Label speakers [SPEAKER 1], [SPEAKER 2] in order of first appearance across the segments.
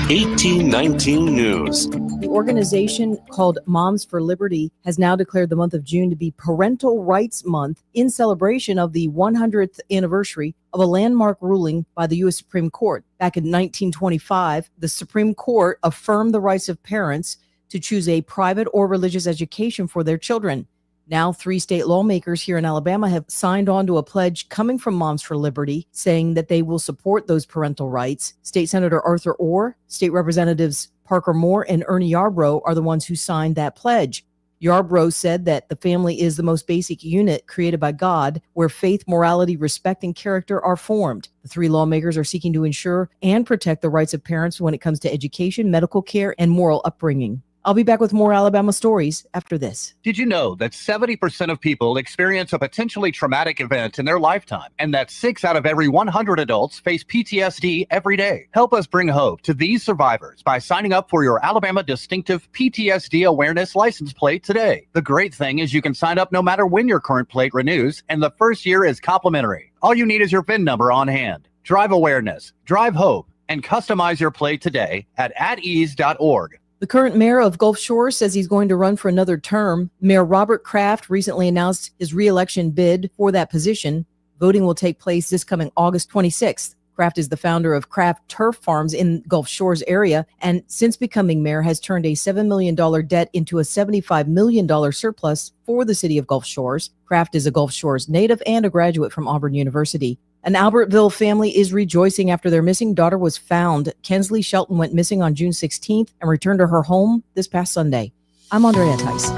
[SPEAKER 1] 1819 News.
[SPEAKER 2] The organization called Moms for Liberty has now declared the month of June to be Parental Rights Month in celebration of the 100th anniversary of a landmark ruling by the U.S. Supreme Court. Back in 1925, the Supreme Court affirmed the rights of parents to choose a private or religious education for their children. Now, 3 state lawmakers here in Alabama have signed on to a pledge coming from Moms for Liberty, saying that they will support those parental rights. State Senator Arthur Orr, State Representatives Parker Moore, and Ernie Yarbrough are the ones who signed that pledge. Yarbrough said that the family is the most basic unit created by God, where faith, morality, respect, and character are formed. The 3 lawmakers are seeking to ensure and protect the rights of parents when it comes to education, medical care, and moral upbringing. I'll be back with more Alabama stories after this.
[SPEAKER 3] Did you know that 70% of people experience a potentially traumatic event in their lifetime, and that 6 out of every 100 adults face PTSD every day? Help us bring hope to these survivors by signing up for your Alabama Distinctive PTSD Awareness license plate today. The great thing is you can sign up no matter when your current plate renews, and the first year is complimentary. All you need is your VIN number on hand. Drive awareness, drive hope, and customize your plate today at atease.org.
[SPEAKER 2] The current mayor of Gulf Shores says he's going to run for another term. Mayor Robert Kraft recently announced his re-election bid for that position. Voting will take place this coming August 26th. Kraft is the founder of Kraft Turf Farms in Gulf Shores area, and since becoming mayor has turned a $7 million debt into a $75 million surplus for the city of Gulf Shores. Kraft is a Gulf Shores native and a graduate from Auburn University. An Albertville family is rejoicing after their missing daughter was found. Kensley Shelton went missing on June 16th and returned to her home this past Sunday. I'm Andrea Tice.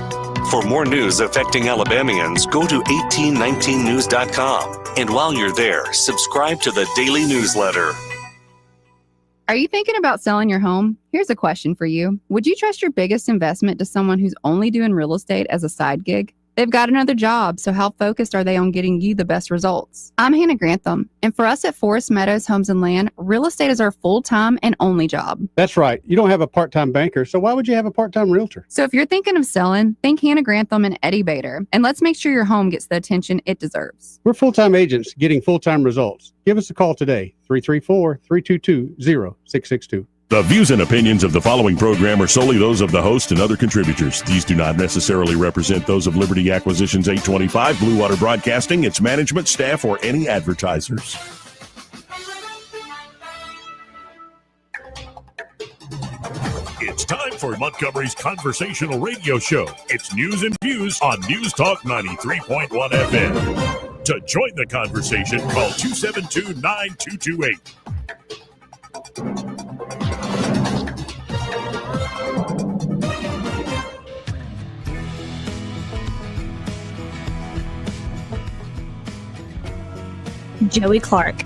[SPEAKER 1] For more news affecting Alabamians, go to 1819news.com. And while you're there, subscribe to the daily newsletter.
[SPEAKER 4] Are you thinking about selling your home? Here's a question for you. Would you trust your biggest investment to someone who's only doing real estate as a side gig? They've got another job, so how focused are they on getting you the best results? I'm Hannah Grantham, and for us at Forest Meadows Homes and Land, real estate is our full-time and only job.
[SPEAKER 5] That's right. You don't have a part-time banker, so why would you have a part-time realtor?
[SPEAKER 4] So if you're thinking of selling, think Hannah Grantham and Eddie Bader, and let's make sure your home gets the attention it deserves.
[SPEAKER 5] We're full-time agents getting full-time results. Give us a call today, 334-322-0662.
[SPEAKER 6] The views and opinions of the following program are solely those of the host and other contributors. These do not necessarily represent those of Liberty Acquisitions 825, Blue Water Broadcasting, its management, staff, or any advertisers. It's time for Montgomery's conversational radio show. It's News and Views on News Talk 93.1 FM. To join the conversation, call 272-9228.
[SPEAKER 7] Joey Clark.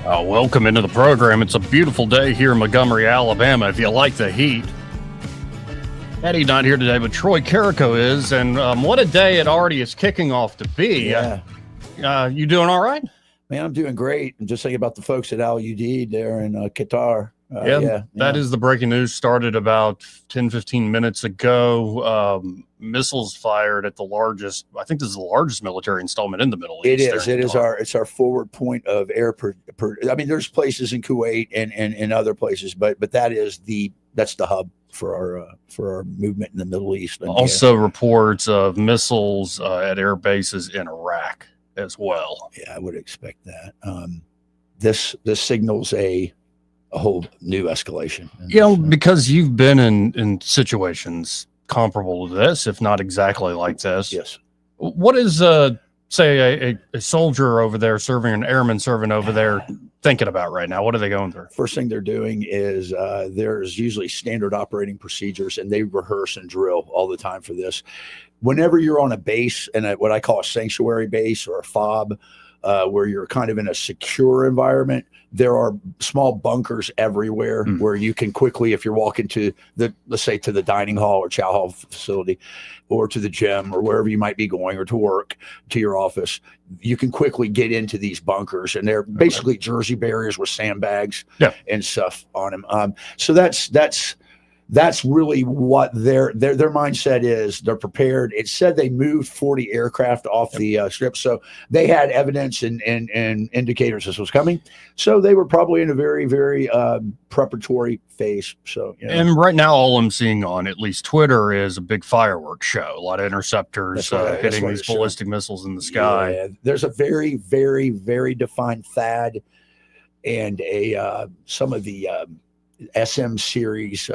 [SPEAKER 8] Welcome into the program. It's a beautiful day here in Montgomery, Alabama. If you like the heat, Eddie's not here today, but Troy Carrico is, and what a day it already is kicking off to be.
[SPEAKER 9] Yeah.
[SPEAKER 8] You doing all right?
[SPEAKER 9] Man, I'm doing great. I'm just thinking about the folks at LUD there in Qatar.
[SPEAKER 8] That is the breaking news. Started about 10-15 minutes ago. Missiles fired at the largest, I think this is the largest military installment in the Middle East.
[SPEAKER 9] It's our forward point of air I mean, there's places in Kuwait and other places, but that's the hub for our movement in the Middle East. And
[SPEAKER 8] also reports of missiles at air bases in Iraq as well.
[SPEAKER 9] Yeah, I would expect that. This signals a whole new escalation.
[SPEAKER 8] Because you've been in situations comparable to this, if not exactly like this.
[SPEAKER 9] Yes.
[SPEAKER 8] What is, say, a soldier over there serving, an airman serving over there thinking about right now? What are they going through?
[SPEAKER 9] First thing they're doing is there's usually standard operating procedures, and they rehearse and drill all the time for this. Whenever you're on a base, and what I call a sanctuary base or a FOB, where you're kind of in a secure environment, there are small bunkers everywhere where you can quickly, if you're walking to let's say to the dining hall or chow hall facility or to the gym or wherever you might be going, or to work, to your office, you can quickly get into these bunkers, and they're basically Jersey barriers with sandbags and stuff on them. So that's that's really what their mindset is. They're prepared. It said they moved 40 aircraft off the strip, so they had evidence and indicators this was coming. So they were probably in a very, very preparatory phase. So,
[SPEAKER 8] and right now, all I'm seeing on at least Twitter is a big fireworks show. A lot of interceptors hitting these ballistic missiles in the sky.
[SPEAKER 9] Yeah, there's a very, very, very defined THAAD and some of the SM series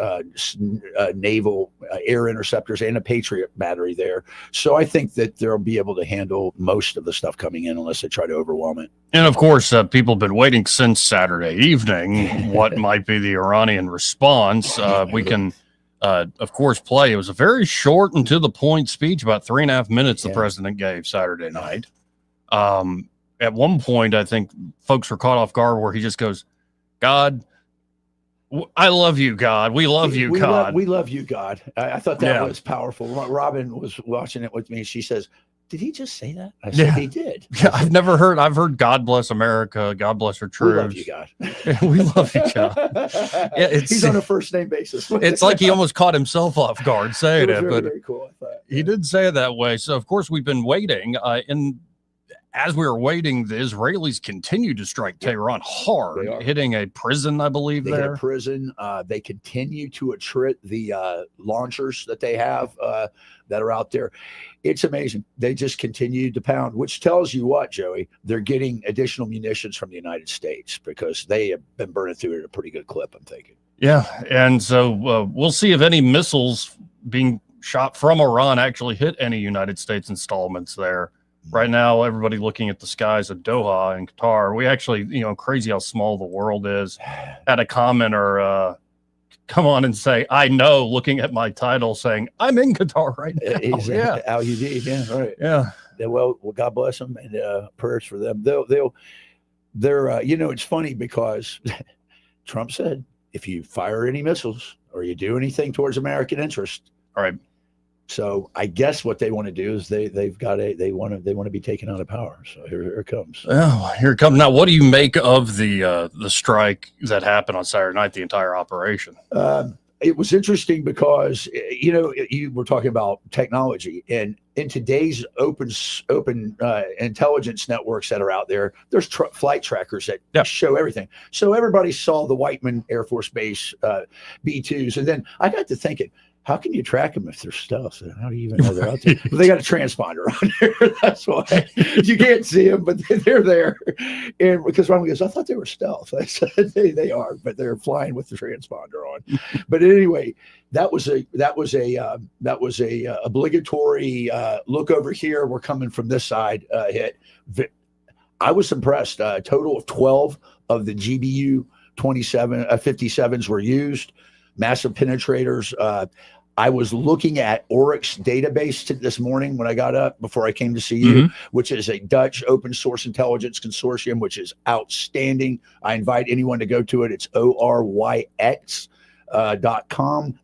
[SPEAKER 9] naval air interceptors and a Patriot battery there. So I think that they'll be able to handle most of the stuff coming in unless they try to overwhelm it.
[SPEAKER 8] And of course, people have been waiting since Saturday evening. What might be the Iranian response? We can, of course, play. It was a very short and to the point speech, about 3.5 minutes the president gave Saturday night. At one point, I think folks were caught off guard where he just goes, God, I love you, God. We love you, God.
[SPEAKER 9] We love you, God. I thought that was powerful. Robin was watching it with me. She says, did he just say that? I said, he did.
[SPEAKER 8] I've heard God bless America. God bless her troops.
[SPEAKER 9] We love you, God.
[SPEAKER 8] We love you, God.
[SPEAKER 9] He's on a first name basis.
[SPEAKER 8] It's like he almost caught himself off guard saying it, but
[SPEAKER 9] very cool, I thought.
[SPEAKER 8] He did say it that way. So, of course, we've been waiting. And as we were waiting, the Israelis continued to strike Tehran hard, hitting a prison, I believe.
[SPEAKER 9] They hit a prison. They continue to attrit the launchers that they have that are out there. It's amazing. They just continue to pound, which tells you what, Joey, they're getting additional munitions from the United States because they have been burning through it at a pretty good clip, I'm thinking.
[SPEAKER 8] Yeah, and so we'll see if any missiles being shot from Iran actually hit any United States installments there. Right now, everybody looking at the skies of Doha and Qatar. We actually, crazy how small the world is. Had a commenter come on and say, I know, looking at my title saying, I'm in Qatar right now.
[SPEAKER 9] He's Al-Udeid, yeah, right.
[SPEAKER 8] Yeah.
[SPEAKER 9] Well, God bless them and prayers for them. They're it's funny because Trump said, if you fire any missiles or you do anything towards American interest,
[SPEAKER 8] all right.
[SPEAKER 9] So I guess what they want to do is they want to be taken out of power. So here it comes.
[SPEAKER 8] Oh, here it comes. Now, what do you make of the strike that happened on Saturday night? The entire operation.
[SPEAKER 9] It was interesting because you were talking about technology, and in today's open intelligence networks that are out there, there's flight trackers that show everything. So everybody saw the Whiteman Air Force Base B-2s, and then I got to thinking, how can you track them if they're stealth? How do you even know they're out there? Well, they got a transponder on there. That's why you can't see them, but they're there. And because Ron goes, I thought they were stealth. I said they are, but they're flying with the transponder on. But anyway, that was a obligatory look over here. We're coming from this side hit. I was impressed. A total of 12 of the GBU 57s were used. Massive penetrators. I was looking at Oryx database this morning when I got up before I came to see you, which is a Dutch open source intelligence consortium, which is outstanding. I invite anyone to go to it. It's ORYX.com.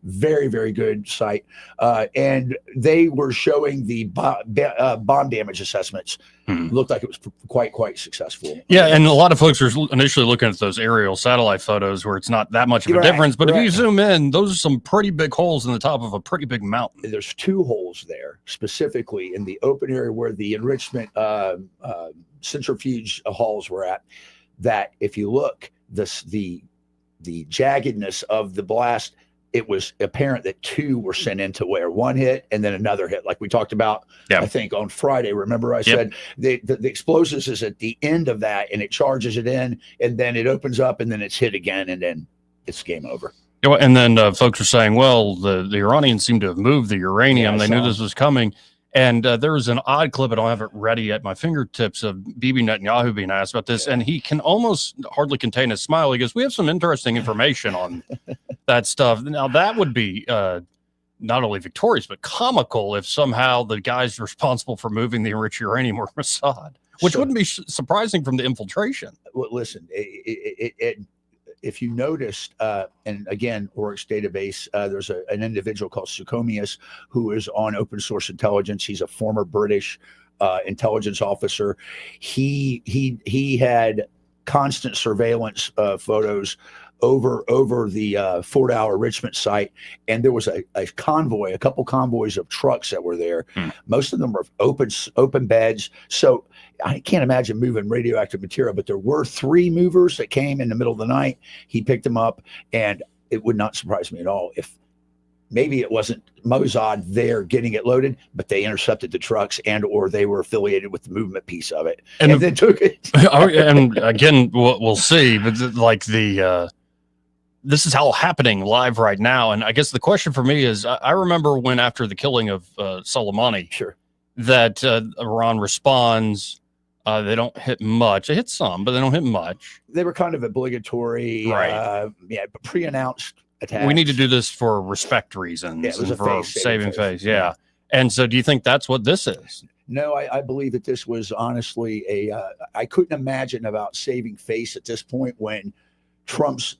[SPEAKER 9] Very, very good site. And they were showing the bomb damage assessments. Looked like it was quite successful.
[SPEAKER 8] Yeah, and a lot of folks are initially looking at those aerial satellite photos where it's not that much of a difference. But if you zoom in, those are some pretty big holes in the top of a pretty big mountain.
[SPEAKER 9] There's 2 holes there, specifically in the open area where the enrichment centrifuge halls were at, that if you look, the jaggedness of the blast, it was apparent that 2 were sent into where 1 hit and then another hit, like we talked about, I think on Friday. Remember I said the explosives is at the end of that, and it charges it in, and then it opens up, and then it's hit again, and then it's game over.
[SPEAKER 8] And then folks are saying, well, the Iranians seem to have moved the uranium. They knew this was coming. And there was an odd clip, I don't have it ready at my fingertips, of Bibi Netanyahu being asked about this, and he can almost hardly contain his smile. He goes, we have some interesting information on that stuff. Now, that would be not only victorious, but comical if somehow the guys responsible for moving the enriched uranium were Mossad, which wouldn't be surprising from the infiltration.
[SPEAKER 9] Well, listen, if you noticed, and again, Oryx database, there's an individual called Suchomius who is on open source intelligence. He's a former British intelligence officer. He had constant surveillance photos over the Fort Hour Richmond site, and there was a couple convoys of trucks that were there. Most of them were open beds, so I can't imagine moving radioactive material, but there were 3 movers that came in the middle of the night. He picked them up, and it would not surprise me at all if maybe it wasn't Mossad there getting it loaded, but they intercepted the trucks or they were affiliated with the movement piece of it and then took it.
[SPEAKER 8] And again, we'll see, but this is all happening live right now. And I guess the question for me is, I remember when after the killing of Soleimani,
[SPEAKER 9] sure, that
[SPEAKER 8] Iran responds. They don't hit much. They hit some, but they don't hit much.
[SPEAKER 9] They were kind of obligatory,
[SPEAKER 8] right?
[SPEAKER 9] Pre-announced attacks.
[SPEAKER 8] We need to do this for respect reasons,
[SPEAKER 9] it was
[SPEAKER 8] for saving face. Yeah. And so do you think that's what this is?
[SPEAKER 9] No, I believe that this was honestly I couldn't imagine about saving face at this point when Trump's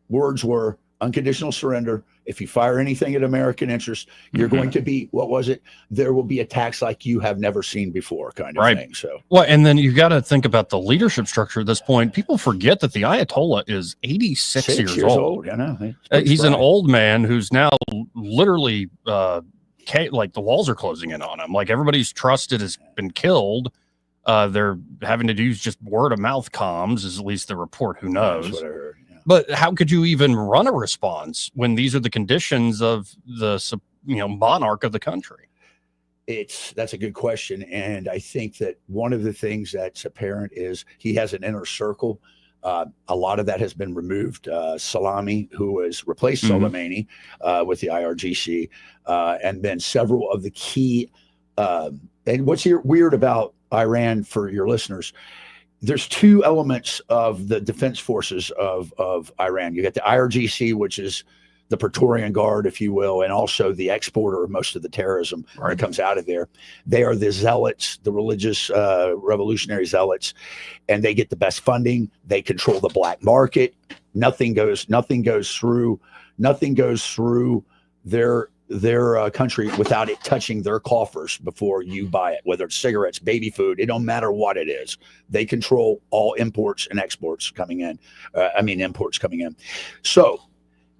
[SPEAKER 9] words were unconditional surrender. If you fire anything at American interest, you're going to be, what was it? There will be attacks like you have never seen before, kind of thing. So,
[SPEAKER 8] well, and then you've got to think about the leadership structure at this point. People forget that the Ayatollah is 86 years old.
[SPEAKER 9] I know.
[SPEAKER 8] He's an old man who's now literally, like the walls are closing in on him. Like everybody's trusted has been killed. They're having to use just word of mouth comms, is at least the report. Who knows?
[SPEAKER 9] That's what I heard.
[SPEAKER 8] But how could you even run a response when these are the conditions of the monarch of the country?
[SPEAKER 9] That's a good question. And I think that one of the things that's apparent is he has an inner circle. A lot of that has been removed. Salami, who has replaced Soleimani with the IRGC, and then several of the key. And what's weird about Iran for your listeners? There's 2 elements of the defense forces of Iran. You got the IRGC, which is the Praetorian Guard, if you will, and also the exporter of most of the terrorism that comes out of there. They are the zealots, the religious revolutionary zealots, and they get the best funding. They control the black market. Nothing goes through their country without it touching their coffers before you buy it, whether it's cigarettes, baby food, it don't matter what it is. They control all imports and exports coming in. Imports coming in. So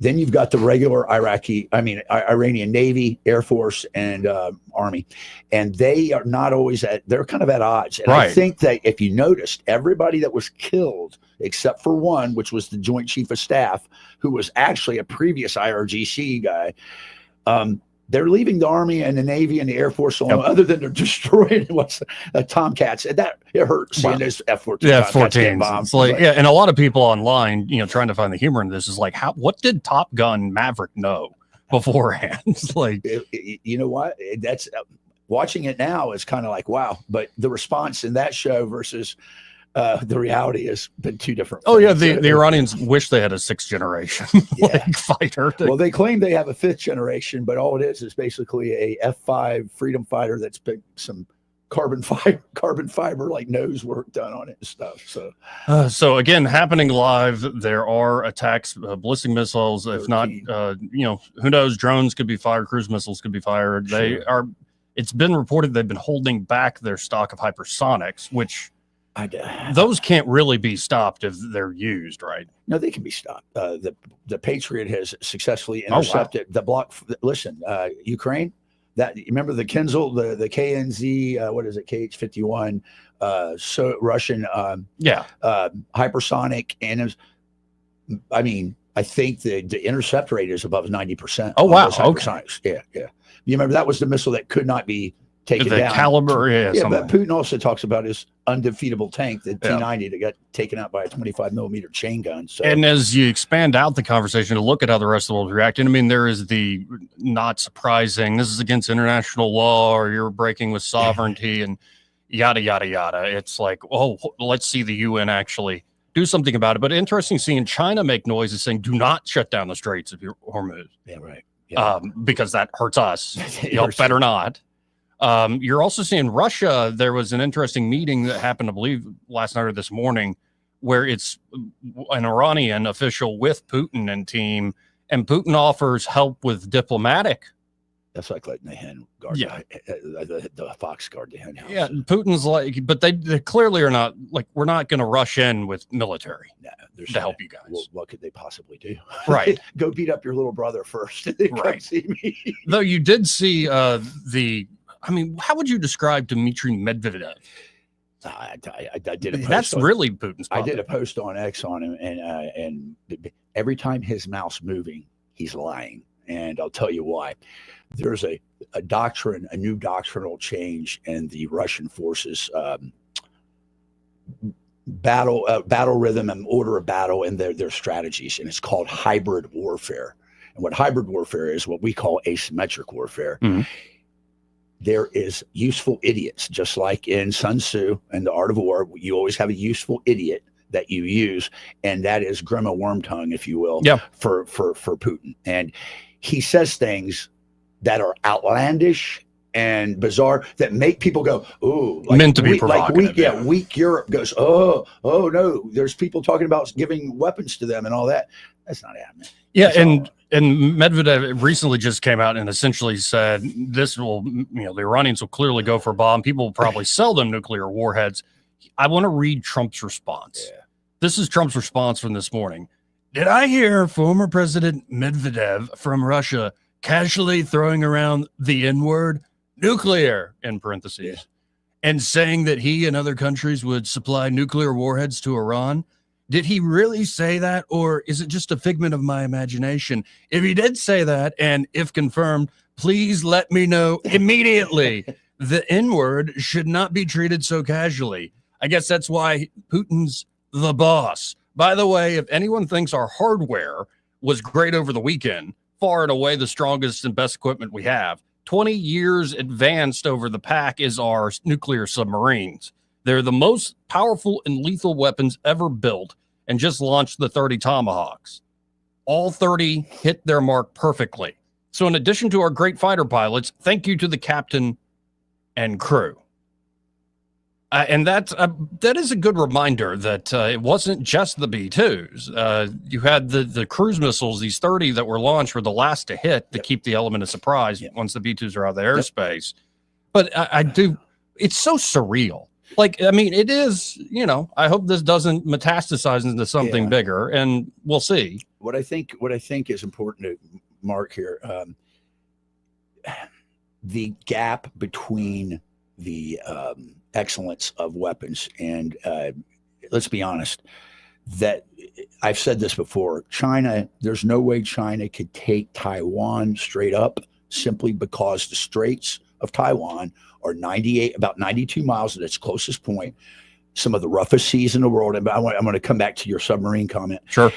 [SPEAKER 9] then you've got the regular Iranian Navy, Air Force, and Army. And they are not always they're kind of at odds. And I think that if you noticed, everybody that was killed, except for one, which was the Joint Chief of Staff, who was actually a previous IRGC guy, they're leaving the Army and the Navy and the Air Force alone, other than they're destroying Tomcats. And that it hurts seeing those F-14.
[SPEAKER 8] Yeah, F-14s. It's like, and a lot of people online, trying to find the humor in this is like, what did Top Gun Maverick know beforehand? It's like,
[SPEAKER 9] you know what? That's watching it now is kind of like, wow. But the response in that show versus the reality has been 2 different things.
[SPEAKER 8] Oh yeah, the Iranians wish they had a 6th generation fighter.
[SPEAKER 9] Well, they claim they have a 5th generation, but all it is basically a F-5 freedom fighter that's been some carbon fiber like nose work done on it and stuff.
[SPEAKER 8] So again, happening live, there are attacks, ballistic missiles. If not, who knows? Drones could be fired, cruise missiles could be fired.
[SPEAKER 9] Sure.
[SPEAKER 8] It's been reported they've been holding back their stock of hypersonics, which. Those can't really be stopped if they're used, right?
[SPEAKER 9] No, they can be stopped. The Patriot has successfully intercepted the block. Listen, Ukraine. That you remember the Kinzhal, the KNZ, what is it? KH-51, so Russian, hypersonic, and I think the intercept rate is above 90%.
[SPEAKER 8] Oh wow! Okay.
[SPEAKER 9] Yeah. You remember that was the missile that could not be taken down.
[SPEAKER 8] The caliber,
[SPEAKER 9] but Putin also talks about his undefeatable tank, the T-90, that got taken out by a 25-millimeter chain gun. So.
[SPEAKER 8] And as you expand out the conversation to look at how the rest of the world reacting, there is the not surprising, this is against international law, or you're breaking with sovereignty, and yada, yada, yada. It's like, let's see the UN actually do something about it. But interesting seeing China make noises saying, do not shut down the Straits of Hormuz.
[SPEAKER 9] Yeah, right.
[SPEAKER 8] Yeah. Because that hurts us. Y'all better not. You're also seeing Russia. There was an interesting meeting that happened, I believe, last night or this morning, where it's an Iranian official with Putin and team, and Putin offers help with diplomatic
[SPEAKER 9] That's like letting the hen guard the fox guard the hen house.
[SPEAKER 8] Yeah, Putin's like, but they clearly are not like, we're not going to rush in with military to help you guys.
[SPEAKER 9] Well, what could they possibly do?
[SPEAKER 8] Right.
[SPEAKER 9] Go beat up your little brother first. Come
[SPEAKER 8] Right.
[SPEAKER 9] see me.
[SPEAKER 8] Though you did see how would you describe Dmitry Medvedev?
[SPEAKER 9] I did a post
[SPEAKER 8] That's
[SPEAKER 9] on,
[SPEAKER 8] really Putin's
[SPEAKER 9] I
[SPEAKER 8] puppet.
[SPEAKER 9] did a post on X on him, and every time his mouth's moving, he's lying. And I'll tell you why. There's a new doctrinal change in the Russian forces battle rhythm and order of battle and their strategies, and it's called hybrid warfare. And what hybrid warfare is, what we call asymmetric warfare.
[SPEAKER 8] Mm-hmm.
[SPEAKER 9] There is useful idiots, just like in Sun Tzu and the Art of War. You always have a useful idiot that you use, and that is Grima Wormtongue, if you will, for Putin. And he says things that are outlandish and bizarre that make people go, "Ooh!" Like
[SPEAKER 8] meant to be provocative.
[SPEAKER 9] Weak Europe goes, "Oh no!" There's people talking about giving weapons to them and all that. That's not happening.
[SPEAKER 8] Yeah, and Medvedev recently just came out and essentially said this will, the Iranians will clearly go for a bomb. People will probably sell them nuclear warheads. I want to read Trump's response. Yeah. This is Trump's response from this morning. Did I hear former President Medvedev from Russia casually throwing around the N-word, nuclear, in parentheses, and saying that he and other countries would supply nuclear warheads to Iran? Did he really say that, or is it just a figment of my imagination? If he did say that, and if confirmed, please let me know immediately. The N-word should not be treated so casually. I guess that's why Putin's the boss. By the way, if anyone thinks our hardware was great over the weekend, far and away the strongest and best equipment we have, 20 years advanced over the pack is our nuclear submarines. They're the most powerful and lethal weapons ever built, and just launched the 30 Tomahawks. All 30 hit their mark perfectly. So in addition to our great fighter pilots, thank you to the captain and crew. And that is a good reminder that it wasn't just the B-2s. You had the cruise missiles, these 30 that were launched were the last to hit to keep the element of surprise once the B-2s are out of the airspace. But it's so surreal. Like, I mean, it is, I hope this doesn't metastasize into something bigger, and we'll see.
[SPEAKER 9] What I think is important to mark here, the gap between the excellence of weapons and let's be honest, that I've said this before, China, there's no way China could take Taiwan straight up simply because the Straits of Taiwan are about 92 miles at its closest point, some of the roughest seas in the world. And I'm going to come back to your submarine comment.
[SPEAKER 8] Sure.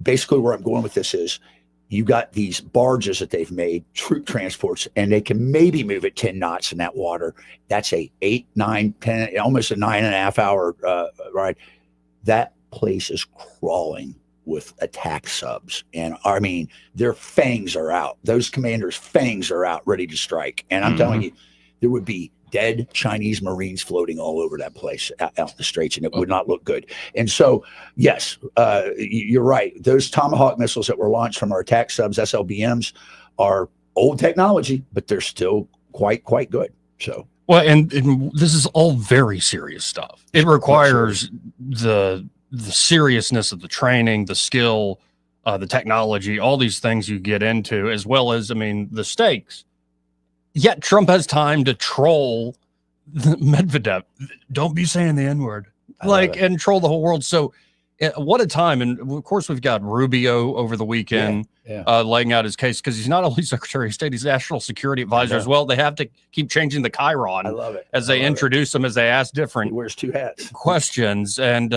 [SPEAKER 9] Basically where I'm going with this is you got these barges that they've made, troop transports, and they can maybe move at 10 knots in that water. That's a 8, 9, 10, almost a 9.5 hour ride. That place is crawling with attack subs. And I mean, their fangs are out. Those commanders' fangs are out, ready to strike. And I'm telling you, there would be dead Chinese Marines floating all over that place out the Straits, and it would not look good. And so, yes, you're right. Those Tomahawk missiles that were launched from our attack subs, SLBMs, are old technology, but they're still quite good. So,
[SPEAKER 8] well, and this is all very serious stuff. It requires the seriousness of the training, the skill, the technology, all these things you get into, as well as, the stakes. Yet Trump has time to troll Medvedev. Don't be saying the N-word, and troll the whole world. So what a time. And of course, we've got Rubio over the weekend laying out his case, because he's not only Secretary of State, he's National Security Advisor as well. They have to keep changing the chyron.
[SPEAKER 9] I love it.
[SPEAKER 8] As they introduce him, as they ask different
[SPEAKER 9] he wears 2 hats
[SPEAKER 8] questions. And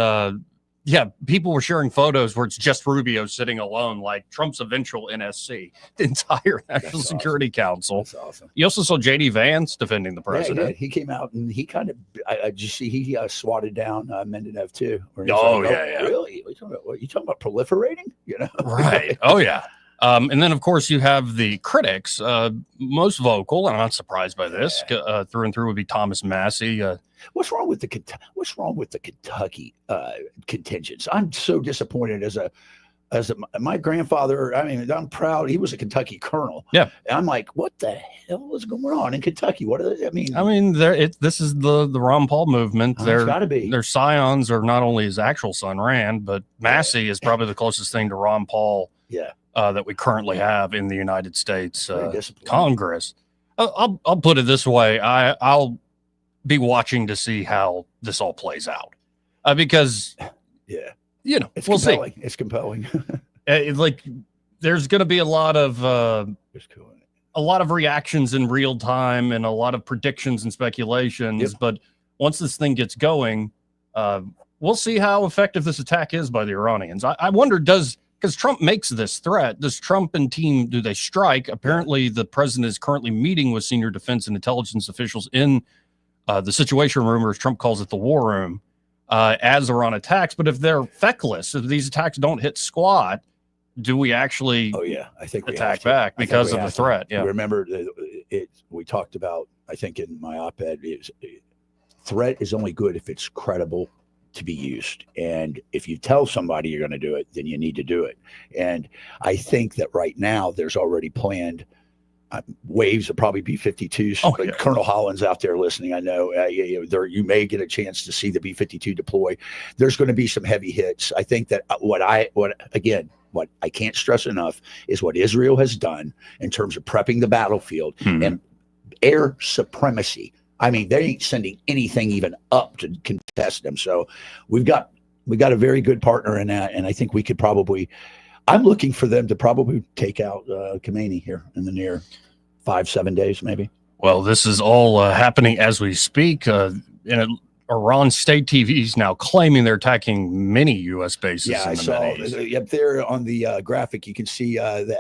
[SPEAKER 8] people were sharing photos where it's just Rubio sitting alone, like Trump's eventual NSC, the entire National Security Council.
[SPEAKER 9] That's awesome.
[SPEAKER 8] You also saw JD Vance defending the president.
[SPEAKER 9] Yeah, he came out and he kind of, he swatted down Medvedev too. Really? What are you talking about proliferating?
[SPEAKER 8] Right. Oh, yeah. And then, of course, you have the critics. Most vocal, and I'm not surprised by this, through and through, would be Thomas Massie.
[SPEAKER 9] What's wrong with the Kentucky contingents? I'm so disappointed as a As my grandfather, I mean, I'm proud. He was a Kentucky colonel.
[SPEAKER 8] Yeah.
[SPEAKER 9] And I'm like, what the hell is going on in Kentucky? What are they, I mean,
[SPEAKER 8] this is the Ron Paul movement.
[SPEAKER 9] It's got to be.
[SPEAKER 8] Their scions are not only his actual son, Rand, but Massie is probably the closest thing to Ron Paul that we currently have in the United States Congress. I'll put it this way. I'll be watching to see how this all plays out because,
[SPEAKER 9] it's
[SPEAKER 8] we'll
[SPEAKER 9] compelling.
[SPEAKER 8] see.
[SPEAKER 9] It's compelling.
[SPEAKER 8] Like there's going to be a lot of reactions in real time and a lot of predictions and speculations. But once this thing gets going, we'll see how effective this attack is by the Iranians. I wonder, because Trump makes this threat, does Trump and team, do they strike? Apparently, the president is currently meeting with senior defense and intelligence officials in the Situation Room, or as Trump calls it, the War Room, as Iran attacks. But if they're feckless, if these attacks don't hit squat, do we actually
[SPEAKER 9] I think we
[SPEAKER 8] attack back because of the threat? Yeah.
[SPEAKER 9] Remember, we talked about, I think in my op-ed, threat is only good if it's credible to be used. And if you tell somebody you're going to do it, then you need to do it. And I think that right now there's already planned waves of probably B-52s. Colonel Holland's out there listening. I know you may get a chance to see the B-52 deploy. There's going to be some heavy hits. I think that what I can't stress enough is what Israel has done in terms of prepping the battlefield and air supremacy. I mean, they ain't sending anything even up to contest them. So we've got a very good partner in that, and I think we could probably. I'm looking for them to probably take out Khamenei here in the near 5-7 days, maybe.
[SPEAKER 8] Well, this is all happening as we speak. Iran state TV is now claiming they're attacking many U.S. bases.
[SPEAKER 9] Yeah, I saw up there on the graphic. You can see the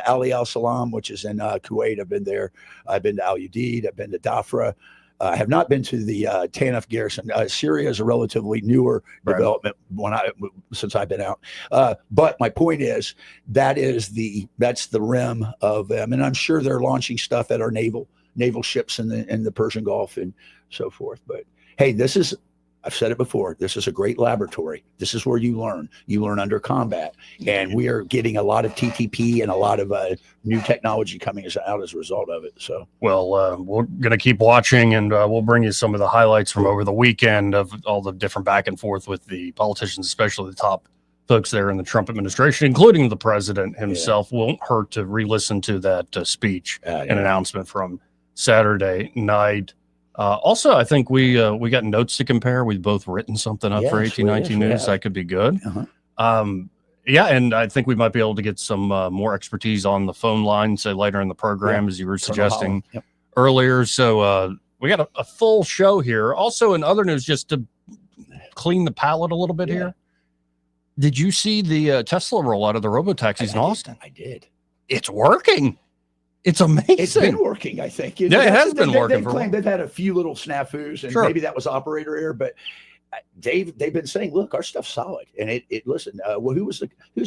[SPEAKER 9] Ali Al Salam, which is in Kuwait. I've been there. I've been to Al Udeid. I've been to Dhafra. I have not been to the Tanaf garrison. Syria is a relatively newer development since I've been out. But my point is that's the rim of them, and I'm sure they're launching stuff at our naval ships in the Persian Gulf and so forth. But hey, I've said it before. This is a great laboratory. This is where you learn. You learn under combat, and we are getting a lot of TTP and a lot of new technology coming out as a result of it. So,
[SPEAKER 8] well, we're going to keep watching, and we'll bring you some of the highlights from over the weekend of all the different back and forth with the politicians, especially the top folks there in the Trump administration, including the president himself. Won't hurt to re-listen to that speech and announcement from Saturday night. Also, I think we got notes to compare. We've both written something up for 1819 News. That could be good. And I think we might be able to get some more expertise on the phone line, say later in the program, as you were suggesting earlier. So we got a full show here. Also, in other news, just to clean the palate a little bit here, did you see the Tesla rollout of the Robotaxis in Austin?
[SPEAKER 9] I did.
[SPEAKER 8] It's working. It's amazing.
[SPEAKER 9] It's been working, I think.
[SPEAKER 8] It has been working.
[SPEAKER 9] They've had a few little snafus, and maybe that was operator error. But they've been saying, "Look, our stuff's solid." And listen. Well, who's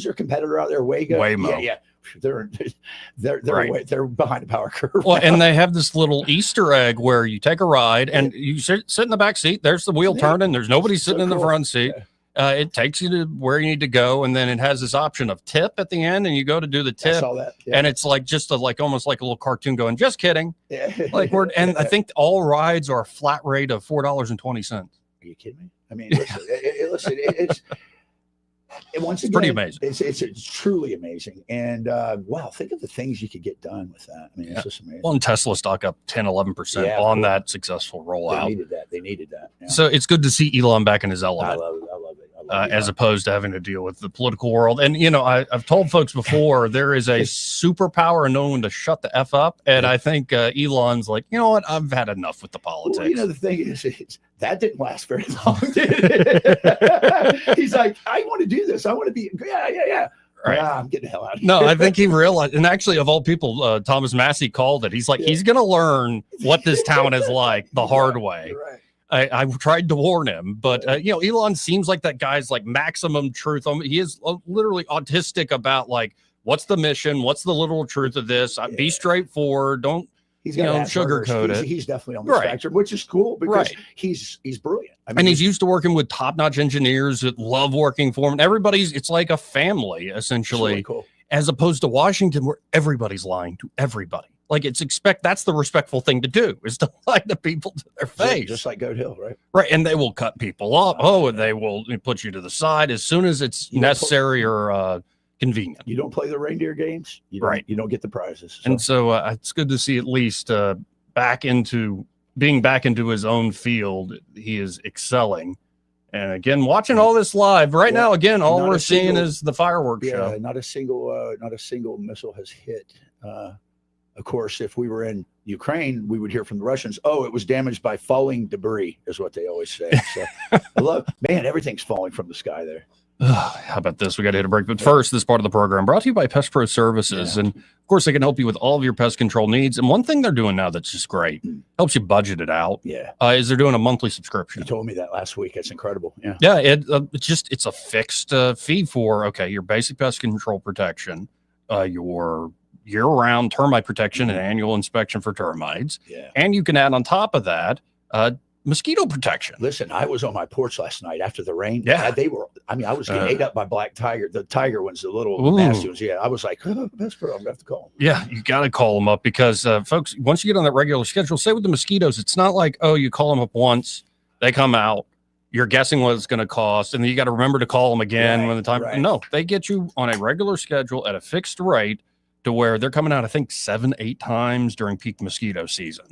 [SPEAKER 9] their competitor out there?
[SPEAKER 8] Waymo.
[SPEAKER 9] Yeah. They're behind the power curve.
[SPEAKER 8] Well, and they have this little Easter egg where you take a ride and you sit in the back seat. There's the wheel turning. There's nobody sitting in the front seat. It takes you to where you need to go, and then it has this option of tip at the end, and you go to do the tip.
[SPEAKER 9] I saw that.
[SPEAKER 8] And it's like just almost like a little cartoon going, just kidding. I think all rides are a flat rate of $4.20.
[SPEAKER 9] Are you kidding me? I mean, listen, it's once again,
[SPEAKER 8] pretty amazing.
[SPEAKER 9] It's truly amazing. And wow, think of the things you could get done with that. I mean, it's just amazing.
[SPEAKER 8] Well, and Tesla stock up 10-11% on that successul rollout.
[SPEAKER 9] They needed that. Yeah.
[SPEAKER 8] So it's good to see Elon back in his element.
[SPEAKER 9] I love it.
[SPEAKER 8] As opposed to having to deal with the political world. And, I've told folks before, there is a superpower in knowing when to shut the F up. And I think Elon's like, you know what? I've had enough with the politics.
[SPEAKER 9] Well, the thing is that didn't last very long, did it? He's like, I want to do this. I want to be, yeah. Right. I'm getting the hell out of here.
[SPEAKER 8] No, I think he realized, and actually, of all people, Thomas Massie called it. He's like, he's going to learn what this town is like the hard way.
[SPEAKER 9] Right.
[SPEAKER 8] I tried to warn him, but Elon seems like that guy's like maximum truth. He is literally autistic about like, what's the mission? What's the literal truth of this? Be straightforward. Don't
[SPEAKER 9] He's
[SPEAKER 8] you
[SPEAKER 9] got
[SPEAKER 8] know,
[SPEAKER 9] Asperger's.
[SPEAKER 8] sugarcoat it.
[SPEAKER 9] He's definitely on the spectrum, which is cool because he's brilliant. I mean,
[SPEAKER 8] and he's used to working with top-notch engineers that love working for him. It's like a family, essentially,
[SPEAKER 9] really cool.
[SPEAKER 8] As opposed to Washington, where everybody's lying to everybody. Like that's the respectful thing to do, is to lie to people to their face.
[SPEAKER 9] Just like Goat Hill, right?
[SPEAKER 8] Right. And they will cut people up. And they will put you to the side as soon as it's necessary or convenient.
[SPEAKER 9] You don't play the reindeer games. You don't get the prizes. So.
[SPEAKER 8] And so it's good to see at least back into his own field. He is excelling. And again, watching all this live right now, again, all we're seeing is the fireworks show.
[SPEAKER 9] Not a single missile has hit. Of course, if we were in Ukraine, we would hear from the Russians, it was damaged by falling debris, is what they always say. So everything's falling from the sky there.
[SPEAKER 8] How about this? We got to hit a break. But first, this part of the program brought to you by Pest Pro Services. And of course, they can help you with all of your pest control needs. And one thing they're doing now that's just great, helps you budget it out.
[SPEAKER 9] Yeah.
[SPEAKER 8] Is they're doing a monthly subscription.
[SPEAKER 9] You told me that last week. That's incredible. Yeah.
[SPEAKER 8] Yeah. It's a fixed fee for, your basic pest control protection, your year-round termite protection and annual inspection for termites.
[SPEAKER 9] Yeah. And
[SPEAKER 8] you can add on top of that, mosquito protection.
[SPEAKER 9] Listen, I was on my porch last night after the rain.
[SPEAKER 8] Yeah.
[SPEAKER 9] I was getting ate up by black tiger, the tiger ones, the little nasty ones. Yeah. I was like, that's for I'm going to have to call them.
[SPEAKER 8] Yeah. You got to call them up because folks, once you get on that regular schedule, say with the mosquitoes, it's not like, you call them up once, they come out, you're guessing what it's going to cost. And then you got to remember to call them again when the time. Right. No, they get you on a regular schedule at a fixed rate to where they're coming out, I think 7-8 times during peak mosquito season.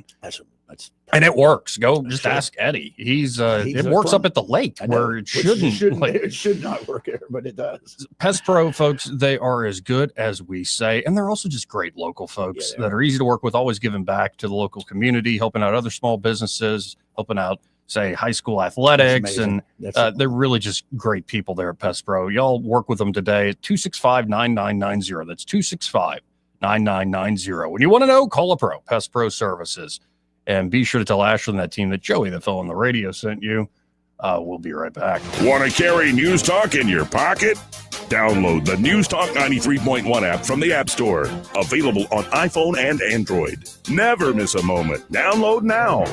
[SPEAKER 8] And it works. Just ask Eddie. It works up at the lake where it shouldn't.
[SPEAKER 9] It should not work here, but it does.
[SPEAKER 8] Pest Pro folks, they are as good as we say, and they're also just great local folks that are easy to work with, always giving back to the local community, helping out other small businesses, helping out, say, high school athletics, and they're really just great people there at Pest Pro. Y'all work with them today at 265-9990. That's 265-9990. When you want to know, call a pro, Pest Pro Services. And be sure to tell Ashley and that team that Joey, the fellow on the radio, sent you. We'll be right back.
[SPEAKER 6] Want to carry News Talk in your pocket? Download the News Talk 93.1 app from the App Store. Available on iPhone and Android. Never miss a moment. Download now.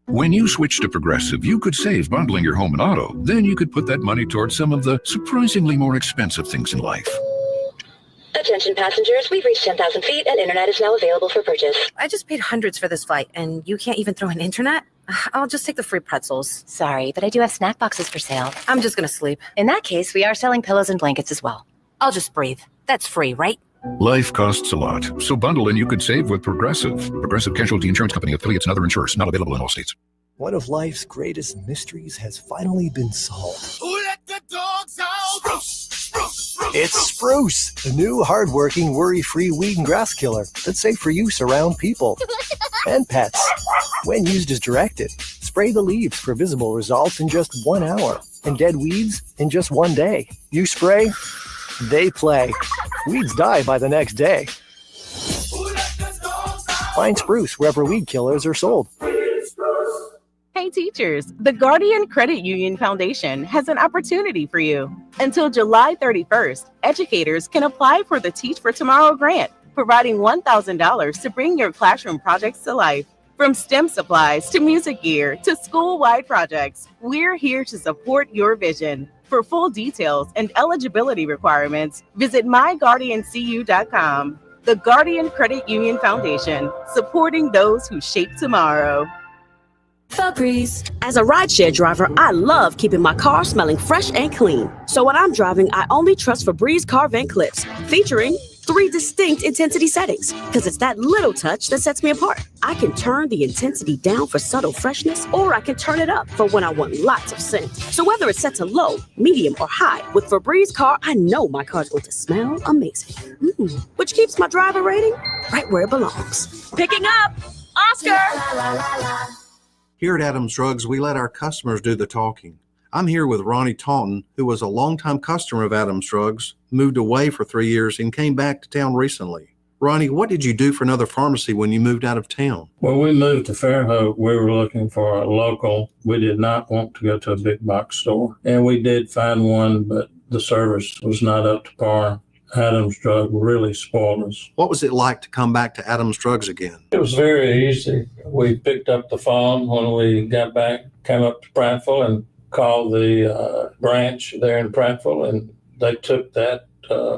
[SPEAKER 10] When you switch to Progressive, you could save bundling your home and auto. Then you could put that money towards some of the surprisingly more expensive things in life.
[SPEAKER 11] Attention passengers, we've reached 10,000 feet and internet is now available for purchase.
[SPEAKER 12] I just paid hundreds for this flight and you can't even throw in internet? I'll just take the free pretzels.
[SPEAKER 11] Sorry, but I do have snack boxes for sale.
[SPEAKER 12] I'm just going to sleep.
[SPEAKER 11] In that case, we are selling pillows and blankets as well.
[SPEAKER 12] I'll just breathe. That's free, right?
[SPEAKER 10] Life costs a lot, so bundle and you could save with Progressive. Progressive Casualty Insurance Company, affiliates, and other insurers. Not available in all states.
[SPEAKER 13] One of life's greatest mysteries has finally been solved.
[SPEAKER 14] Who let the dogs out? Spruce, spruce, spruce.
[SPEAKER 13] It's Spruce, the new hard-working, worry-free weed and grass killer that's safe for use around people and pets. When used as directed, spray the leaves for visible results in just 1 hour and dead weeds in just 1 day. You spray, they play. Weeds die by the next day. Find Spruce wherever weed killers are sold.
[SPEAKER 15] Hey teachers, the Guardian Credit Union Foundation has an opportunity for you. Until July 31st, educators can apply for the Teach for Tomorrow grant, providing $1,000 to bring your classroom projects to life. From STEM supplies to music gear to school-wide projects, we're here to support your vision. For full details and eligibility requirements, visit myguardiancu.com. The Guardian Credit Union Foundation, supporting those who shape tomorrow.
[SPEAKER 16] Febreze. As a rideshare driver, I love keeping my car smelling fresh and clean. So when I'm driving, I only trust Febreze car vent clips, featuring 3 distinct intensity settings, because it's that little touch that sets me apart. I can turn the intensity down for subtle freshness, or I can turn it up for when I want lots of scent. So whether it's set to low, medium, or high, with Febreze car, I know my car's going to smell amazing. Which keeps my driver rating right where it belongs. Picking up, Oscar!
[SPEAKER 17] Here at Adams Drugs, we let our customers do the talking. I'm here with Ronnie Taunton, who was a longtime customer of Adams Drugs, moved away for 3 years, and came back to town recently. Ronnie, what did you do for another pharmacy when you moved out of town?
[SPEAKER 18] When we moved to Fairhope, we were looking for a local. We did not want to go to a big box store. And we did find one, but the service was not up to par. Adams Drug really spoiled us.
[SPEAKER 17] What was it like to come back to Adams Drugs again?
[SPEAKER 18] It was very easy. We picked up the phone when we got back, came up to Prattville and called the branch there in Prattville, and they took that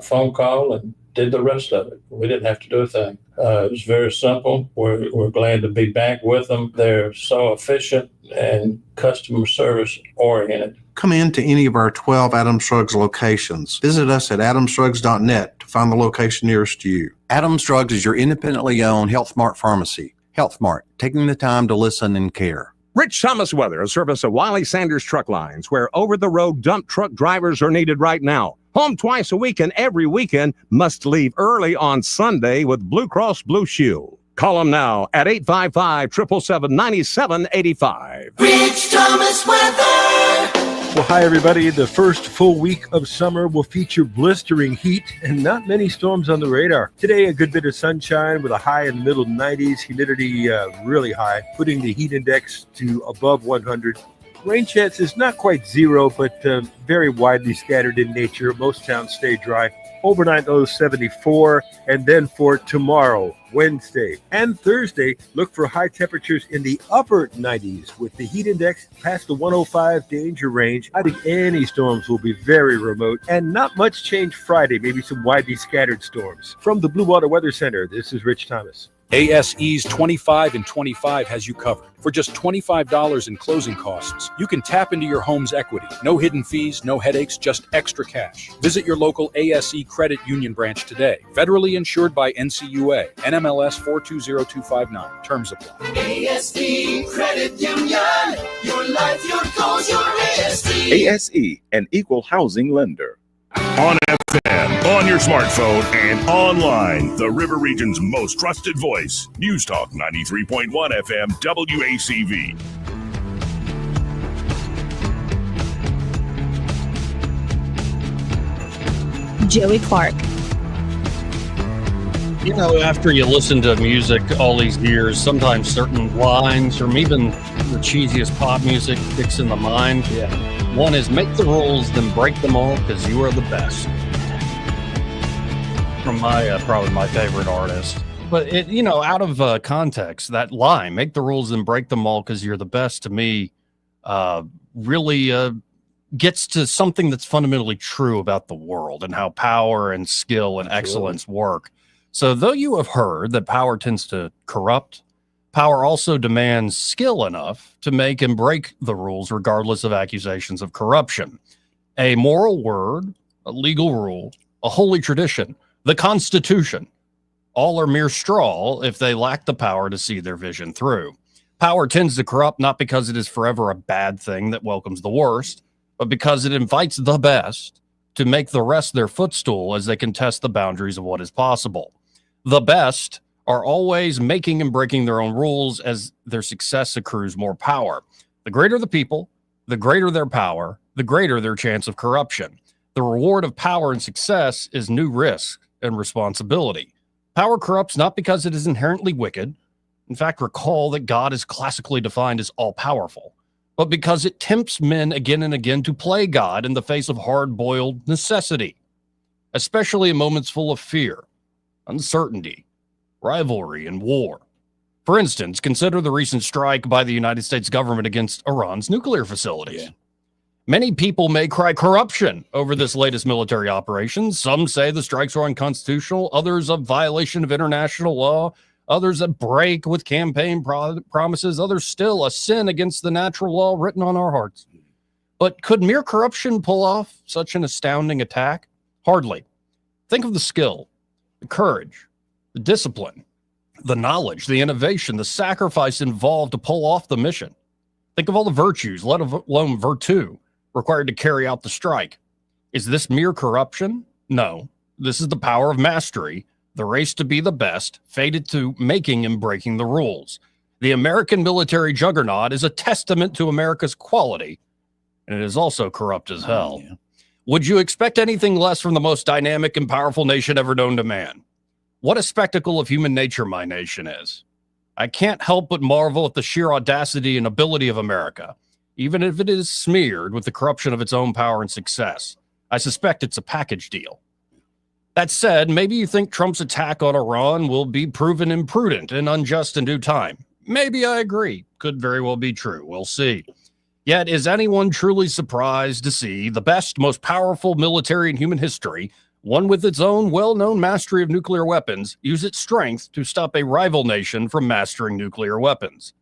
[SPEAKER 18] phone call and did the rest of it. We didn't have to do a thing. It was very simple. We're glad to be back with them. They're so efficient and customer service oriented.
[SPEAKER 17] Come in to any of our 12 Adams Drugs locations. Visit us at adamsdrugs.net to find the location nearest you. Adams Drugs is your independently owned Health Mart pharmacy. Health Mart, taking the time to listen and care.
[SPEAKER 19] Rich Thomas Weather, a service of Wiley Sanders Truck Lines, where over-the-road dump truck drivers are needed right now. Home twice a week and every weekend, must leave early on Sunday with Blue Cross Blue Shield. Call them now at 855-777-9785.
[SPEAKER 14] Rich Thomas Weather.
[SPEAKER 20] Well, hi, everybody. The first full week of summer will feature blistering heat and not many storms on the radar. Today, a good bit of sunshine with a high in the middle 90s, humidity really high, putting the heat index to above 100. Rain chance is not quite zero, but very widely scattered in nature. Most towns stay dry. Overnight low 74, and then for tomorrow, Wednesday and Thursday, look for high temperatures in the upper 90s with the heat index past the 105 danger range. I think any storms will be very remote and not much change Friday, maybe some widely scattered storms. From the Blue Water Weather Center, this is Rich Thomas.
[SPEAKER 21] ASE's 25 and 25 has you covered. For just $25 in closing costs, you can tap into your home's equity. No hidden fees, no headaches, just extra cash. Visit your local ASE Credit Union branch today. Federally insured by NCUA, NMLS 420259. Terms apply.
[SPEAKER 14] ASE Credit Union. Your life, your goals, your ASE.
[SPEAKER 22] ASE, an equal housing lender.
[SPEAKER 6] On FM, on your smartphone, and online. The River Region's most trusted voice. News Talk 93.1 FM WACV.
[SPEAKER 7] Joey Clark.
[SPEAKER 8] You know, after you listen to music all these years, sometimes certain lines or even the cheesiest pop music sticks in the mind.
[SPEAKER 9] Yeah.
[SPEAKER 8] One is make the rules, then break them all because you are the best. From my probably my favorite artist. But it, you know, out of context, that line, make the rules and break them all because you're the best, to me, really gets to something that's fundamentally true about the world and how power and skill and excellence work. So though you have heard that power tends to corrupt, power also demands skill enough to make and break the rules regardless of accusations of corruption. A moral word, a legal rule, a holy tradition, the Constitution, all are mere straw if they lack the power to see their vision through. Power tends to corrupt not because it is forever a bad thing that welcomes the worst, but because it invites the best to make the rest their footstool as they contest the boundaries of what is possible. The best are always making and breaking their own rules as their success accrues more power. The greater the people, the greater their power, the greater their chance of corruption. The reward of power and success is new risk and responsibility. Power corrupts not because it is inherently wicked. In fact, recall that God is classically defined as all-powerful, but because it tempts men again and again to play God in the face of hard-boiled necessity, especially in moments full of fear, uncertainty, rivalry, and war. For instance, consider the recent strike by the United States government against Iran's nuclear facilities. Yeah. Many people may cry corruption over this latest military operation. Some say the strikes are unconstitutional, others a violation of international law, others a break with campaign promises, others still a sin against the natural law written on our hearts. But could mere corruption pull off such an astounding attack? Hardly. Think of the skill, the courage, the discipline, the knowledge, the innovation, the sacrifice involved to pull off the mission. Think of all the virtues, let alone virtue, required to carry out the strike. Is this mere corruption? No. This is the power of mastery, the race to be the best, fated to making and breaking the rules. The American military juggernaut is a testament to America's quality, and it is also corrupt as hell. Yeah. Would you expect anything less from the most dynamic and powerful nation ever known to man? What a spectacle of human nature my nation is. I can't help but marvel at the sheer audacity and ability of America, even if it is smeared with the corruption of its own power and success. I suspect it's a package deal. That said, maybe you think Trump's attack on Iran will be proven imprudent and unjust in due time. Maybe I agree. Could very well be true. We'll see. Yet, is anyone truly surprised to see the best, most powerful military in human history, one with its own well-known mastery of nuclear weapons, use its strength to stop a rival nation from mastering nuclear weapons?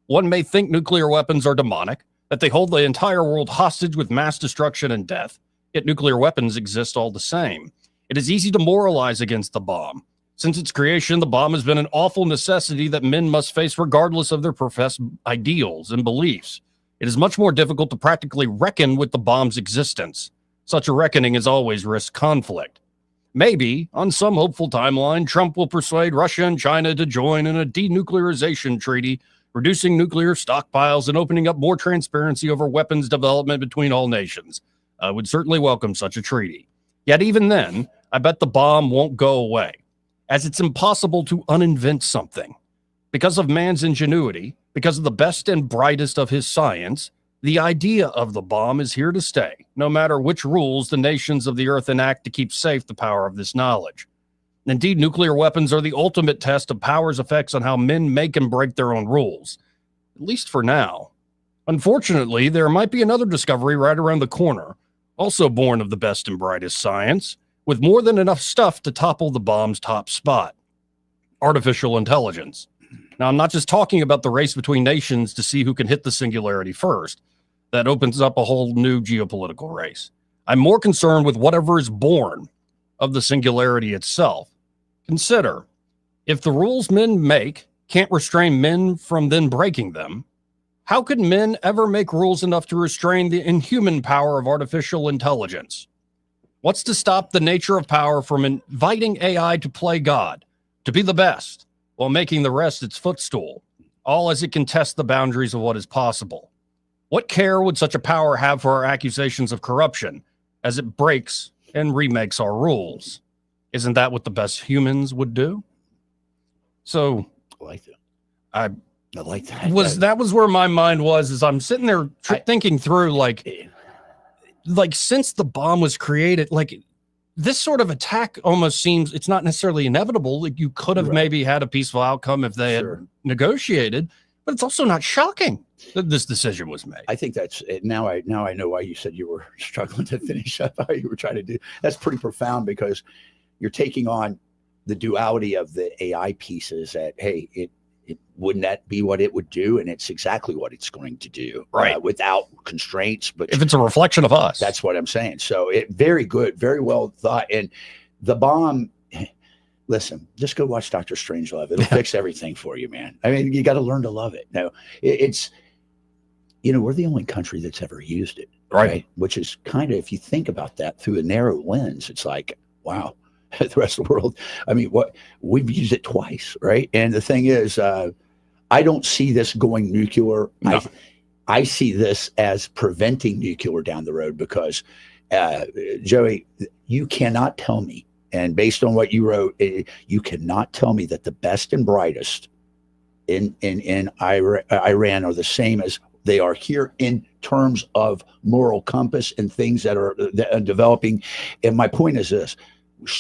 [SPEAKER 8] One may think nuclear weapons are demonic, that they hold the entire world hostage with mass destruction and death, yet nuclear weapons exist all the same. It is easy to moralize against the bomb. Since its creation, the bomb has been an awful necessity that men must face regardless of their professed ideals and beliefs. It is much more difficult to practically reckon with the bomb's existence. Such a reckoning is always risk conflict. Maybe, on some hopeful timeline, Trump will persuade Russia and China to join in a denuclearization treaty, reducing nuclear stockpiles and opening up more transparency over weapons development between all nations. I would certainly welcome such a treaty. Yet even then, I bet the bomb won't go away, as it's impossible to uninvent something. Because of man's ingenuity, because of the best and brightest of his science, the idea of the bomb is here to stay, no matter which rules the nations of the earth enact to keep safe the power of this knowledge. Indeed, nuclear weapons are the ultimate test of power's effects on how men make and break their own rules, at least for now. Unfortunately, there might be another discovery right around the corner, also born of the best and brightest science, with more than enough stuff to topple the bomb's top spot: artificial intelligence. Now, I'm not just talking about the race between nations to see who can hit the singularity first. That opens up a whole new geopolitical race. I'm more concerned with whatever is born of the singularity itself. Consider, if the rules men make can't restrain men from then breaking them, how could men ever make rules enough to restrain the inhuman power of artificial intelligence? What's to stop the nature of power from inviting AI to play God, to be the best, while making the rest its footstool, all as it can test the boundaries of what is possible? What care would such a power have for our accusations of corruption as it breaks and remakes our rules? Isn't that what the best humans would do? So
[SPEAKER 9] I like that.
[SPEAKER 8] I
[SPEAKER 9] like that.
[SPEAKER 8] That was where my mind was, as I'm sitting there thinking through, like since the bomb was created, like this sort of attack almost seems, it's not necessarily inevitable. Like you could have maybe had a peaceful outcome if they had negotiated, but it's also not shocking that this decision was made.
[SPEAKER 9] I think that's it. Now I know why you said you were struggling to finish up how you were trying to do. That's pretty profound, because you're taking on the duality of the AI pieces that, hey, it wouldn't that be what it would do? And it's exactly what it's going to do,
[SPEAKER 8] right?
[SPEAKER 9] Without constraints. But
[SPEAKER 8] if it's a reflection of us,
[SPEAKER 9] that's what I'm saying. So very good, very well thought. And the bomb, listen, just go watch Dr. Strangelove. It'll fix everything for you, man. I mean, you got to learn to love it. No, it's, we're the only country that's ever used it, right? Which is kind of, if you think about that through a narrow lens, it's like, wow. The rest of the world, I mean, we've used it twice, right? And the thing is, I don't see this going nuclear. No. I see this as preventing nuclear down the road, because, Joey, you cannot tell me, and based on what you wrote, you cannot tell me that the best and brightest in Iran are the same as they are here in terms of moral compass and things that are developing. And my point is this.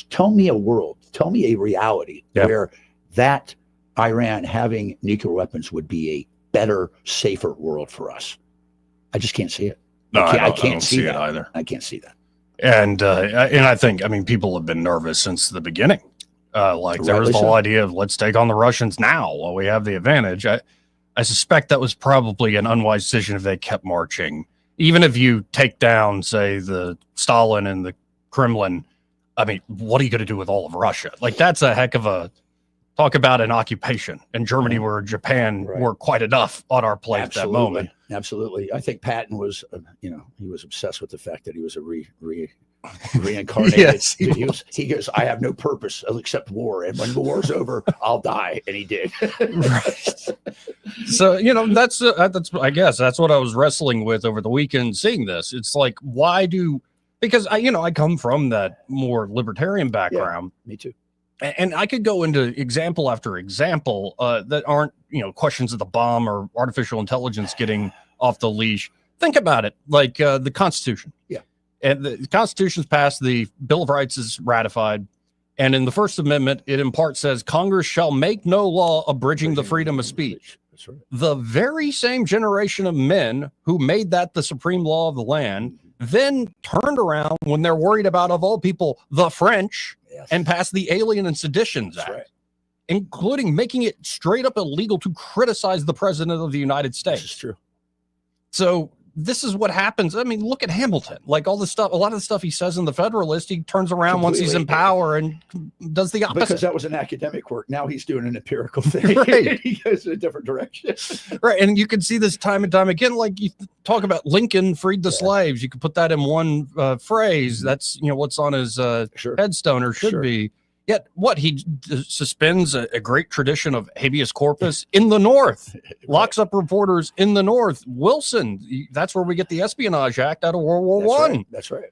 [SPEAKER 9] Tell me a world, tell me a reality where that Iran having nuclear weapons would be a better, safer world for us. I just can't see it.
[SPEAKER 8] No,
[SPEAKER 9] I can't see
[SPEAKER 8] it
[SPEAKER 9] that
[SPEAKER 8] either.
[SPEAKER 9] I can't see that.
[SPEAKER 8] And I think, people have been nervous since the beginning. There was the whole idea of let's take on the Russians now while we have the advantage. I suspect that was probably an unwise decision if they kept marching. Even if you take down, say, the Stalin and the Kremlin, what are you going to do with all of Russia? Like, that's a heck of a talk about an occupation. And Germany or Japan were quite enough on our plate at that moment.
[SPEAKER 9] Absolutely. I think Patton was, he was obsessed with the fact that he was a reincarnated.
[SPEAKER 8] Yes,
[SPEAKER 9] he goes, I have no purpose except war. And when the war's over, I'll die. And he did.
[SPEAKER 8] Right. So, that's I guess that's what I was wrestling with over the weekend seeing this. It's like, because I come from that more libertarian background.
[SPEAKER 9] Yeah, me too.
[SPEAKER 8] And I could go into example after example that aren't, questions of the bomb or artificial intelligence getting off the leash. Think about it, like the Constitution.
[SPEAKER 9] Yeah.
[SPEAKER 8] And the Constitution's passed, the Bill of Rights is ratified. And in the First Amendment, it in part says Congress shall make no law abridging the freedom of speech.
[SPEAKER 9] That's right.
[SPEAKER 8] The very same generation of men who made that the supreme law of the land then turned around when they're worried about, of all people, the French, and passed the Alien and Seditions Act, including making it straight up illegal to criticize the president of the United States.
[SPEAKER 9] This is true.
[SPEAKER 8] So this is what happens. I mean, look at Hamilton. Like all the stuff, a lot of the stuff he says in the Federalist, he turns around once he's in power and does the opposite.
[SPEAKER 9] Because that was an academic work. Now he's doing an empirical thing.
[SPEAKER 8] Right.
[SPEAKER 9] He goes in a different direction.
[SPEAKER 8] Right. And you can see this time and time again. Like you talk about Lincoln freed the slaves. You could put that in one phrase. That's, you know, what's on his headstone, or should be. Yet what he suspends a great tradition of habeas corpus in the North, locks up reporters in the North. Wilson, that's where we get the Espionage Act out of World War I.
[SPEAKER 9] That's right.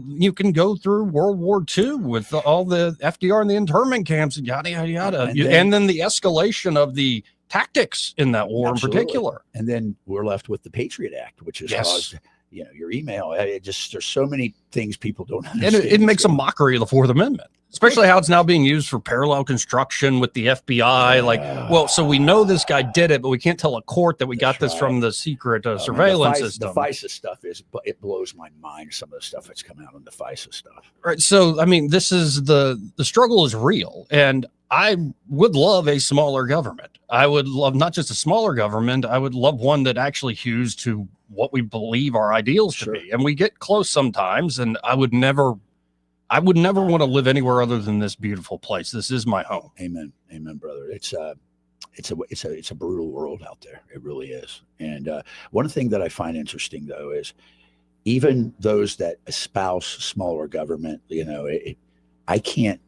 [SPEAKER 8] You can go through World War II with all the FDR and the internment camps and yada, yada, yada. And then the escalation of the tactics in that war in particular.
[SPEAKER 9] And then we're left with the Patriot Act, which has caused, you know, your email. It just, there's so many things people don't understand.
[SPEAKER 8] And it makes a mockery of the Fourth Amendment, especially how it's now being used for parallel construction with the FBI. Like, well, so we know this guy did it, but we can't tell a court that we got this from the secret surveillance system.
[SPEAKER 9] The FISA stuff it blows my mind. Some of the stuff that's come out on the FISA stuff.
[SPEAKER 8] Right. So, I mean, this is the struggle is real. And I would love a smaller government. I would love not just a smaller government. I would love one that actually hews to what we believe our ideals to be. And we get close sometimes. And I would never want to live anywhere other than this beautiful place. This is my home.
[SPEAKER 9] Amen. Amen, brother. It's a brutal world out there. It really is. And one thing that I find interesting, though, is even those that espouse smaller government, you know, I can't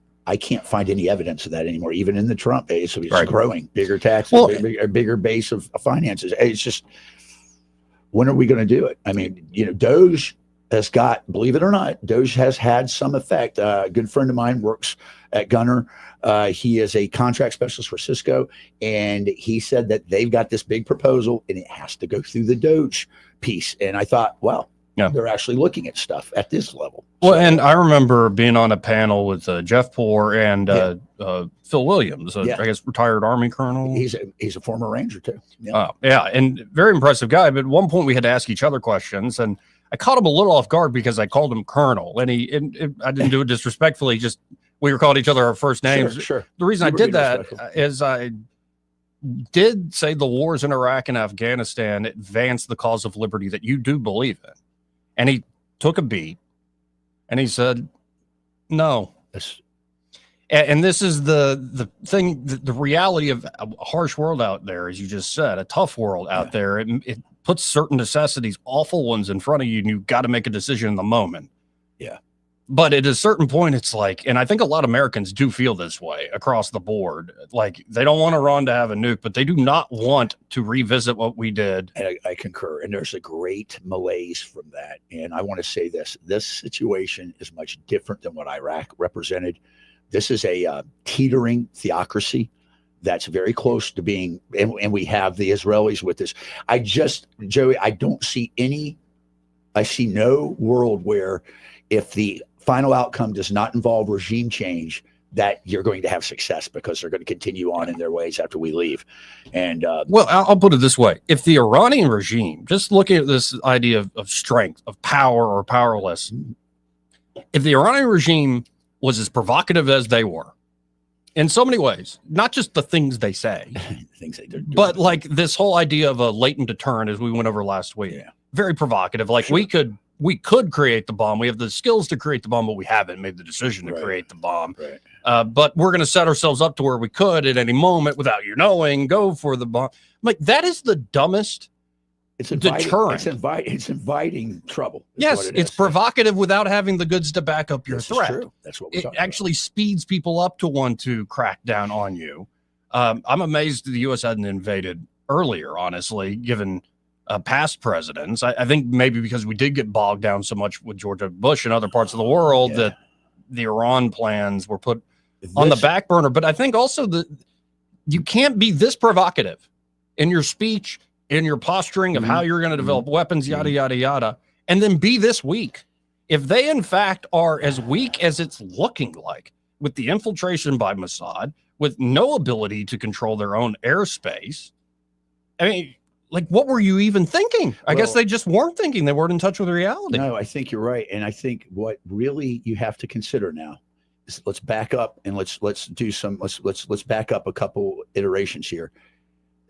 [SPEAKER 9] find any evidence of that anymore. Even in the Trump days, so it's growing, bigger taxes, bigger base of finances. It's just, when are we going to do it? I mean, you know, Doge has got, believe it or not, Doge has had some effect. A good friend of mine works at Gunner. He is a contract specialist for Cisco, and he said that they've got this big proposal and it has to go through the Doge piece. And I thought, well, they're actually looking at stuff at this level.
[SPEAKER 8] Well, and I remember being on a panel with Jeff Poor and Phil Williams, I guess retired Army colonel.
[SPEAKER 9] He's a former Ranger too.
[SPEAKER 8] And very impressive guy. But at one point we had to ask each other questions, and I caught him a little off guard because I called him Colonel, and I didn't do it disrespectfully. Just we were calling each other our first names.
[SPEAKER 9] Sure.
[SPEAKER 8] The reason I did that is I did say the wars in Iraq and Afghanistan advanced the cause of liberty that you do believe in. And he took a beat and he said, no. And this is the thing, the reality of a harsh world out there, as you just said, a tough world out there. It puts certain necessities, awful ones, in front of you, and you've got to make a decision in the moment.
[SPEAKER 9] Yeah.
[SPEAKER 8] But at a certain point, it's like, and I think a lot of Americans do feel this way across the board. Like, they don't want Iran to have a nuke, but they do not want to revisit what we did.
[SPEAKER 9] And I concur. And there's a great malaise from that. And I want to say this situation is much different than what Iraq represented. This is a teetering theocracy that's very close to being, and we have the Israelis with this. Joey, I see no world where if the final outcome does not involve regime change, that you're going to have success, because they're going to continue on in their ways after we leave. And
[SPEAKER 8] well, I'll put it this way. If the Iranian regime, just looking at this idea of strength, of power or powerless, if the Iranian regime was as provocative as they were, in so many ways, not just the things they say, but like this whole idea of a latent deterrent, as we went over last week, very provocative. Like we could create the bomb. We have the skills to create the bomb, but we haven't made the decision to create the bomb. But we're going to set ourselves up to where we could at any moment, without you knowing, go for the bomb. Like, that is the dumbest deterrent.
[SPEAKER 9] It's inviting trouble.
[SPEAKER 8] Yes, it's provocative without having the goods to back up your threat.
[SPEAKER 9] True. That's what we're talking
[SPEAKER 8] actually speeds people up to want to crack down on you. I'm amazed the U.S. hadn't invaded earlier, honestly, given past presidents. I think maybe because we did get bogged down so much with George Bush and other parts of the world that the Iran plans were put on the back burner. But I think also that you can't be this provocative in your speech, in your posturing of how you're going to develop weapons, yada, yada, yada, and then be this weak. If they, in fact, are as weak as it's looking like, with the infiltration by Mossad, with no ability to control their own airspace. I mean, like, what were you even thinking? I guess they just weren't thinking. They weren't in touch with reality.
[SPEAKER 9] No, I think you're right. And I think what really you have to consider now is let's back up and let's back up a couple iterations here.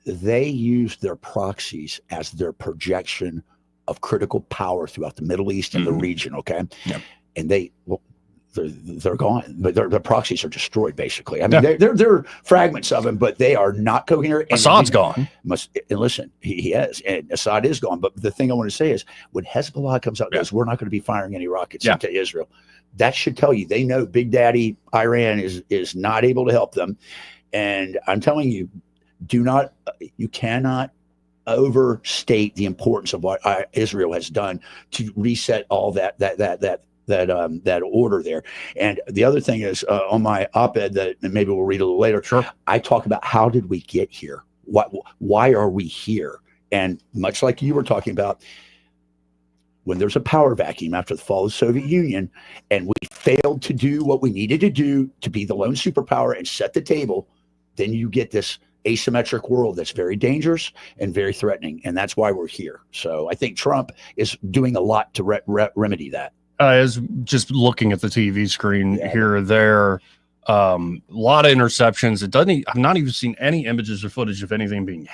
[SPEAKER 9] They used their proxies as their projection of critical power throughout the Middle East and the region. Okay.
[SPEAKER 8] Yep.
[SPEAKER 9] And they're gone, but their proxies are destroyed. Basically, I mean, they're fragments of them, but they are not coherent.
[SPEAKER 8] Assad's gone.
[SPEAKER 9] And listen, he is, and Assad is gone. But the thing I want to say is, when Hezbollah comes out, goes, we're not going to be firing any rockets into Israel. That should tell you they know Big Daddy Iran is not able to help them. And I'm telling you, you cannot overstate the importance of what Israel has done to reset all that order there. And the other thing is, on my op-ed that maybe we'll read a little later, I talk about how did we get here? Why are we here? And much like you were talking about, when there's a power vacuum after the fall of the Soviet Union, and we failed to do what we needed to do to be the lone superpower and set the table, then you get this asymmetric world that's very dangerous and very threatening. And that's why we're here. So I think Trump is doing a lot to remedy that.
[SPEAKER 8] As just looking at the TV screen here or there, a lot of interceptions. I've not even seen any images or footage of anything being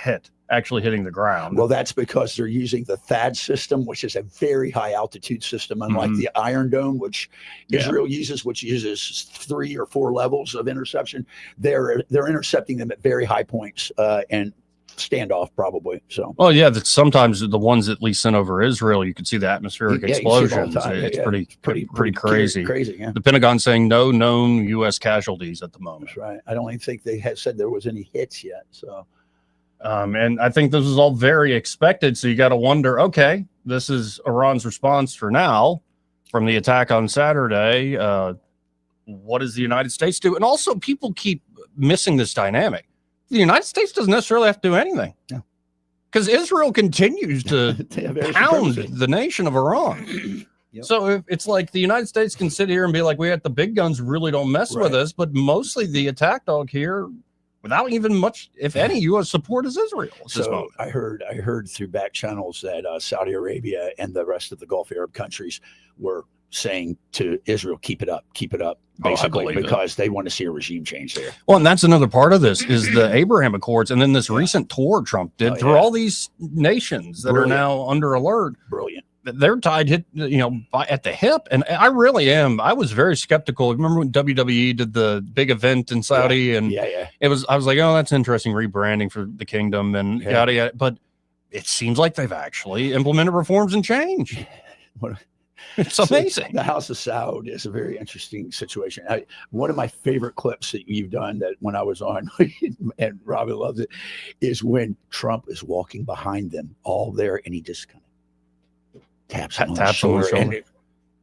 [SPEAKER 8] actually hitting the ground.
[SPEAKER 9] Well, that's because they're using the THAAD system, which is a very high altitude system, unlike the Iron Dome, which Israel uses, which uses 3 or 4 levels of interception. They're intercepting them at very high points and standoff probably. So
[SPEAKER 8] that's sometimes the ones at least sent over Israel, you can see the atmospheric explosions. It's pretty crazy. The Pentagon saying no known U.S. casualties at the moment.
[SPEAKER 9] That's right. I don't even think they have said there was any hits yet. So
[SPEAKER 8] and I think this is all very expected. So you got to wonder, okay, this is Iran's response for now from the attack on Saturday. What does the United States do? And also, people keep missing this dynamic. The United States doesn't necessarily have to do anything. Because Israel continues to pound the nation of Iran. So it's like the United States can sit here and be like, we got the big guns, really don't mess with us. But mostly the attack dog here, without even much, if any, U.S. support, is Israel at this moment.
[SPEAKER 9] I heard through back channels that Saudi Arabia and the rest of the Gulf Arab countries were saying to Israel, keep it up, basically, because they want to see a regime change there.
[SPEAKER 8] Well, and that's another part of this is the Abraham Accords, and then this recent tour Trump did through all these nations that are now under alert.
[SPEAKER 9] Brilliant.
[SPEAKER 8] They're tied, at the hip, and I really am. I was very skeptical. Remember when WWE did the big event in Saudi, and I was like, oh, that's interesting rebranding for the kingdom and yada yada. But it seems like they've actually implemented reforms and change. It's amazing.
[SPEAKER 9] The House of Saud is a very interesting situation. One of my favorite clips that you've done that when I was on, and Robbie loves it, is when Trump is walking behind them all there, and he just kind of taps on the shoulder. And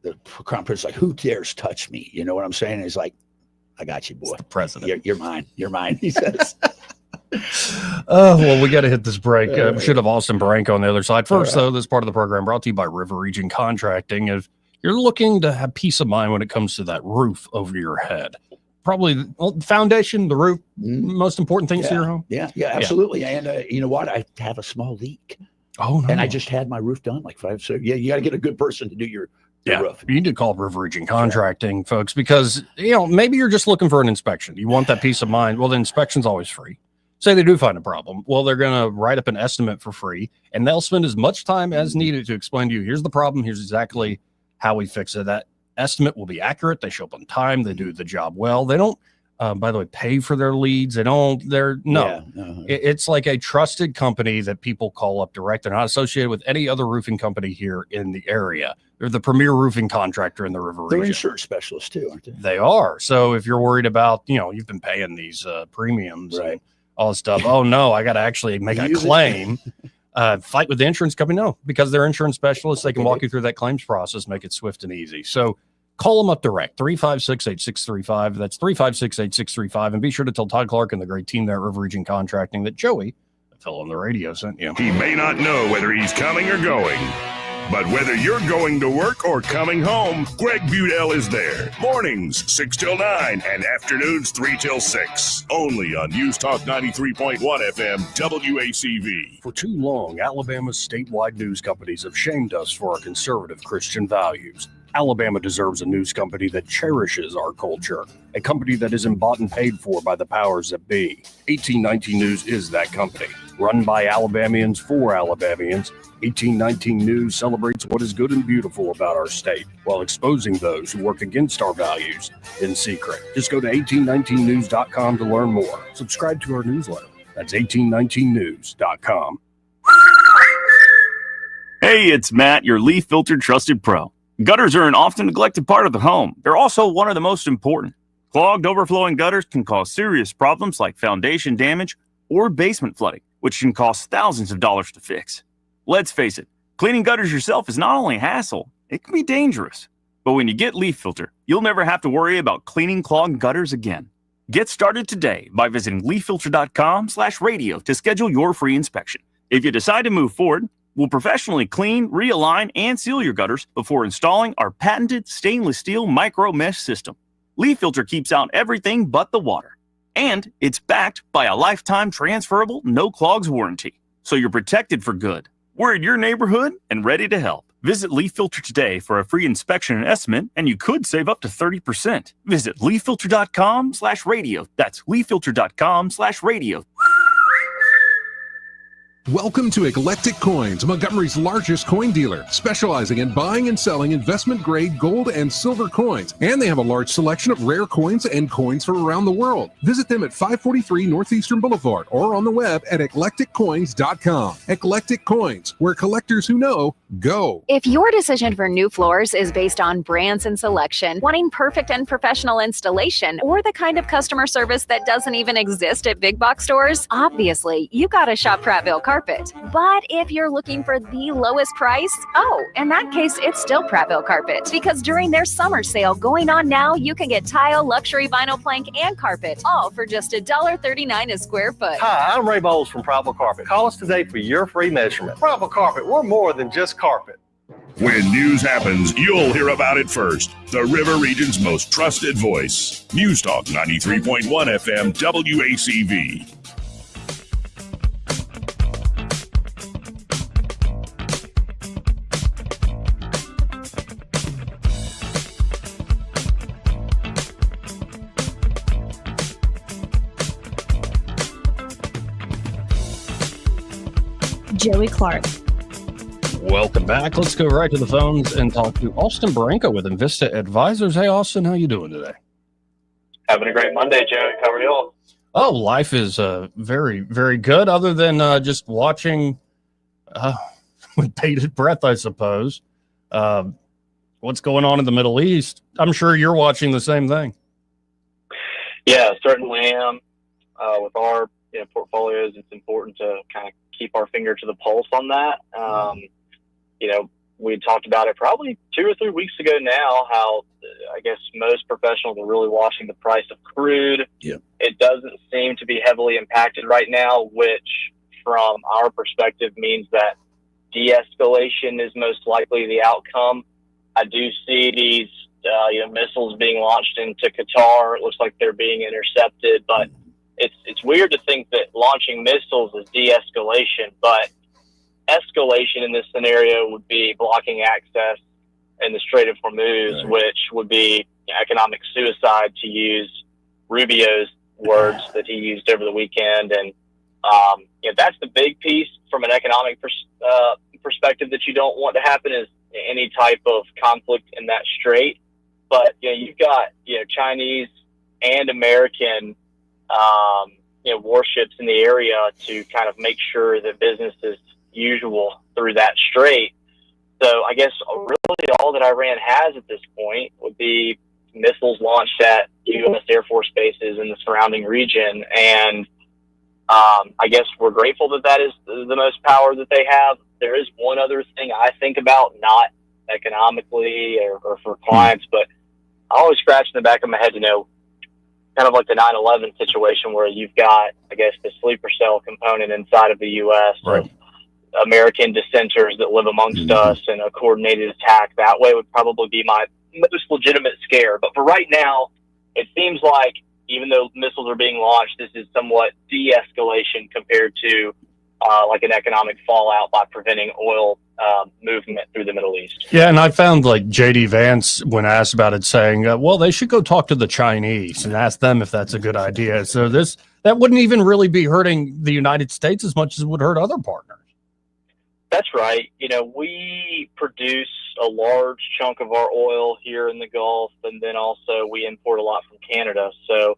[SPEAKER 9] the crown prince is like, who dares touch me? You know what I'm saying? And he's like, I got you, boy.
[SPEAKER 8] The president.
[SPEAKER 9] You're mine. You're mine, he says.
[SPEAKER 8] Oh, well, we got to hit this break. We should have Austin Branco on the other side. First, though, this part of the program brought to you by River Region Contracting. If you're looking to have peace of mind when it comes to that roof over your head, probably the foundation, the roof, most important things to your home.
[SPEAKER 9] Yeah, absolutely. And you know what? I have a small leak.
[SPEAKER 8] Oh, no.
[SPEAKER 9] And I just had my roof done so you got to get a good person to do your roof.
[SPEAKER 8] You need to call River Region Contracting, folks, because, maybe you're just looking for an inspection. You want that peace of mind. Well, the inspection's always free. Say they do find a problem. Well, they're going to write up an estimate for free, and they'll spend as much time as needed to explain to you, here's the problem, here's exactly how we fix it. That estimate will be accurate. They show up on time. They do the job well. They don't, by the way, pay for their leads. It's like a trusted company that people call up direct. They're not associated with any other roofing company here in the area. They're the premier roofing contractor in the River Region.
[SPEAKER 9] They're insurance specialists too, aren't they?
[SPEAKER 8] They are. So if you're worried about, you've been paying these premiums, and all this stuff. Oh no, I got to actually make a claim. Fight with the insurance company? No, because they're insurance specialists. They can walk you through that claims process, make it swift and easy. So call them up direct, 356-8635. That's 356-8635. And be sure to tell Todd Clark and the great team there at River Region Contracting that Joey, the fellow on the radio, sent you.
[SPEAKER 6] He may not know whether he's coming or going, But whether you're going to work or coming home, Greg Budell is there. Mornings 6 till 9 and afternoons 3 till 6. Only on News Talk 93.1 FM WACV.
[SPEAKER 8] For too long, Alabama's statewide news companies have shamed us for our conservative Christian values. Alabama deserves a news company that cherishes our culture, a company that isn't bought and paid for by the powers that be. 1819 News is that company. Run by Alabamians for Alabamians, 1819 News celebrates what is good and beautiful about our state while exposing those who work against our values in secret. Just go to 1819news.com to learn more. Subscribe to our newsletter. That's 1819news.com.
[SPEAKER 2] Hey, it's Matt, your leaf filter trusted pro. Gutters are an often neglected part of the home. They're also one of the most important. Clogged, overflowing gutters can cause serious problems like foundation damage or basement flooding, which can cost thousands of dollars to fix. Let's face it, cleaning gutters yourself is not only a hassle, it can be dangerous. But when you get Leaf Filter, you'll never have to worry about cleaning clogged gutters again. Get started today by visiting leaffilter.com/radio to schedule your free inspection. If you decide to move forward, we'll professionally clean, realign, and seal your gutters before installing our patented stainless steel micro mesh system. Leaf Filter keeps out everything but the water. And it's backed by a lifetime transferable no clogs warranty. So you're protected for good. We're in your neighborhood and ready to help. Visit Leaf Filter today for a free inspection and estimate, and you could save up to 30%. Visit leaffilter.com/radio. That's leaffilter.com/radio.
[SPEAKER 3] Welcome to Eclectic Coins, Montgomery's largest coin dealer, specializing in buying and selling investment-grade gold and silver coins. And they have a large selection of rare coins and coins from around the world. Visit them at 543 Northeastern Boulevard or on the web at eclecticcoins.com. Eclectic Coins, where collectors who know go.
[SPEAKER 23] If your decision for new floors is based on brands and selection, wanting perfect and professional installation, or the kind of customer service that doesn't even exist at big box stores, obviously you gotta shop Prattville Carpet. But if you're looking for the lowest price, in that case, it's still Prattville Carpet. Because during their summer sale going on now, you can get tile, luxury vinyl plank, and carpet, all for just $1.39 a square foot.
[SPEAKER 24] Hi, I'm Ray Bowles from Prattville Carpet. Call us today for your free measurement. Prattville Carpet, we're more than just carpet.
[SPEAKER 6] When news happens, you'll hear about it first. The River Region's most trusted voice. News Talk 93.1 FM WACV.
[SPEAKER 7] Joey Clark.
[SPEAKER 8] Welcome back. Let's go right to the phones and talk to Austin Branco with Invista Advisors. Hey, Austin, how you doing today?
[SPEAKER 25] Having a great Monday, Joey. How are you?
[SPEAKER 8] Oh, life is very, very good, other than just watching with bated breath, I suppose. What's going on in the Middle East? I'm sure you're watching the same thing.
[SPEAKER 25] Yeah, certainly am. With our portfolios, it's important to kind of keep our finger to the pulse on that. We talked about it probably 2 or 3 weeks ago now, how I guess most professionals are really watching the price of crude.
[SPEAKER 9] Yeah.
[SPEAKER 25] It doesn't seem to be heavily impacted right now, which from our perspective means that de-escalation is most likely the outcome. I do see these missiles being launched into Qatar. It looks like they're being intercepted, but it's weird to think that launching missiles is de-escalation, but escalation in this scenario would be blocking access in the Strait of Hormuz, which would be economic suicide, to use Rubio's words that he used over the weekend. And that's the big piece from an economic perspective that you don't want to happen, is any type of conflict in that strait. But you've got Chinese and American warships in the area to kind of make sure that business is usual through that strait. So I guess really all that Iran has at this point would be missiles launched at U.S. Air Force bases in the surrounding region. And I guess we're grateful that is the most power that they have. There is one other thing I think about, not economically or for clients, but I always scratch in the back of my head, kind of like the 9/11 situation where you've got, I guess, the sleeper cell component inside of the U.S.
[SPEAKER 8] Right.
[SPEAKER 25] American dissenters that live amongst us and a coordinated attack that way would probably be my most legitimate scare. But for right now, it seems like even though missiles are being launched, this is somewhat de-escalation compared to like an economic fallout by preventing oil movement through the Middle East.
[SPEAKER 8] Yeah, and I found like J.D. Vance, when asked about it, saying, well, they should go talk to the Chinese and ask them if that's a good idea. So that wouldn't even really be hurting the United States as much as it would hurt other partners.
[SPEAKER 25] That's right. We produce a large chunk of our oil here in the Gulf, and then also we import a lot from Canada. So,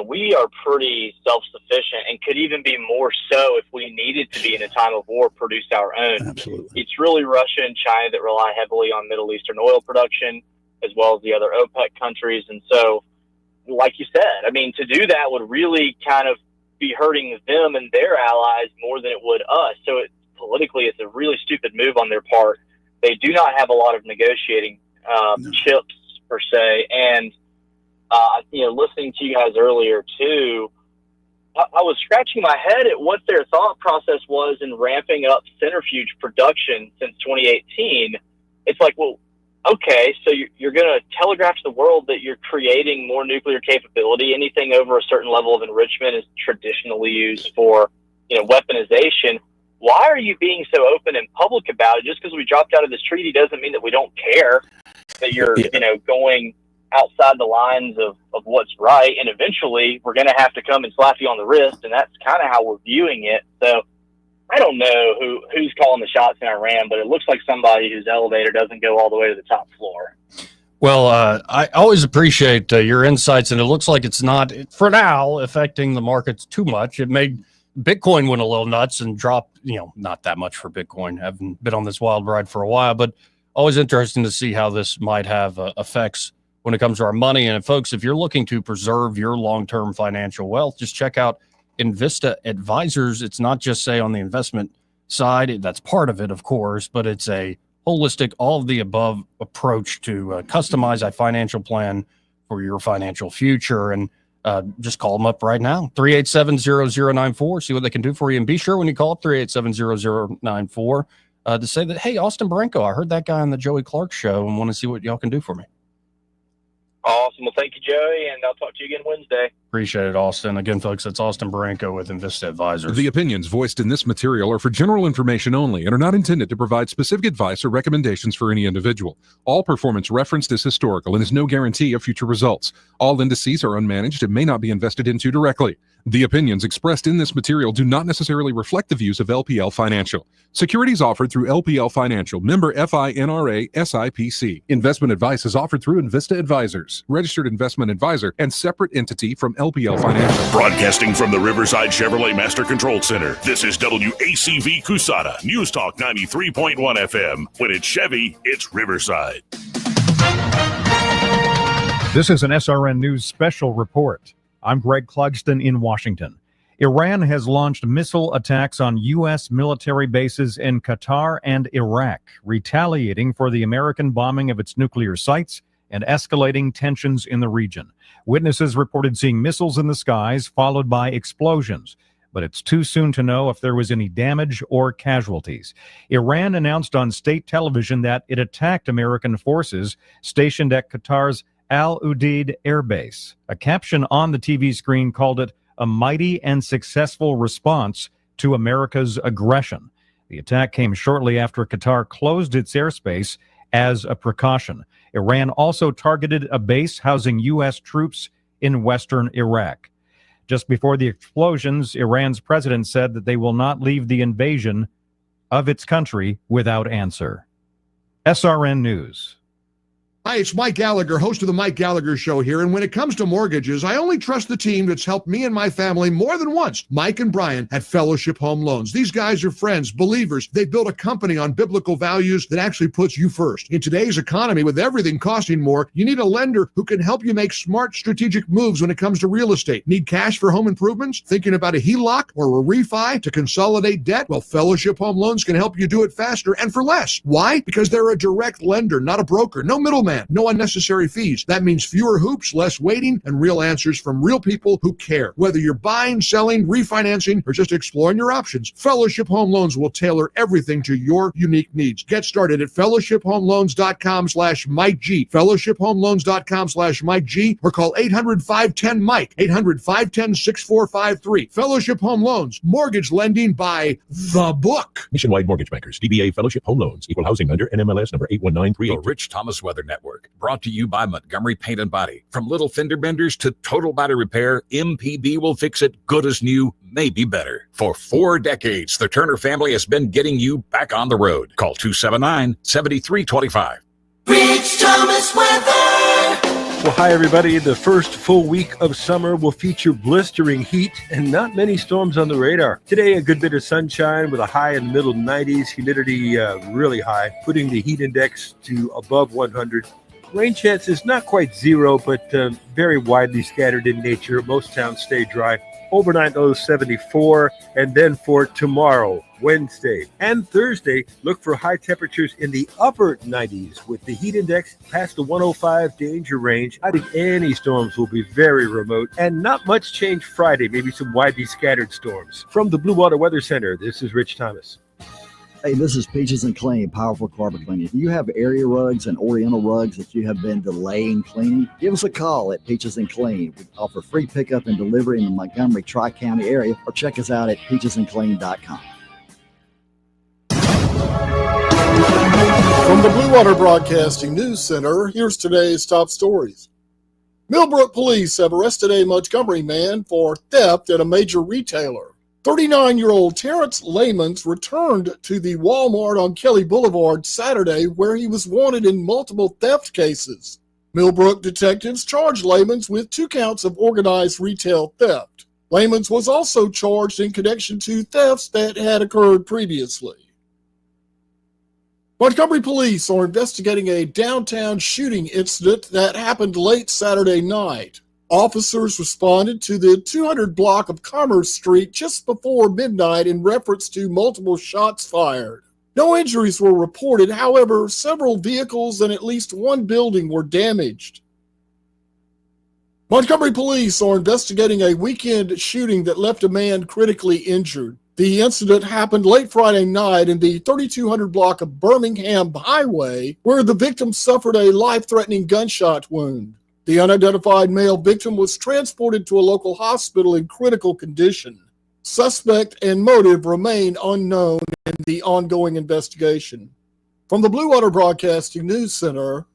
[SPEAKER 25] we are pretty self-sufficient and could even be more so if we needed to be in a time of war, produce our own.
[SPEAKER 9] Absolutely.
[SPEAKER 25] It's really Russia and China that rely heavily on Middle Eastern oil production, as well as the other OPEC countries. And so, like you said, to do that would really kind of be hurting them and their allies more than it would us. So politically, it's a really stupid move on their part. They do not have a lot of negotiating chips per se. And, listening to you guys earlier too, I was scratching my head at what their thought process was in ramping up centrifuge production since 2018. It's like, well, okay, so you're going to telegraph to the world that you're creating more nuclear capability. Anything over a certain level of enrichment is traditionally used for, weaponization. Why are you being so open and public about it? Just because we dropped out of this treaty doesn't mean that we don't care, that you're, going outside the lines of what's right. And eventually we're going to have to come and slap you on the wrist. And that's kind of how we're viewing it. So I don't know who's calling the shots in Iran, but it looks like somebody whose elevator doesn't go all the way to the top floor.
[SPEAKER 8] Well, I always appreciate your insights, and it looks like it's not, for now, affecting the markets too much. It made Bitcoin went a little nuts and dropped, not that much for Bitcoin. I haven't been on this wild ride for a while, but always interesting to see how this might have effects when it comes to our money. And folks, if you're looking to preserve your long-term financial wealth, just check out Invista Advisors. It's not just, say, on the investment side. That's part of it, of course, but it's a holistic, all of the above approach to customize a financial plan for your financial future. And just call them up right now, 387-0094, see what they can do for you. And be sure when you call up 387-0094 to say that, hey, Austin Branco, I heard that guy on the Joey Clark show and want to see what y'all can do for me.
[SPEAKER 25] Awesome. Well, thank you, Joey, and I'll talk to you again Wednesday.
[SPEAKER 8] Appreciate it, Austin. Again, folks, it's Austin Branco with Invista Advisors.
[SPEAKER 3] The opinions voiced in this material are for general information only and are not intended to provide specific advice or recommendations for any individual. All performance referenced is historical and is no guarantee of future results. All indices are unmanaged and may not be invested into directly. The opinions expressed in this material do not necessarily reflect the views of LPL Financial. Securities offered through LPL Financial, member FINRA SIPC. Investment advice is offered through Invista Advisors, registered investment advisor and separate entity from LPL Financial.
[SPEAKER 6] Broadcasting from the Riverside Chevrolet Master Control Center, this is WACV Cusada, News Talk 93.1 FM. When it's Chevy, it's Riverside.
[SPEAKER 1] This is an SRN News special report. I'm Greg Clugston in Washington. Iran has launched missile attacks on U.S. military bases in Qatar and Iraq, retaliating for the American bombing of its nuclear sites and escalating tensions in the region. Witnesses reported seeing missiles in the skies, followed by explosions, but it's too soon to know if there was any damage or casualties. Iran announced on state television that it attacked American forces stationed at Qatar's Al Udeid Air Base. A caption on the TV screen called it a mighty and successful response to America's aggression. The attack came shortly after Qatar closed its airspace as a precaution. Iran also targeted a base housing U.S. troops in western Iraq. Just before the explosions, Iran's president said that they will not leave the invasion of its country without answer. SRN News.
[SPEAKER 4] Hi, it's Mike Gallagher, host of the Mike Gallagher Show here. And when it comes to mortgages, I only trust the team that's helped me and my family more than once. Mike and Brian at Fellowship Home Loans. These guys are friends, believers. They built a company on biblical values that actually puts you first. In today's economy, with everything costing more, you need a lender who can help you make smart strategic moves when it comes to real estate. Need cash for home improvements? Thinking about a HELOC or a refi to consolidate debt? Well, Fellowship Home Loans can help you do it faster and for less. Why? Because they're a direct lender, not a broker. No middleman. middleman, no unnecessary fees. That means fewer hoops, less waiting, and real answers from real people who care. Whether you're buying, selling, refinancing, or just exploring your options, Fellowship Home Loans will tailor everything to your unique needs. Get started at fellowshiphomeloans.com/Mike G. fellowshiphomeloans.com/Mike G, or call 800-510-MIKE, 800-510-6453. Fellowship Home Loans, mortgage lending by the book.
[SPEAKER 5] Nationwide Mortgage Bankers, DBA Fellowship Home Loans, Equal Housing Lender, NMLS number 8193.
[SPEAKER 10] The Rich Thomas Weather Network, brought to you by Montgomery Paint and Body. From little fender benders to total body repair, MPB will fix it good as new, maybe better. For 4 decades, the Turner family has been getting you back on the road. Call 279-7325.
[SPEAKER 14] Rich Thomas Weather.
[SPEAKER 20] Well, hi, everybody. The first full week of summer will feature blistering heat and not many storms on the radar. Today, a good bit of sunshine with a high in the middle 90s, humidity really high, putting the heat index to above 100. Rain chances not quite zero, but very widely scattered in nature. Most towns stay dry. Overnight low 74, and then for tomorrow, Wednesday and Thursday, look for high temperatures in the upper 90s with the heat index past the 105 danger range. I think any storms will be very remote and not much change Friday, maybe some widely scattered storms. From the Blue Water Weather Center, this is Rich Thomas.
[SPEAKER 11] Hey, this is Peaches and Clean, Powerful Carpet Cleaning. If you have area rugs and oriental rugs that you have been delaying cleaning, give us a call at Peaches and Clean. We offer free pickup and delivery in the Montgomery Tri-County area, or check us out at peachesandclean.com.
[SPEAKER 12] From the Blue Water Broadcasting News Center, here's today's top stories. Millbrook police have arrested a Montgomery man for theft at a major retailer. 39-year-old Terrence Lamons returned to the Walmart on Kelly Boulevard Saturday, where he was wanted in multiple theft cases. Millbrook detectives charged Lamons with 2 counts of organized retail theft. Lamons was also charged in connection to thefts that had occurred previously. Montgomery police are investigating a downtown shooting incident that happened late Saturday night. Officers responded to the 200 block of Commerce Street just before midnight in reference to multiple shots fired. No injuries were reported. However, several vehicles and at least one building were damaged. Montgomery police are investigating a weekend shooting that left a man critically injured. The incident happened late Friday night in the 3200 block of Birmingham Highway, where the victim suffered a life-threatening gunshot wound. The unidentified male victim was transported to a local hospital in critical condition. Suspect and motive remain unknown in the ongoing investigation. From the Blue Water Broadcasting News Center,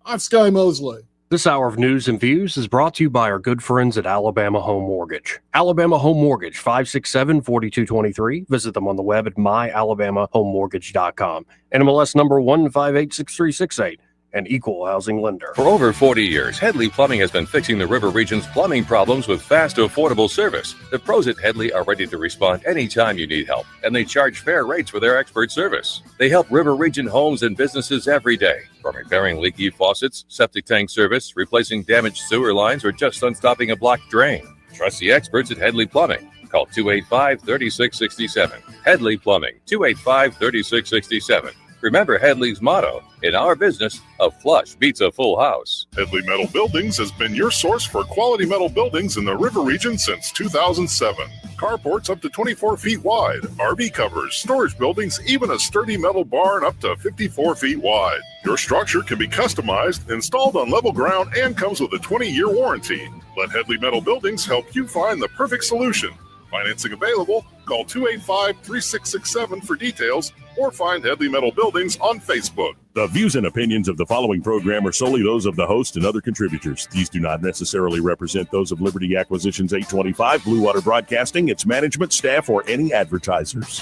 [SPEAKER 12] I'm Sky Mosley.
[SPEAKER 13] This hour of news and views is brought to you by our good friends at Alabama Home Mortgage. Alabama Home Mortgage, 567-4223. Visit them on the web at myalabamahomemortgage.com. NMLS number 1586368. An equal housing lender.
[SPEAKER 26] For over 40 years, Headley Plumbing has been fixing the River Region's plumbing problems with fast, affordable service. The pros at Headley are ready to respond anytime you need help, and they charge fair rates for their expert service. They help River Region homes and businesses every day, from repairing leaky faucets, septic tank service, replacing damaged sewer lines, or just unstopping a blocked drain. Trust the experts at Headley Plumbing. Call 285-3667. Headley Plumbing, 285-3667. Remember Headley's motto, in our business, a flush beats a full house.
[SPEAKER 6] Headley Metal Buildings has been your source for quality metal buildings in the River Region since 2007. Carports up to 24 feet wide, RV covers, storage buildings, even a sturdy metal barn up to 54 feet wide. Your structure can be customized, installed on level ground, and comes with a 20-year warranty. Let Headley Metal Buildings help you find the perfect solution. Financing available. Call 285-3667 for details or find Headley Metal Buildings on Facebook. The views and opinions of the following program are solely those of the host and other contributors. These do not necessarily represent those of Liberty Acquisitions 825, Blue Water Broadcasting, its management, staff, or any advertisers.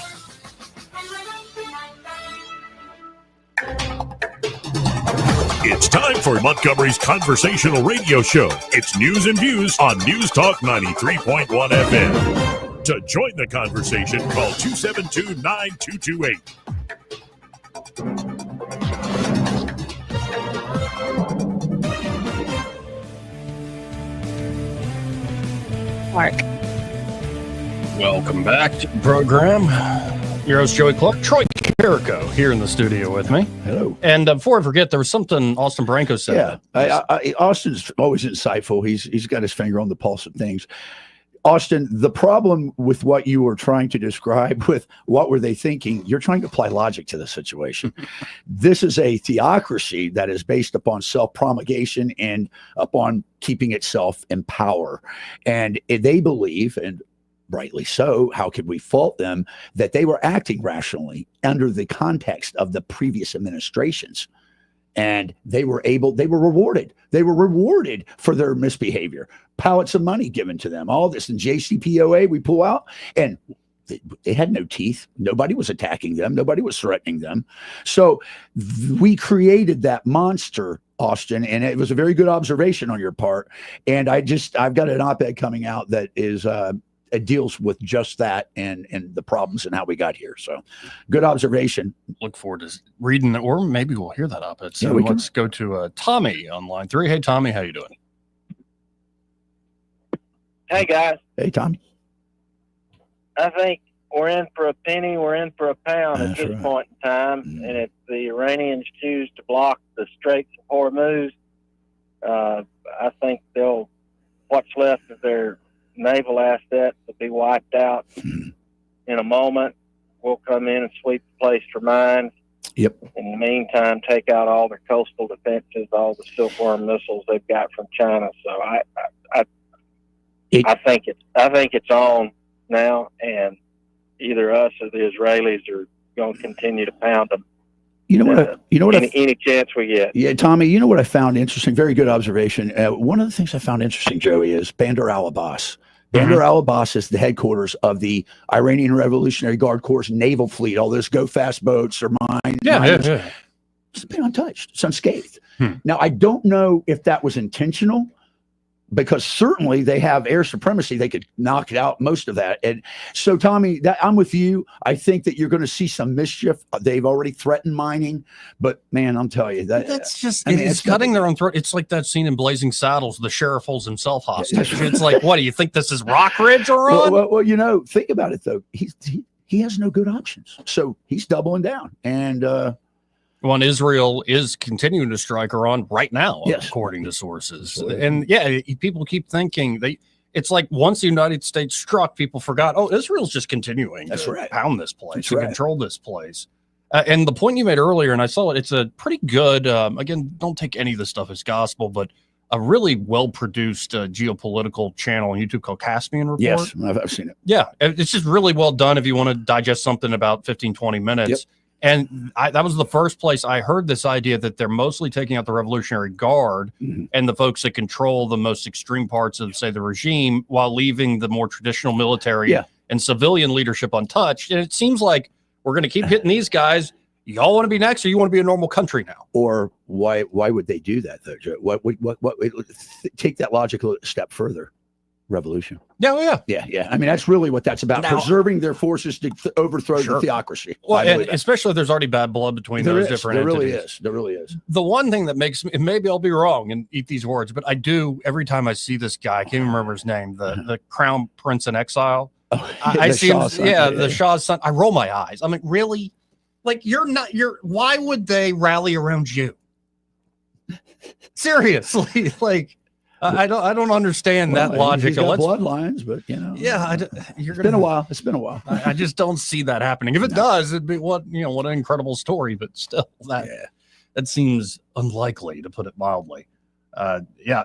[SPEAKER 6] It's time for Montgomery's conversational radio show. It's news and views on News Talk 93.1 FM. To join the conversation, call 272-9228.
[SPEAKER 7] Mark.
[SPEAKER 8] Welcome back to the program. Your host, Joey Clark. Troy Carrico here in the studio with me.
[SPEAKER 9] Hello.
[SPEAKER 8] And before I forget, there was something Austin Branco said.
[SPEAKER 9] Yeah, Austin's always insightful. He's got his finger on the pulse of things. Austin, the problem with what you were trying to describe with what were they thinking, you're trying to apply logic to the situation. This is a theocracy that is based upon self-promulgation and upon keeping itself in power. And they believe, and rightly so, how could we fault them, that they were acting rationally under the context of the previous administrations. And they were rewarded. They were rewarded for their misbehavior. Pallets of money given to them, all this. And JCPOA, we pull out, and they had no teeth. Nobody was attacking them. Nobody was threatening them. So we created that monster, Austin, and it was a very good observation on your part. And I've got an op-ed coming out that is it deals with just that and the problems and how we got here. So good observation.
[SPEAKER 8] Look forward to reading it, or maybe we'll hear that op-ed. So let's go to Tommy on line 3. Hey, Tommy, how you doing?
[SPEAKER 15] Hey, guys.
[SPEAKER 9] Hey, Tommy.
[SPEAKER 15] I think we're in for a penny, we're in for a pound at this point in time. And if the Iranians choose to block the Straits of Hormuz, I think what's left of their naval assets will be wiped out in a moment. We'll come in and sweep the place for mines.
[SPEAKER 9] Yep.
[SPEAKER 15] In the meantime, take out all their coastal defenses, all the silkworm missiles they've got from China. So I think it's on now, and either us or the Israelis are going to continue to pound them. Any chance we get.
[SPEAKER 9] Yeah, Tommy, you know what I found interesting? Very good observation. One of the things I found interesting, Joey, is Bandar al-Abbas. Bandar al-Abbas is the headquarters of the Iranian Revolutionary Guard Corps naval fleet. All those go-fast boats or mines.
[SPEAKER 8] Yeah.
[SPEAKER 9] It's been untouched. It's unscathed. Now, I don't know if that was intentional, because certainly they have air supremacy. They could knock it out, most of that. And so, Tommy, I'm with you. I think that you're going to see some mischief. They've already threatened mining, but man, I'm telling you
[SPEAKER 8] that's just, it's cutting their own throat. It's like that scene in Blazing Saddles. The sheriff holds himself hostage. It's like, what do you think this is, Rock Ridge or on?
[SPEAKER 9] Well, think about it though. He has no good options. So he's doubling down. And,
[SPEAKER 8] Israel is continuing to strike Iran right now, according to sources. And people keep thinking it's like once the United States struck, people forgot, Israel's just continuing to pound this place and control this place. And the point you made earlier, and I saw it, it's a pretty good, again, don't take any of this stuff as gospel, but a really well-produced geopolitical channel on YouTube called Caspian Report.
[SPEAKER 9] Yes, I've seen it.
[SPEAKER 8] Yeah, it's just really well done if you want to digest something about 15, 20 minutes.
[SPEAKER 9] Yep.
[SPEAKER 8] And that was the first place I heard this idea that they're mostly taking out the Revolutionary Guard and the folks that control the most extreme parts of, say, the regime, while leaving the more traditional military and civilian leadership untouched. And it seems like we're going to keep hitting these guys. Y'all want to be next, or you want to be a normal country now?
[SPEAKER 9] Or why would they do that, though, Joe? What take that logical step further? Revolution.
[SPEAKER 8] Yeah.
[SPEAKER 9] I mean, that's really what that's about, preserving their forces to overthrow the theocracy.
[SPEAKER 8] Well, and especially if there's already bad blood between those different entities.
[SPEAKER 9] There really is.
[SPEAKER 8] The one thing that makes me, and maybe I'll be wrong and eat these words, but I do, every time I see this guy, I can't even remember his name, the Crown Prince in exile. I see him, the Shah's son. I roll my eyes. I mean, really? Like, why would they rally around you? Seriously, like, I don't understand that logic.
[SPEAKER 9] He's got bloodlines, but
[SPEAKER 8] it's
[SPEAKER 9] been a while. It's been a while.
[SPEAKER 8] I just don't see that happening. If it does, it'd be what an incredible story. But still, that seems unlikely, to put it mildly.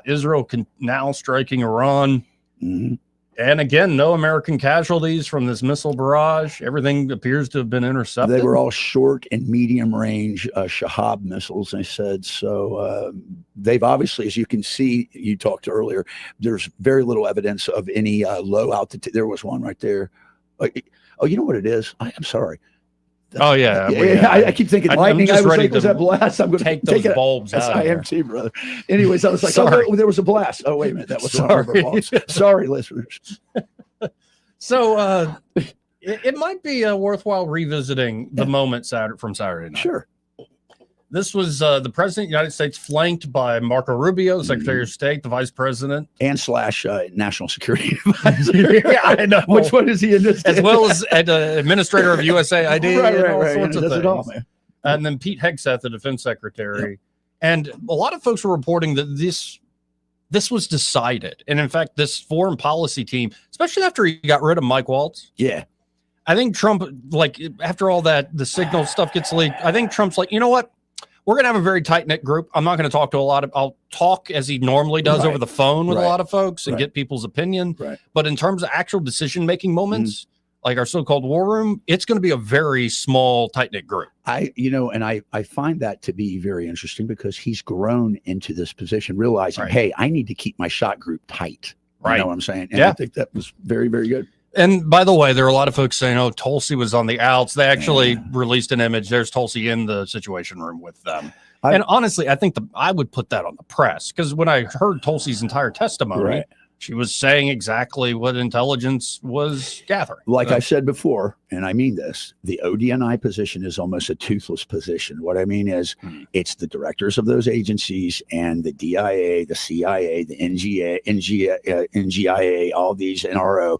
[SPEAKER 8] Israel now striking Iran, and again, no American casualties from this missile barrage. Everything appears to have been intercepted.
[SPEAKER 9] They were all short and medium range Shahab missiles, they said. So they've obviously, as you can see, you talked earlier, there's very little evidence of any low altitude. There was one right there. Oh, you know what it is? I'm sorry.
[SPEAKER 8] Oh yeah,
[SPEAKER 9] I keep thinking lightning. I was like, was that blast? I'm going to
[SPEAKER 8] take those bulbs out.
[SPEAKER 9] I am too, brother. Anyways, I was like, oh, there was a blast. Oh, wait a minute, that was sorry. Sorry, listeners.
[SPEAKER 8] So it might be worthwhile revisiting the moment from Saturday night.
[SPEAKER 9] Sure.
[SPEAKER 8] This was the president of the United States flanked by Marco Rubio, the Secretary of State, the Vice President.
[SPEAKER 9] And / National Security Advisor.
[SPEAKER 8] Yeah, I know.
[SPEAKER 9] Which one is he in this?
[SPEAKER 8] As well as Administrator of USAID
[SPEAKER 9] Right,
[SPEAKER 8] and all
[SPEAKER 9] right.
[SPEAKER 8] sorts of
[SPEAKER 9] Does
[SPEAKER 8] things.
[SPEAKER 9] it all, man.
[SPEAKER 8] And then Pete Hegseth, the Defense Secretary. Yep. And a lot of folks were reporting that this was decided. And in fact, this foreign policy team, especially after he got rid of Mike Waltz.
[SPEAKER 9] Yeah.
[SPEAKER 8] I think Trump, like, after all that, the signal stuff gets leaked. I think Trump's like, you know what? We're going to have a very tight knit group. I'm not going to talk to a lot of, I'll talk as he normally does over the phone with a lot of folks and get people's opinion.
[SPEAKER 9] Right.
[SPEAKER 8] But in terms of actual decision making moments, like our so-called war room, it's going to be a very small, tight knit group.
[SPEAKER 9] I find that to be very interesting because he's grown into this position, realizing, hey, I need to keep my shot group tight.
[SPEAKER 8] Right.
[SPEAKER 9] You know what I'm saying? And I think that was very, very good.
[SPEAKER 8] And by the way, there are a lot of folks saying, oh, Tulsi was on the outs. They actually released an image. There's Tulsi in the Situation Room with them. And honestly, I think I would put that on the press because when I heard Tulsi's entire testimony, she was saying exactly what intelligence was gathering.
[SPEAKER 9] Like I said before, and I mean this, the ODNI position is almost a toothless position. What I mean is it's the directors of those agencies and the DIA, the CIA, the NGIA, all these NRO.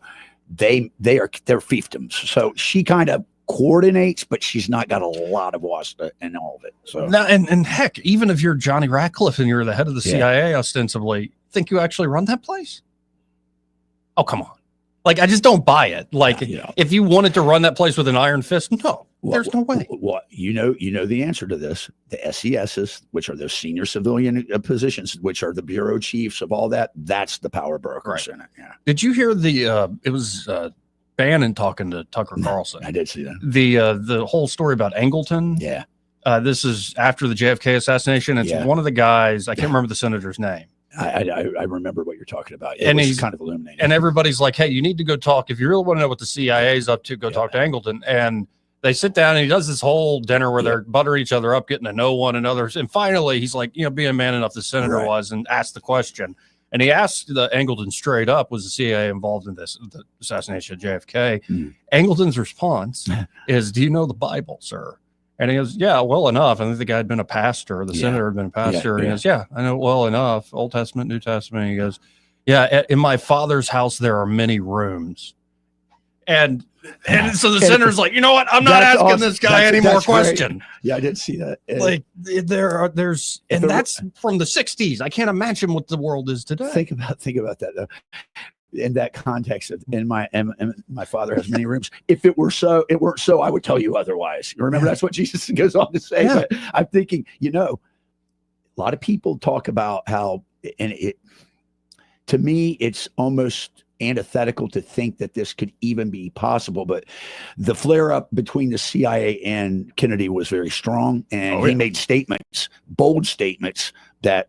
[SPEAKER 9] They're fiefdoms. So she kind of coordinates, but she's not got a lot of wasta in all of it. So
[SPEAKER 8] now, and heck, even if you're Johnny Ratcliffe and you're the head of the CIA, ostensibly, think you actually run that place? Oh, come on. Like, I just don't buy it. Like, if you wanted to run that place with an iron fist, no, there's no way.
[SPEAKER 9] Well, you know the answer to this. The SESs, which are those senior civilian positions, which are the bureau chiefs of all that, that's the power brokers in it. Yeah.
[SPEAKER 8] Did you hear it was Bannon talking to Tucker Carlson?
[SPEAKER 9] I did see that.
[SPEAKER 8] The whole story about Angleton.
[SPEAKER 9] Yeah.
[SPEAKER 8] This is after the JFK assassination. It's one of the guys, I can't remember the senator's name.
[SPEAKER 9] I remember what you're talking about.
[SPEAKER 8] And
[SPEAKER 9] was
[SPEAKER 8] he's
[SPEAKER 9] kind of illuminating.
[SPEAKER 8] And everybody's like, hey, you need to go talk. If you really want to know what the CIA is up to, go talk to Angleton. And they sit down and he does this whole dinner where they're buttering each other up, getting to know one another. And finally, he's like, being man enough, the senator was, and asked the question. And he asked the Angleton straight up, was the CIA involved in the assassination of JFK? Angleton's response is, do you know the Bible, sir? And he goes, yeah, well enough. I think the guy had been a pastor. The senator had been a pastor. And he goes, yeah, I know well enough. Old Testament, New Testament. He goes, yeah, in my father's house, there are many rooms. And so the senator's like, you know what? I'm not asking this guy any more question.
[SPEAKER 9] Yeah, I did see that.
[SPEAKER 8] Like there's that's from the 60s. I can't imagine what the world is today.
[SPEAKER 9] Think about that though. In that context of my father has many rooms. If it weren't so, I would tell you otherwise. You remember that's what Jesus goes on to say. But I'm thinking, a lot of people talk about how, and to me, it's almost antithetical to think that this could even be possible. But the flare up between the CIA and Kennedy was very strong, and he made bold statements that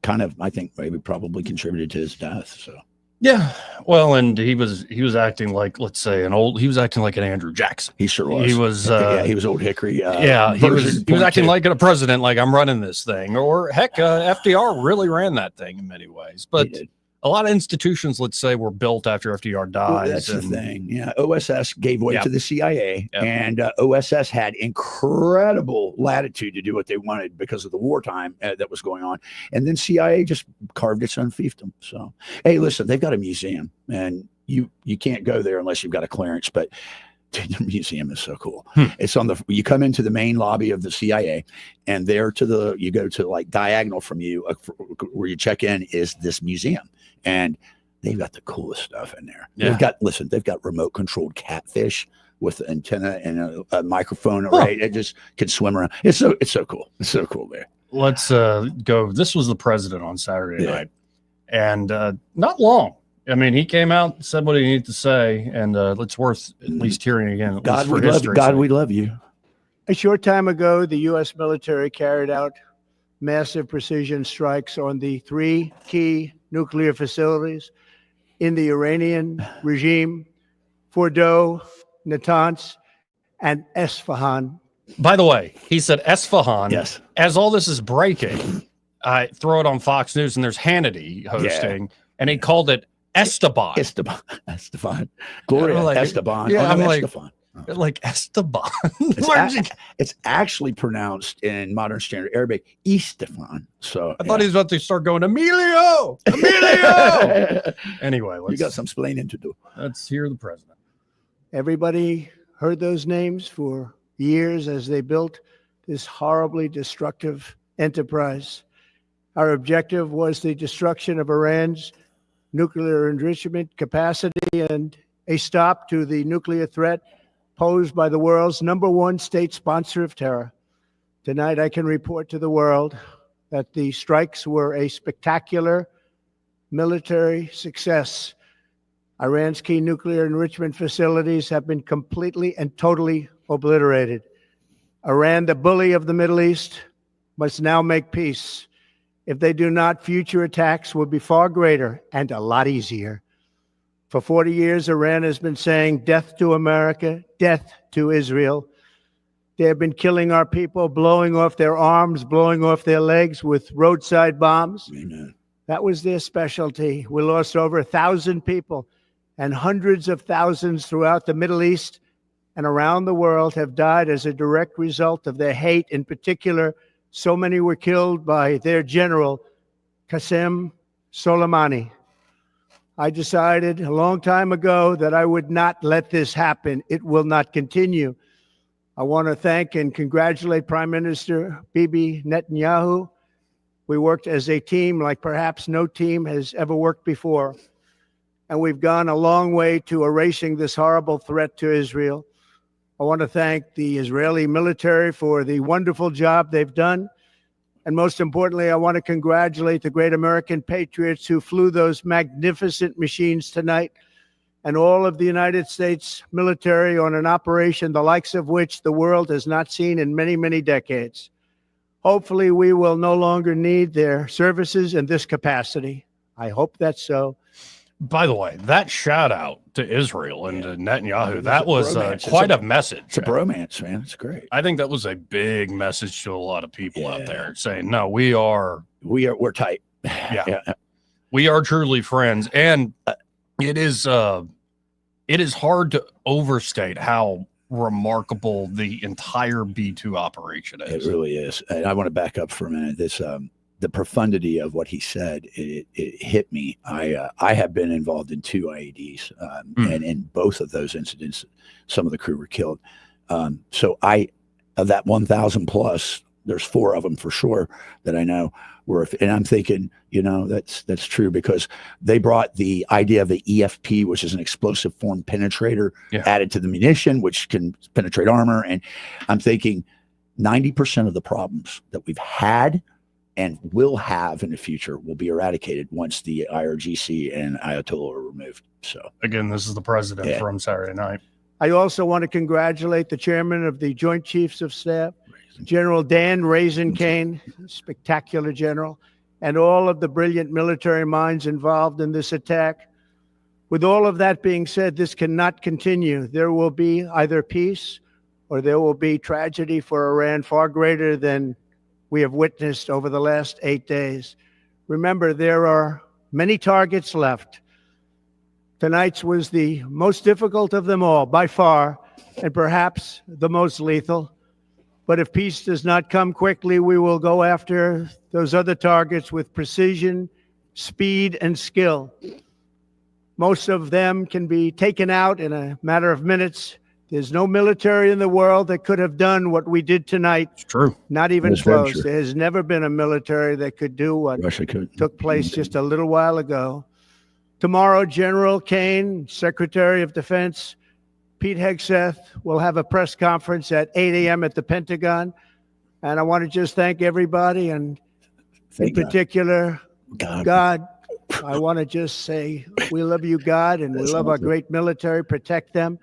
[SPEAKER 9] kind of, I think, maybe probably contributed to his death. So.
[SPEAKER 8] Yeah, well, and he was acting like, let's say, he was acting like an Andrew Jackson.
[SPEAKER 9] He sure was.
[SPEAKER 8] He was,
[SPEAKER 9] he was old Hickory.
[SPEAKER 8] He was acting like a president, like I'm running this thing, or heck, FDR really ran that thing in many ways. But a lot of institutions, let's say, were built after FDR died.
[SPEAKER 9] Well, that's the thing. Yeah, OSS gave way to the CIA, and OSS had incredible latitude to do what they wanted because of the wartime that was going on. And then CIA just carved its own fiefdom. So, hey, listen, they've got a museum, and you can't go there unless you've got a clearance. But dude, the museum is so cool. It's you come into the main lobby of the CIA, and there you go to like diagonal from you, where you check in is this museum. And they've got the coolest stuff in there. Yeah. They've got remote controlled catfish with an antenna and a microphone, right? It just can swim around. It's so cool. It's so cool there.
[SPEAKER 8] Let's go. This was the president on Saturday night, and not long. I mean, he came out, said what he needed to say, and it's worth at least hearing again.
[SPEAKER 9] God, we love you.
[SPEAKER 16] A short time ago, the U.S. military carried out massive precision strikes on the 3 key nuclear facilities in the Iranian regime: Fordow, Natanz, and Esfahan.
[SPEAKER 8] By the way, he said Esfahan.
[SPEAKER 9] Yes.
[SPEAKER 8] As all this is breaking, I throw it on Fox News, and there's Hannity hosting, and he called it Esteban.
[SPEAKER 9] Esteban. Gloria Esteban.
[SPEAKER 8] Yeah, I'm like, Like Esteban.
[SPEAKER 9] It's actually pronounced in modern standard Arabic, Istefan. So
[SPEAKER 8] I thought he was about to start going, Emilio! Emilio! Anyway,
[SPEAKER 9] you got some explaining to do.
[SPEAKER 8] Let's hear the president.
[SPEAKER 16] Everybody heard those names for years as they built this horribly destructive enterprise. Our objective was the destruction of Iran's nuclear enrichment capacity and a stop to the nuclear threat posed by the world's #1 state sponsor of terror. Tonight, I can report to the world that the strikes were a spectacular military success. Iran's key nuclear enrichment facilities have been completely and totally obliterated. Iran, the bully of the Middle East, must now make peace. If they do not, future attacks will be far greater and a lot easier. For 40 years, Iran has been saying death to America, death to Israel. They have been killing our people, blowing off their arms, blowing off their legs with roadside bombs.
[SPEAKER 9] Amen.
[SPEAKER 16] That was their specialty. We lost over 1,000 people, and hundreds of thousands throughout the Middle East and around the world have died as a direct result of their hate. In particular, so many were killed by their general, Qasem Soleimani. I decided a long time ago that I would not let this happen. It will not continue. I want to thank and congratulate Prime Minister Bibi Netanyahu. We worked as a team like perhaps no team has ever worked before. And we've gone a long way to erasing this horrible threat to Israel. I want to thank the Israeli military for the wonderful job they've done. And most importantly, I want to congratulate the great American patriots who flew those magnificent machines tonight, and all of the United States military on an operation the likes of which the world has not seen in many, many decades. Hopefully, we will no longer need their services in this capacity. I hope that's so.
[SPEAKER 8] By the way, that shout out to Israel and to Netanyahu, that was quite a message.
[SPEAKER 9] It's a bromance, man. It's great.
[SPEAKER 8] I think that was a big message to a lot of people out there saying, no, we're
[SPEAKER 9] tight.
[SPEAKER 8] Yeah. We are truly friends. And it is hard to overstate how remarkable the entire B-2 operation is.
[SPEAKER 9] It really is. And I want to back up for a minute. This, the profundity of what he said, it hit me. I have been involved in 2 IEDs, and in both of those incidents, some of the crew were killed. So of that 1,000 plus, there's 4 of them for sure that I know were, and I'm thinking, that's true, because they brought the idea of the EFP, which is an explosive form penetrator, added to the munition, which can penetrate armor. And I'm thinking 90% of the problems that we've had and will have in the future will be eradicated once the IRGC and Ayatollah are removed. So
[SPEAKER 8] again, this is the president from Saturday night.
[SPEAKER 16] I also want to congratulate the chairman of the Joint Chiefs of Staff, General Dan Raisin Kane, spectacular general, and all of the brilliant military minds involved in this attack. With all of that being said, this cannot continue. There will be either peace or there will be tragedy for Iran far greater than we have witnessed over the last 8 days. Remember, there are many targets left. Tonight's was the most difficult of them all, by far, and perhaps the most lethal. But if peace does not come quickly, we will go after those other targets with precision, speed, and skill. Most of them can be taken out in a matter of minutes. There's no military in the world that could have done what we did tonight.
[SPEAKER 8] It's true.
[SPEAKER 16] Not even close. There has never been a military that could do what took place just a little while ago. Tomorrow, General Kane, Secretary of Defense, Pete Hegseth will have a press conference at 8 a.m. at the Pentagon. And I want to just thank everybody, and in particular, God. I want to just say we love you, God, and we love our great military. Protect them.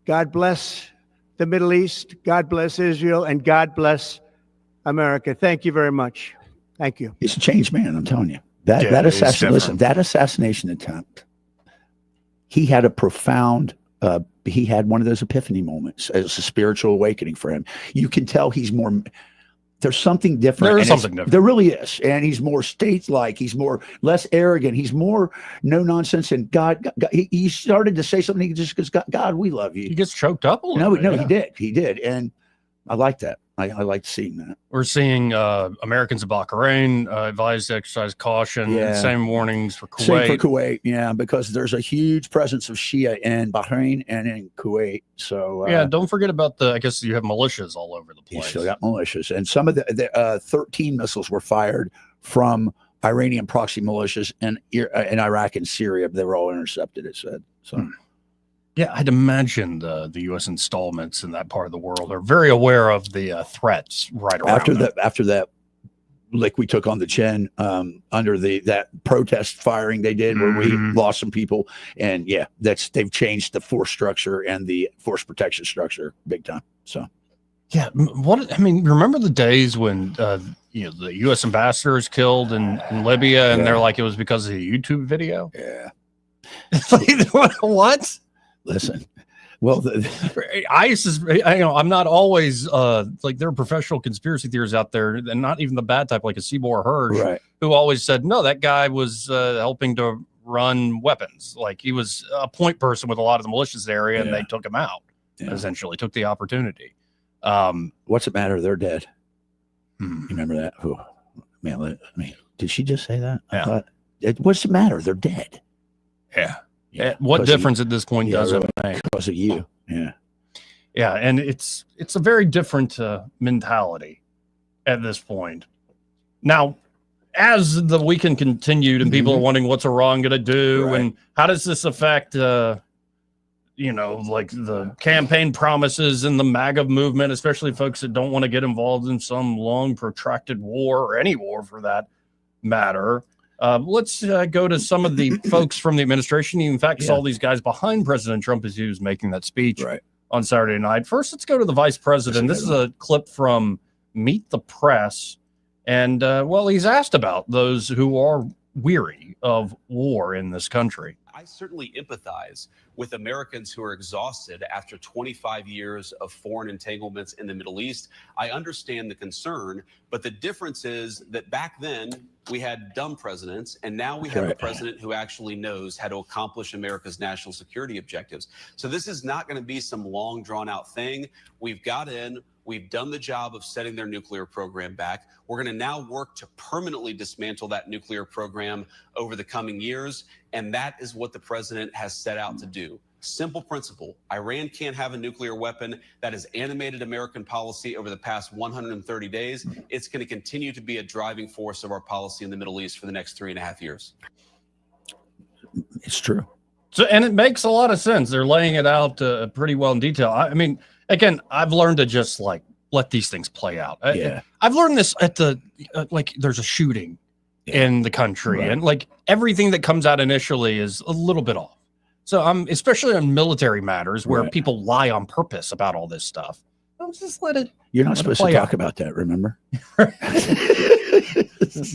[SPEAKER 16] God bless the Middle East. God bless Israel, and God bless America. Thank you very much. Thank you.
[SPEAKER 9] He's a changed man, I'm telling you. That assassination attempt, he had a profound, he had one of those epiphany moments as a spiritual awakening for him. You can tell he's more, There's something different.
[SPEAKER 8] There is
[SPEAKER 9] and
[SPEAKER 8] something different.
[SPEAKER 9] There really is. And he's more state-like. He's less arrogant. He's more no nonsense. And God he started to say something just because, God, we love you.
[SPEAKER 8] He gets choked up a little bit.
[SPEAKER 9] No, he did. He did. And I like that. I like seeing that.
[SPEAKER 8] We're seeing Americans in Bahrain advised to exercise caution.
[SPEAKER 9] Yeah.
[SPEAKER 8] Same warnings for Kuwait.
[SPEAKER 9] Same for Kuwait, yeah, because there's a huge presence of Shia in Bahrain and in Kuwait. So
[SPEAKER 8] yeah, don't forget about I guess you have militias all over the place.
[SPEAKER 9] You still got militias, and some of the 13 missiles were fired from Iranian proxy militias in Iraq and Syria. They were all intercepted. It said so.
[SPEAKER 8] Yeah, I'd imagine the U.S. installments in that part of the world are very aware of the threats right around them.
[SPEAKER 9] After that, like we took on the chin under that protest firing they did where we lost some people, and yeah, they've changed the force structure and the force protection structure big time. So
[SPEAKER 8] yeah, remember the days when the U.S. ambassador is killed in Libya, and they're like it was because of a YouTube video.
[SPEAKER 9] Yeah,
[SPEAKER 8] what?
[SPEAKER 9] Listen, well,
[SPEAKER 8] I'm not always like there are professional conspiracy theorists out there, and not even the bad type, like a Seymour Hersh, who always said, no, that guy was helping to run weapons. Like he was a point person with a lot of the militias area, and they took him out, essentially, took the opportunity.
[SPEAKER 9] What's it matter? They're dead. You remember that? Oh, man, did she just say that?
[SPEAKER 8] Yeah.
[SPEAKER 9] What's the matter? They're dead.
[SPEAKER 8] Yeah. What difference at this point does it make?
[SPEAKER 9] Because of you.
[SPEAKER 8] Yeah, and it's a very different mentality at this point. Now, as the weekend continued and people are wondering what's Iran going to do and how does this affect, like the campaign promises and the MAGA movement, especially folks that don't want to get involved in some long protracted war or any war for that matter. Let's go to some of the folks from the administration. You, in fact, saw these guys behind President Trump as he was making that speech on Saturday night. First, let's go to the vice president. This is a clip from Meet the Press. And, he's asked about those who are weary of war in this country.
[SPEAKER 2] I certainly empathize with Americans who are exhausted after 25 years of foreign entanglements in the Middle East. I understand the concern, but the difference is that back then we had dumb presidents, and now we have a president who actually knows how to accomplish America's national security objectives. So this is not going to be some long, drawn-out thing. We've got in. We've done the job of setting their nuclear program back. We're going to now work to permanently dismantle that nuclear program over the coming years, and that is what the president has set out to do. Simple principle. Iran can't have a nuclear weapon. That has animated American policy over the past 130 days. It's going to continue to be a driving force of our policy in the Middle East for the next 3.5 years.
[SPEAKER 9] It's true.
[SPEAKER 8] So, and it makes a lot of sense. They're laying it out pretty well in detail. I mean, again, I've learned to just let these things play out. I've learned this at there's a shooting in the country, and everything that comes out initially is a little bit off. So especially on military matters where people lie on purpose about all this stuff. I'll just let it.
[SPEAKER 9] You're not supposed to talk about that, remember?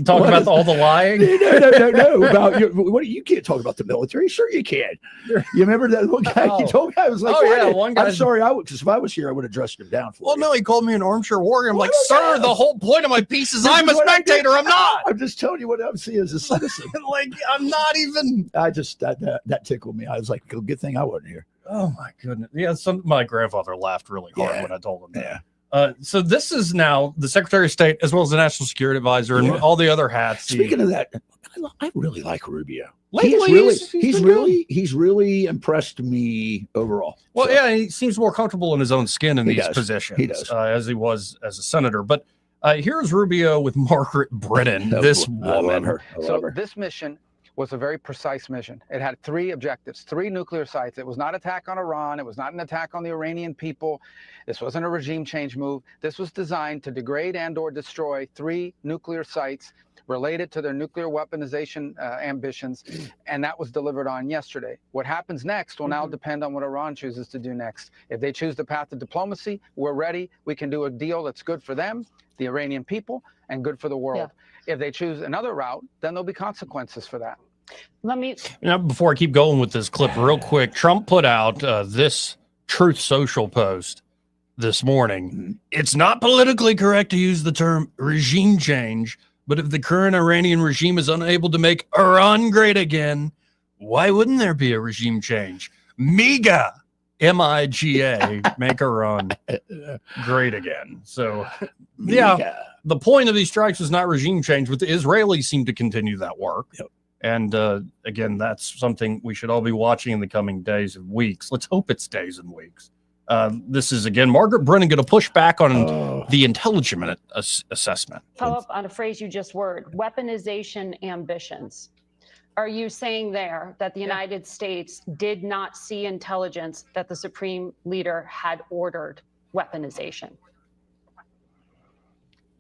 [SPEAKER 8] Talk about all the lying?
[SPEAKER 9] No. About you can't talk about the military. Sure, you can. You remember that one guy? You told me, I was like, one guy. I'm sorry, because if I was here, I would have dressed him down for you.
[SPEAKER 8] No, he called me an armchair warrior. I'm like, sir, the whole point of my piece is I'm a spectator. I'm not.
[SPEAKER 9] I'm just telling you what I'm seeing as a citizen.
[SPEAKER 8] I'm not even.
[SPEAKER 9] I just that tickled me. I was like, good thing I wasn't here.
[SPEAKER 8] Oh my goodness. Yeah, my grandfather laughed really hard when I told him that. So this is now the Secretary of State as well as the National Security Advisor and all the other hats.
[SPEAKER 9] Speaking of that, I really like Rubio.
[SPEAKER 8] Lately,
[SPEAKER 9] he's really impressed me overall.
[SPEAKER 8] Well, he seems more comfortable in his own skin in these positions.
[SPEAKER 9] He does.
[SPEAKER 8] As he was as a senator. But here's Rubio with Margaret Brennan, this woman.
[SPEAKER 9] I love her.
[SPEAKER 17] This mission was a very precise mission. It had 3 objectives, 3 nuclear sites. It was not an attack on Iran. It was not an attack on the Iranian people. This wasn't a regime change move. This was designed to degrade and or destroy 3 nuclear sites related to their nuclear weaponization ambitions, and that was delivered on yesterday. What happens next will now depend on what Iran chooses to do next. If they choose the path of diplomacy, we're ready. We can do a deal that's good for them, the Iranian people, and good for the world. If they choose another route, then there'll be consequences for that.
[SPEAKER 8] Before I keep going with this clip real quick, Trump put out this Truth Social post this morning. It's not politically correct to use the term regime change, but if the current Iranian regime is unable to make Iran great again, why wouldn't there be a regime change? MIGA, M-I-G-A, make Iran great again. So, yeah, the point of these strikes is not regime change, but the Israelis seem to continue that work.
[SPEAKER 9] Yep.
[SPEAKER 8] And again, that's something we should all be watching in the coming days and weeks. Let's hope it's days and weeks. This is, again, Margaret Brennan going to push back on the intelligence assessment.
[SPEAKER 18] Follow up on a phrase you just word, weaponization ambitions. Are you saying there that the United States did not see intelligence that the Supreme Leader had ordered weaponization?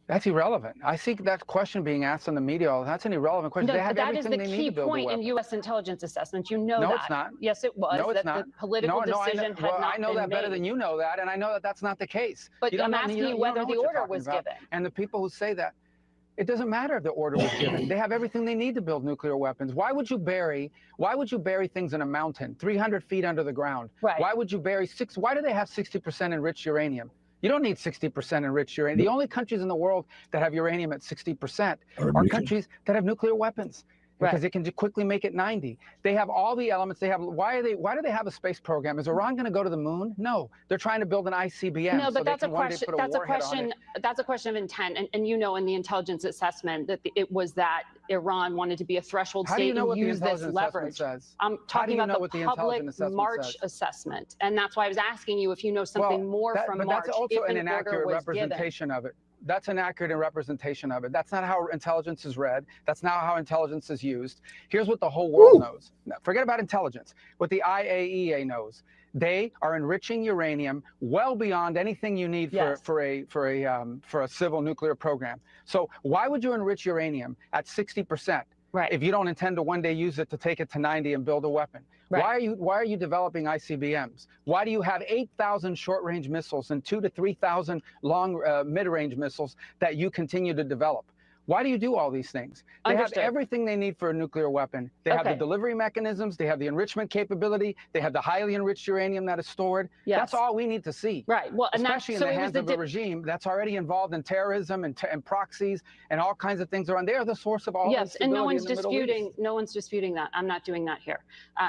[SPEAKER 17] That's irrelevant. I see that question being asked in the media. That's an irrelevant question.
[SPEAKER 18] No,
[SPEAKER 17] They have
[SPEAKER 18] but that is
[SPEAKER 17] everything
[SPEAKER 18] the
[SPEAKER 17] they need
[SPEAKER 18] key
[SPEAKER 17] to build a
[SPEAKER 18] point in
[SPEAKER 17] weapon.
[SPEAKER 18] U.S. intelligence assessment. You know
[SPEAKER 17] No,
[SPEAKER 18] that.
[SPEAKER 17] it's not.
[SPEAKER 18] Yes, it was.
[SPEAKER 17] No, it's
[SPEAKER 18] that
[SPEAKER 17] not.
[SPEAKER 18] The political decision had not
[SPEAKER 17] I know
[SPEAKER 18] been
[SPEAKER 17] that better
[SPEAKER 18] made.
[SPEAKER 17] than you know that, and I know that that's not the case.
[SPEAKER 18] But
[SPEAKER 17] You don't
[SPEAKER 18] I'm
[SPEAKER 17] know-
[SPEAKER 18] asking
[SPEAKER 17] you
[SPEAKER 18] you
[SPEAKER 17] don't
[SPEAKER 18] whether
[SPEAKER 17] know
[SPEAKER 18] the
[SPEAKER 17] what you're
[SPEAKER 18] order
[SPEAKER 17] talking
[SPEAKER 18] was
[SPEAKER 17] about.
[SPEAKER 18] given.
[SPEAKER 17] And the people who say that, it doesn't matter if the order was given. They have everything they need to build nuclear weapons. Why would you bury things in a mountain 300 feet under the ground?
[SPEAKER 18] Right.
[SPEAKER 17] Why would you bury why do they have 60% enriched uranium? You don't need 60% enriched uranium. The only countries in the world that have uranium at 60% are countries that have nuclear weapons. Because they can quickly make it 90. They have all the elements. They have. Why do they have a space program? Is Iran going to go to the moon? No, they're trying to build an ICBM.
[SPEAKER 18] No, but
[SPEAKER 17] so
[SPEAKER 18] that's
[SPEAKER 17] they
[SPEAKER 18] a
[SPEAKER 17] can one day
[SPEAKER 18] question.
[SPEAKER 17] put a
[SPEAKER 18] That's a
[SPEAKER 17] warhead on
[SPEAKER 18] question.
[SPEAKER 17] it.
[SPEAKER 18] That's a question of intent. And you know, in the intelligence assessment, that it was that Iran wanted to be a threshold
[SPEAKER 17] How do you
[SPEAKER 18] state
[SPEAKER 17] know
[SPEAKER 18] and
[SPEAKER 17] what the
[SPEAKER 18] use this
[SPEAKER 17] intelligence
[SPEAKER 18] leverage.
[SPEAKER 17] assessment says?
[SPEAKER 18] I'm
[SPEAKER 17] How do
[SPEAKER 18] talking
[SPEAKER 17] you
[SPEAKER 18] about
[SPEAKER 17] know
[SPEAKER 18] the
[SPEAKER 17] what the
[SPEAKER 18] public
[SPEAKER 17] intelligence assessment
[SPEAKER 18] March
[SPEAKER 17] says?
[SPEAKER 18] assessment, and that's why I was asking you if you know something more from
[SPEAKER 17] but
[SPEAKER 18] March.
[SPEAKER 17] that's also
[SPEAKER 18] if
[SPEAKER 17] an
[SPEAKER 18] an order
[SPEAKER 17] inaccurate
[SPEAKER 18] was given.
[SPEAKER 17] representation of it. That's an accurate representation of it. That's not how intelligence is read. That's not how intelligence is used. Here's what the whole world knows. Now, forget about intelligence. What the IAEA knows. They are enriching uranium well beyond anything you need for a civil nuclear program. So why would you enrich uranium at 60%?
[SPEAKER 18] Right.
[SPEAKER 17] If you don't intend to one day use it to take it to 90 and build a weapon.
[SPEAKER 18] Right.
[SPEAKER 17] Why are you developing ICBMs? Why do you have 8,000 short-range missiles and 2,000 to 3,000 long mid-range missiles that you continue to develop? Why do you do all these things? They
[SPEAKER 18] Understood.
[SPEAKER 17] have everything they need for a nuclear weapon. They have the delivery mechanisms. They have the enrichment capability. They have the highly enriched uranium that is stored.
[SPEAKER 18] Yes.
[SPEAKER 17] That's all we need to see.
[SPEAKER 18] Right. Well, and
[SPEAKER 17] especially in the hands of a regime that's already involved in terrorism and proxies and all kinds of things around. They are the source of all
[SPEAKER 18] Yes, and no one's
[SPEAKER 17] in the Middle East.
[SPEAKER 18] disputing. No one's disputing that. I'm not doing that here.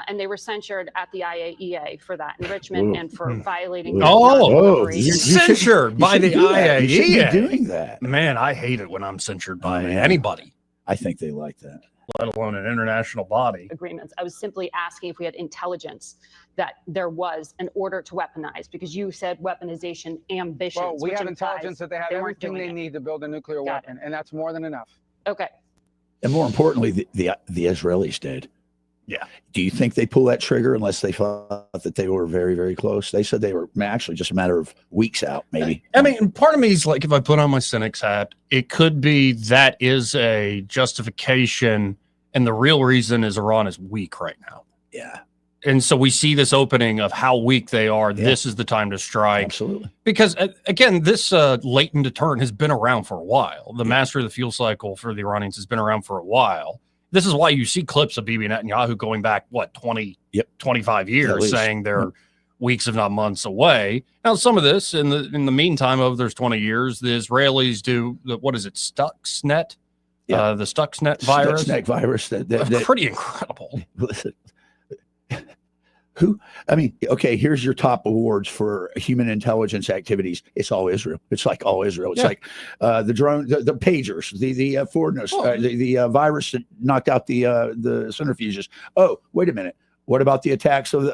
[SPEAKER 18] And they were censured at the IAEA for that enrichment and for violating.
[SPEAKER 8] Censured by the IAEA.
[SPEAKER 9] You shouldn't be doing that.
[SPEAKER 8] Man, I hate it when I'm censured by anybody,
[SPEAKER 9] I think they like that.
[SPEAKER 8] let alone an international body.
[SPEAKER 18] Agreements. I was simply asking if we had intelligence that there was an order to weaponize, because you said weaponization ambitions.
[SPEAKER 17] Well, we
[SPEAKER 18] which
[SPEAKER 17] have
[SPEAKER 18] implies
[SPEAKER 17] intelligence that they have
[SPEAKER 18] weren't
[SPEAKER 17] everything
[SPEAKER 18] doing
[SPEAKER 17] they
[SPEAKER 18] it.
[SPEAKER 17] need to build a nuclear weapon, and that's more than enough.
[SPEAKER 18] Okay.
[SPEAKER 9] And more importantly, the Israelis did.
[SPEAKER 8] Yeah.
[SPEAKER 9] Do you think they pull that trigger unless they thought that they were very, very close? They said they were actually just a matter of weeks out, maybe.
[SPEAKER 8] I mean, part of me is like, if I put on my cynic's hat, it could be that is a justification, and the real reason is Iran is weak right now.
[SPEAKER 9] Yeah.
[SPEAKER 8] And so we see this opening of how weak they are. Yeah. This is the time to strike.
[SPEAKER 9] Absolutely.
[SPEAKER 8] Because, again, this latent deterrent has been around for a while. The master of the fuel cycle for the Iranians has been around for a while. This is why you see clips of Bibi Netanyahu going back, 25 years, saying they're weeks, if not months away. Now, some of this, in the meantime, over there's 20 years, the Israelis do, Stuxnet?
[SPEAKER 9] Yeah.
[SPEAKER 8] The Stuxnet virus.
[SPEAKER 9] Stuxnet virus. That
[SPEAKER 8] pretty incredible.
[SPEAKER 9] Listen. Okay, here's your top awards for human intelligence activities. It's all Israel. It's like all Israel. It's like the drone, the pagers, the Fordness, the virus that knocked out the centrifuges. Oh, wait a minute. What about the attacks of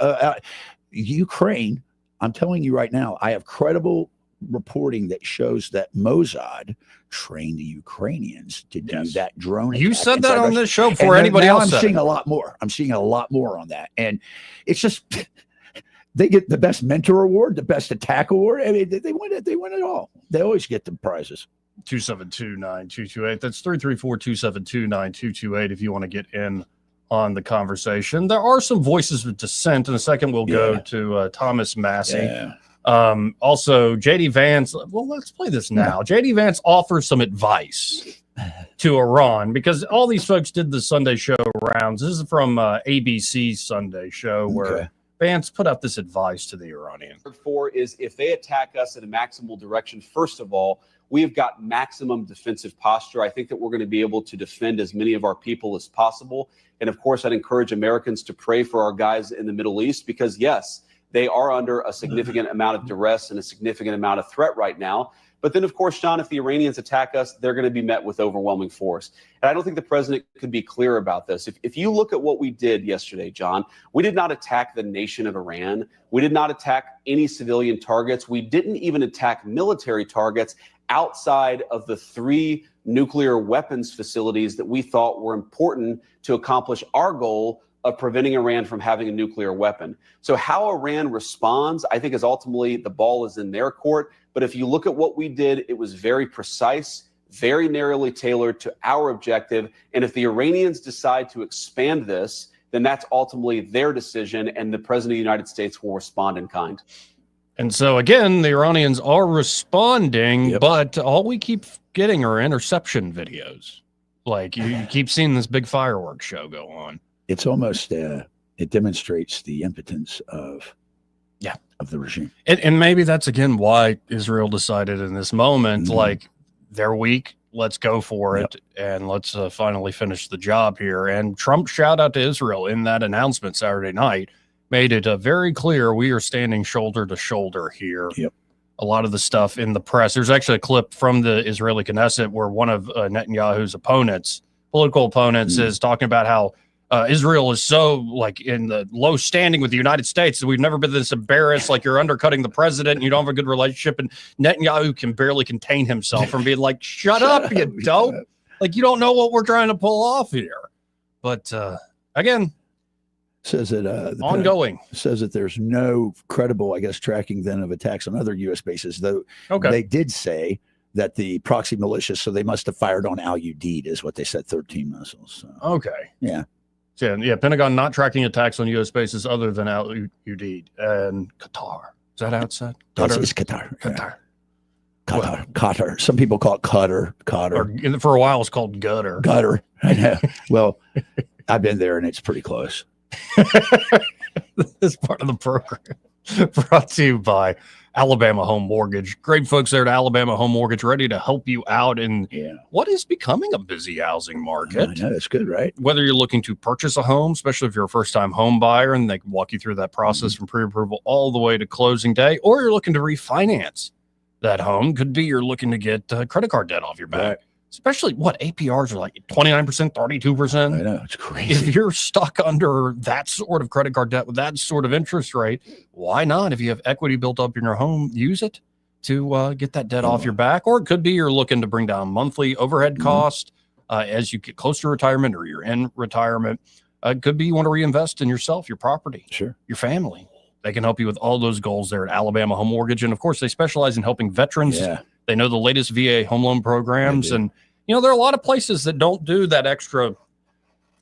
[SPEAKER 9] Ukraine? I'm telling you right now, I have credible reporting that shows that Mossad trained the Ukrainians to do that drone attack.
[SPEAKER 8] You said that on this show before
[SPEAKER 9] and
[SPEAKER 8] anybody
[SPEAKER 9] now
[SPEAKER 8] else
[SPEAKER 9] I'm
[SPEAKER 8] said
[SPEAKER 9] seeing a lot more. I'm seeing a lot more on that. And it's just, they get the best mentor award, the best attack award. I mean, they win it. They win it all. They always get the prizes.
[SPEAKER 8] 272-9228. That's 334-272-9228 if you want to get in on the conversation. There are some voices of dissent. In a second, we'll go to Thomas Massie.
[SPEAKER 9] Yeah.
[SPEAKER 8] Also, JD Vance. Well, let's play this now. JD Vance offers some advice to Iran, because all these folks did the Sunday show rounds. This is from ABC's Sunday show, where Vance, put out this advice to the Iranians.
[SPEAKER 2] For is if they attack us in a maximal direction, first of all, we've got maximum defensive posture. I think that we're going to be able to defend as many of our people as possible. And of course, I'd encourage Americans to pray for our guys in the Middle East because, yes, they are under a significant amount of duress and a significant amount of threat right now. But then, of course, John, if the Iranians attack us, they're going to be met with overwhelming force. And I don't think the president could be clear about this. If you look at what we did yesterday, John, we did not attack the nation of Iran. We did not attack any civilian targets. We didn't even attack military targets outside of the 3 nuclear weapons facilities that we thought were important to accomplish our goal of preventing Iran from having a nuclear weapon. So how Iran responds, I think, is ultimately the ball is in their court. But if you look at what we did, it was very precise, very narrowly tailored to our objective. And if the Iranians decide to expand this, then that's ultimately their decision, and the president of the United States will respond in kind.
[SPEAKER 8] And so, again, the Iranians are responding, but all we keep getting are interception videos. Like, you keep seeing this big fireworks show go on.
[SPEAKER 9] It's almost, it demonstrates the impotence of the regime.
[SPEAKER 8] And maybe that's, again, why Israel decided in this moment, like, they're weak, let's go for it, and let's finally finish the job here. And Trump shout out to Israel in that announcement Saturday night, made it very clear we are standing shoulder to shoulder here. A lot of the stuff in the press. There's actually a clip from the Israeli Knesset where one of Netanyahu's opponents, political opponents, is talking about how Israel is so like in the low standing with the United States that we've never been this embarrassed. Like you're undercutting the president and you don't have a good relationship. And Netanyahu can barely contain himself from being like, shut up, you dope. Like you don't know what we're trying to pull off here. But again,
[SPEAKER 9] says that
[SPEAKER 8] ongoing
[SPEAKER 9] says that there's no credible, I guess, tracking then of attacks on other U.S. bases, though they did say that the proxy militias, so they must have fired on Al Udeid, is what they said, 13 missiles. So.
[SPEAKER 8] Okay.
[SPEAKER 9] Yeah.
[SPEAKER 8] So, yeah, Pentagon not tracking attacks on U.S. bases other than Al Udeid and Qatar. Is that how it's said?
[SPEAKER 9] It's Qatar. Qatar. Some people call it Qatar.
[SPEAKER 8] Or for a while, it's called Gutter.
[SPEAKER 9] Gutter. I know. Well, I've been there, and it's pretty close.
[SPEAKER 8] This part of the program brought to you by Alabama Home Mortgage. Great folks there at Alabama Home Mortgage, ready to help you out in what is becoming a busy housing market.
[SPEAKER 9] I know, that's good, right?
[SPEAKER 8] Whether you're looking to purchase a home, especially if you're a first-time home buyer, and they can walk you through that process from pre-approval all the way to closing day, or you're looking to refinance that home. Could be you're looking to get credit card debt off your back.
[SPEAKER 9] Right.
[SPEAKER 8] Especially what APRs are like 29%, 32%.
[SPEAKER 9] I know, it's crazy.
[SPEAKER 8] If you're stuck under that sort of credit card debt with that sort of interest rate, why not? If you have equity built up in your home, use it to get that debt off your back. Or it could be you're looking to bring down monthly overhead cost as you get close to retirement or you're in retirement. It could be you want to reinvest in yourself, your property, your family. They can help you with all those goals there at Alabama Home Mortgage. And of course, they specialize in helping veterans. They know the latest VA home loan programs. And, you know, there are a lot of places that don't do that extra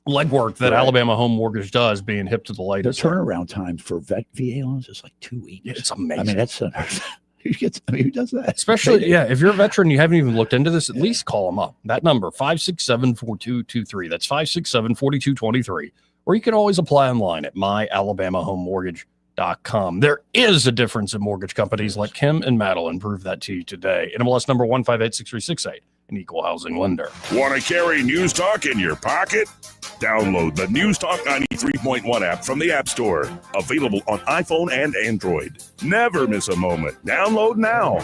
[SPEAKER 8] legwork that Alabama Home Mortgage does, being hip to the latest.
[SPEAKER 9] The turnaround time for VA loans is like 2 weeks.
[SPEAKER 8] Yeah, it's amazing.
[SPEAKER 9] I mean, that's who does that?
[SPEAKER 8] Especially, if you're a veteran, you haven't even looked into this, at least call them up. That number, 567-4223. That's 567-4223. Or you can always apply online at myalabamahomemortgage.com. There is a difference in mortgage companies like Kim and Madeline. Prove that to you today. NMLS number 1586368, an equal housing lender.
[SPEAKER 6] Want to carry News Talk in your pocket? Download the News Talk 93.1 app from the App Store. Available on iPhone and Android. Never miss a moment. Download now.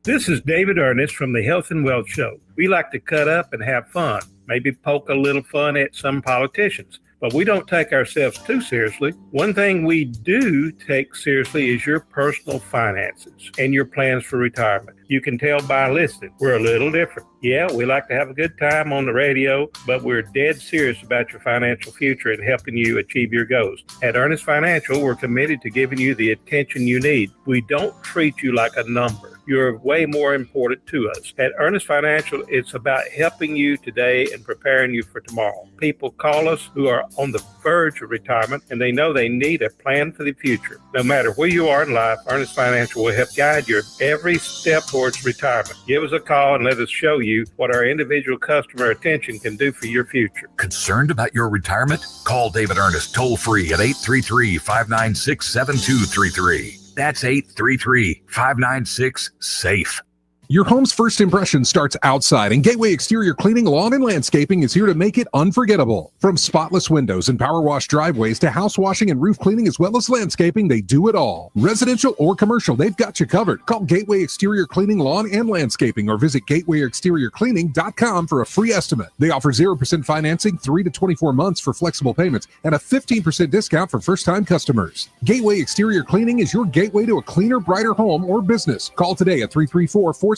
[SPEAKER 19] This is David Ernest from the Health and Wealth Show. We like to cut up and have fun, maybe poke a little fun at some politicians. But we don't take ourselves too seriously. One thing we do take seriously is your personal finances and your plans for retirement. You can tell by listening, we're a little different. Yeah, we like to have a good time on the radio, but we're dead serious about your financial future and helping you achieve your goals. At Ernest Financial, we're committed to giving you the attention you need. We don't treat you like a number. You're way more important to us. At Ernest Financial, it's about helping you today and preparing you for tomorrow. People call us who are on the verge of retirement, and they know they need a plan for the future. No matter where you are in life, Ernest Financial will help guide your every step towards retirement. Give us a call and let us show you what our individual customer attention can do for your future.
[SPEAKER 10] Concerned about your retirement? Call David Ernest toll-free at 833-596-7233. That's 833-596-SAFE.
[SPEAKER 3] Your home's first impression starts outside, and Gateway Exterior Cleaning, Lawn, and Landscaping is here to make it unforgettable. From spotless windows and power wash driveways to house washing and roof cleaning as well as landscaping, they do it all. Residential or commercial, they've got you covered. Call Gateway Exterior Cleaning, Lawn, and Landscaping or visit gatewayexteriorcleaning.com for a free estimate. They offer 0% financing, 3 to 24 months for flexible payments, and a 15% discount for first-time customers. Gateway Exterior Cleaning is your gateway to a cleaner, brighter home or business. Call today at 334-467-5480.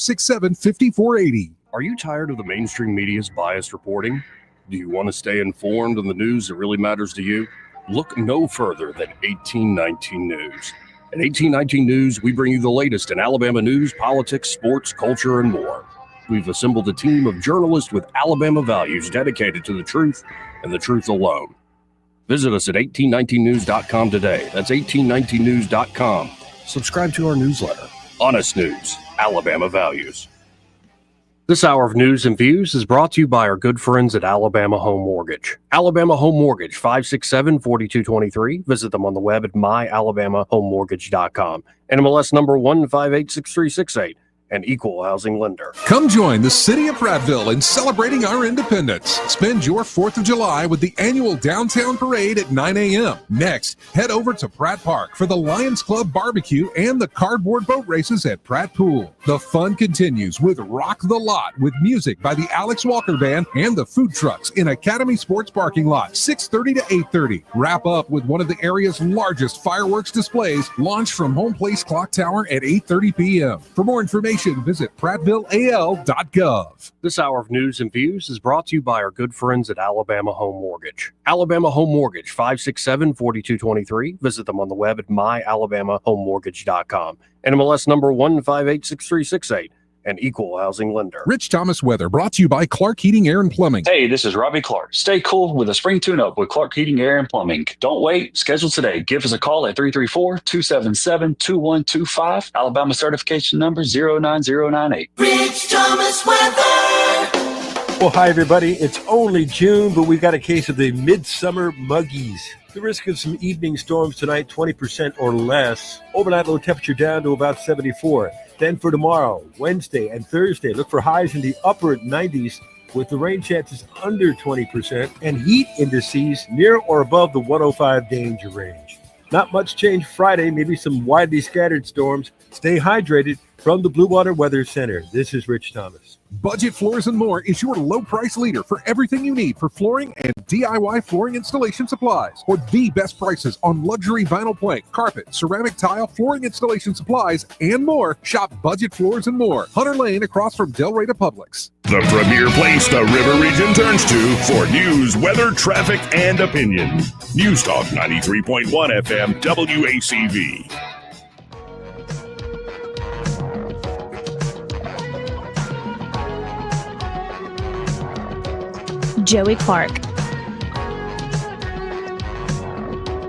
[SPEAKER 13] Are you tired of the mainstream media's biased reporting? Do you want to stay informed on the news that really matters to you? Look no further than 1819 News. At 1819 News, we bring you the latest in Alabama news, politics, sports, culture, and more. We've assembled a team of journalists with Alabama values dedicated to the truth and the truth alone. Visit us at 1819news.com today. That's 1819news.com. Subscribe to our newsletter. Honest News, Alabama Values.
[SPEAKER 8] This hour of news and views is brought to you by our good friends at Alabama Home Mortgage. Alabama Home Mortgage, 567-4223. Visit them on the web at myalabamahomemortgage.com. NMLS number 1586368. An equal housing lender.
[SPEAKER 3] Come join the city of Prattville in celebrating our independence. Spend your 4th of July with the annual Downtown Parade at 9 a.m. Next, head over to Pratt Park for the Lions Club barbecue and the cardboard boat races at Pratt Pool. The fun continues with Rock the Lot with music by the Alex Walker Band and the food trucks in Academy Sports parking lot, 6:30 to 8:30. Wrap up with one of the area's largest fireworks displays, launched from Home Place Clock Tower at 8:30 p.m. For more information, visit prattvilleal.gov.
[SPEAKER 13] This hour of news and views is brought to you by our good friends at Alabama Home Mortgage. Alabama Home Mortgage, 567-4223. Visit them on the web at myalabamahomemortgage.com. NMLS number 1586368. An equal housing lender.
[SPEAKER 3] Rich Thomas Weather, brought to you by Clark Heating, Air, and Plumbing.
[SPEAKER 21] Hey, this is Robbie Clark. Stay cool with a spring tune-up with Clark Heating, Air, and Plumbing. Don't wait. Schedule today. Give us a call at 334-277-2125. Alabama certification number 09098.
[SPEAKER 14] Rich Thomas Weather.
[SPEAKER 20] Well, hi, everybody. It's only June, but we've got a case of the midsummer muggies. The risk of some evening storms tonight, 20% or less. Overnight low temperature down to about 74. Then for tomorrow, Wednesday and Thursday, look for highs in the upper 90s with the rain chances under 20% and heat indices near or above the 105 danger range. Not much change Friday, maybe some widely scattered storms. Stay hydrated. From the Blue Water Weather Center, this is Rich Thomas.
[SPEAKER 3] Budget Floors and More is your low-price leader for everything you need for flooring and DIY flooring installation supplies. For the best prices on luxury vinyl plank, carpet, ceramic tile, flooring installation supplies, and more, shop Budget Floors and More. Hunter Lane across from Del Rey to Publix.
[SPEAKER 6] The premier place the River Region turns to for news, weather, traffic, and opinion. News Talk 93.1 FM WACV.
[SPEAKER 7] Joey Clark.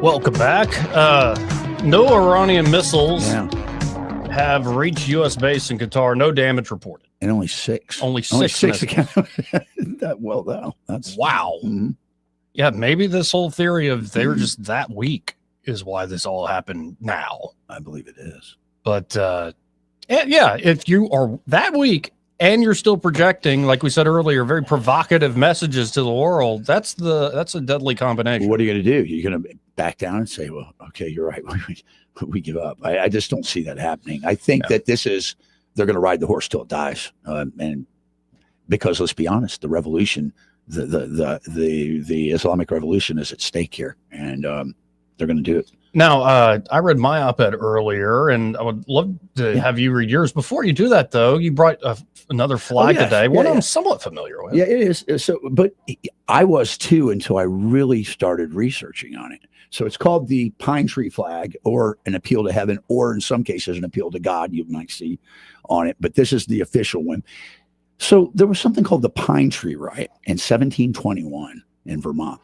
[SPEAKER 8] Welcome back. No Iranian missiles have reached U.S. base in Qatar. No damage reported.
[SPEAKER 9] And only six.
[SPEAKER 8] Only six
[SPEAKER 9] again. Well, though. That's
[SPEAKER 8] wow.
[SPEAKER 9] Mm-hmm.
[SPEAKER 8] Yeah, maybe this whole theory of they were just that weak is why this all happened now.
[SPEAKER 9] I believe it is.
[SPEAKER 8] But yeah, if you are that weak and you're still projecting, like we said earlier, very provocative messages to the world, that's a deadly combination.
[SPEAKER 9] What are you going to do? You're going to back down and say, well, okay, you're right. We give up. I just don't see that happening. I think that they're going to ride the horse till it dies. And because let's be honest, the revolution, the Islamic revolution is at stake here, and they're going to do it.
[SPEAKER 8] Now, I read my op-ed earlier, and I would love to have you read yours. Before you do that, though, you brought another flag today, one I'm somewhat familiar with.
[SPEAKER 9] Yeah, it is. So, but I was too until I really started researching on it. So it's called the pine tree flag, or an appeal to heaven, or in some cases an appeal to God, you might see on it. But this is the official one. So there was something called the Pine Tree Riot in 1721 in Vermont.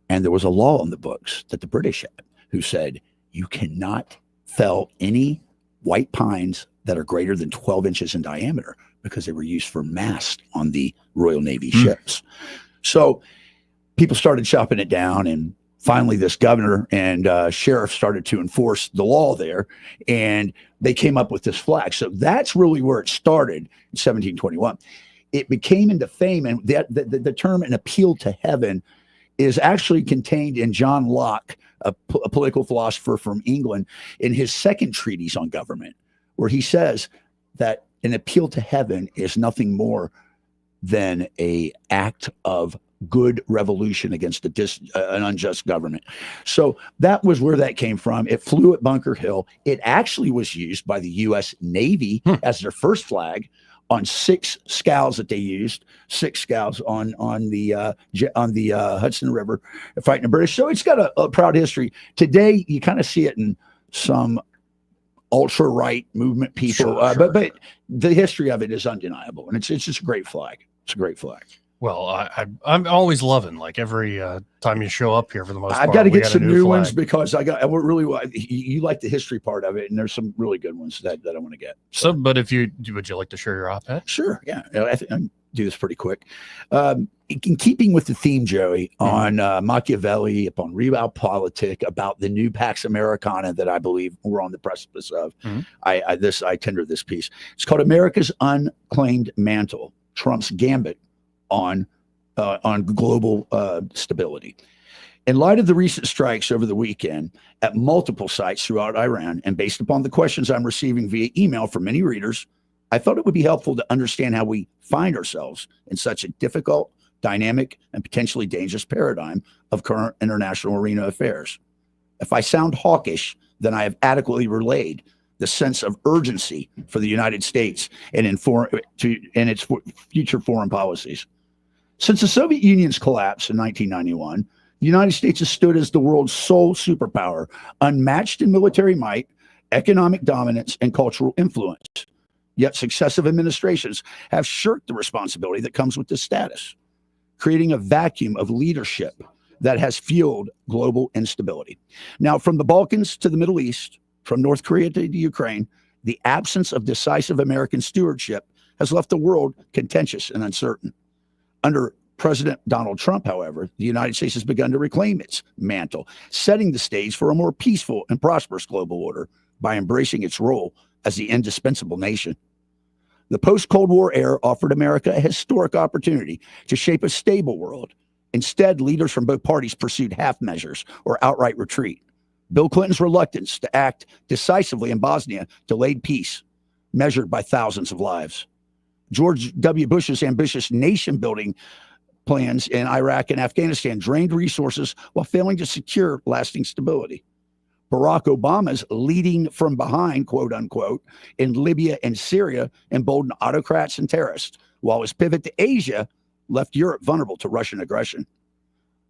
[SPEAKER 9] And there was a law in the books that the British had, who said you cannot fell any white pines that are greater than 12 inches in diameter because they were used for mast on the Royal Navy ships. So people started chopping it down, and finally this governor and sheriff started to enforce the law there, and they came up with this flag. So that's really where it started in 1721. It became into fame, and the term "an appeal to heaven" is actually contained in John Locke, a political philosopher from England, in his second treatise on government, where he says that an appeal to heaven is nothing more than an act of good revolution against an unjust government. So that was where that came from. It flew at Bunker Hill. It actually was used by the U.S. Navy as their first flag on 6 scows that they used, 6 scows on the Hudson River fighting the British. So it's got a proud history. Today, you kind of see it in some ultra-right movement people, but the history of it is undeniable, and it's just a great flag. It's a great flag.
[SPEAKER 8] Well, I'm always loving, like, every time you show up here for the most part.
[SPEAKER 9] I've got to get some new
[SPEAKER 8] flag.
[SPEAKER 9] ones because you like the history part of it, and there's some really good ones that I want to get.
[SPEAKER 8] So, but would you like to share your op-ed?
[SPEAKER 9] Sure, yeah. I think I can do this pretty quick. In keeping with the theme, Joey, on Machiavelli, upon realpolitik, about the new Pax Americana that I believe we're on the precipice of, I tender this piece. It's called "America's Unclaimed Mantle: Trump's Gambit on global stability." In light of the recent strikes over the weekend at multiple sites throughout Iran, and based upon the questions I'm receiving via email from many readers, I thought it would be helpful to understand how we find ourselves in such a difficult, dynamic, and potentially dangerous paradigm of current international arena affairs. If I sound hawkish, then I have adequately relayed the sense of urgency for the United States and in its future foreign policies. Since the Soviet Union's collapse in 1991, the United States has stood as the world's sole superpower, unmatched in military might, economic dominance, and cultural influence. Yet successive administrations have shirked the responsibility that comes with this status, creating a vacuum of leadership that has fueled global instability. Now, from the Balkans to the Middle East, from North Korea to Ukraine, the absence of decisive American stewardship has left the world contentious and uncertain. Under President Donald Trump, however, the United States has begun to reclaim its mantle, setting the stage for a more peaceful and prosperous global order by embracing its role as the indispensable nation. The post-Cold War era offered America a historic opportunity to shape a stable world. Instead, leaders from both parties pursued half measures or outright retreat. Bill Clinton's reluctance to act decisively in Bosnia delayed peace, measured by thousands of lives. George W. Bush's ambitious nation-building plans in Iraq and Afghanistan drained resources while failing to secure lasting stability. Barack Obama's leading from behind, quote unquote, in Libya and Syria emboldened autocrats and terrorists, while his pivot to Asia left Europe vulnerable to Russian aggression.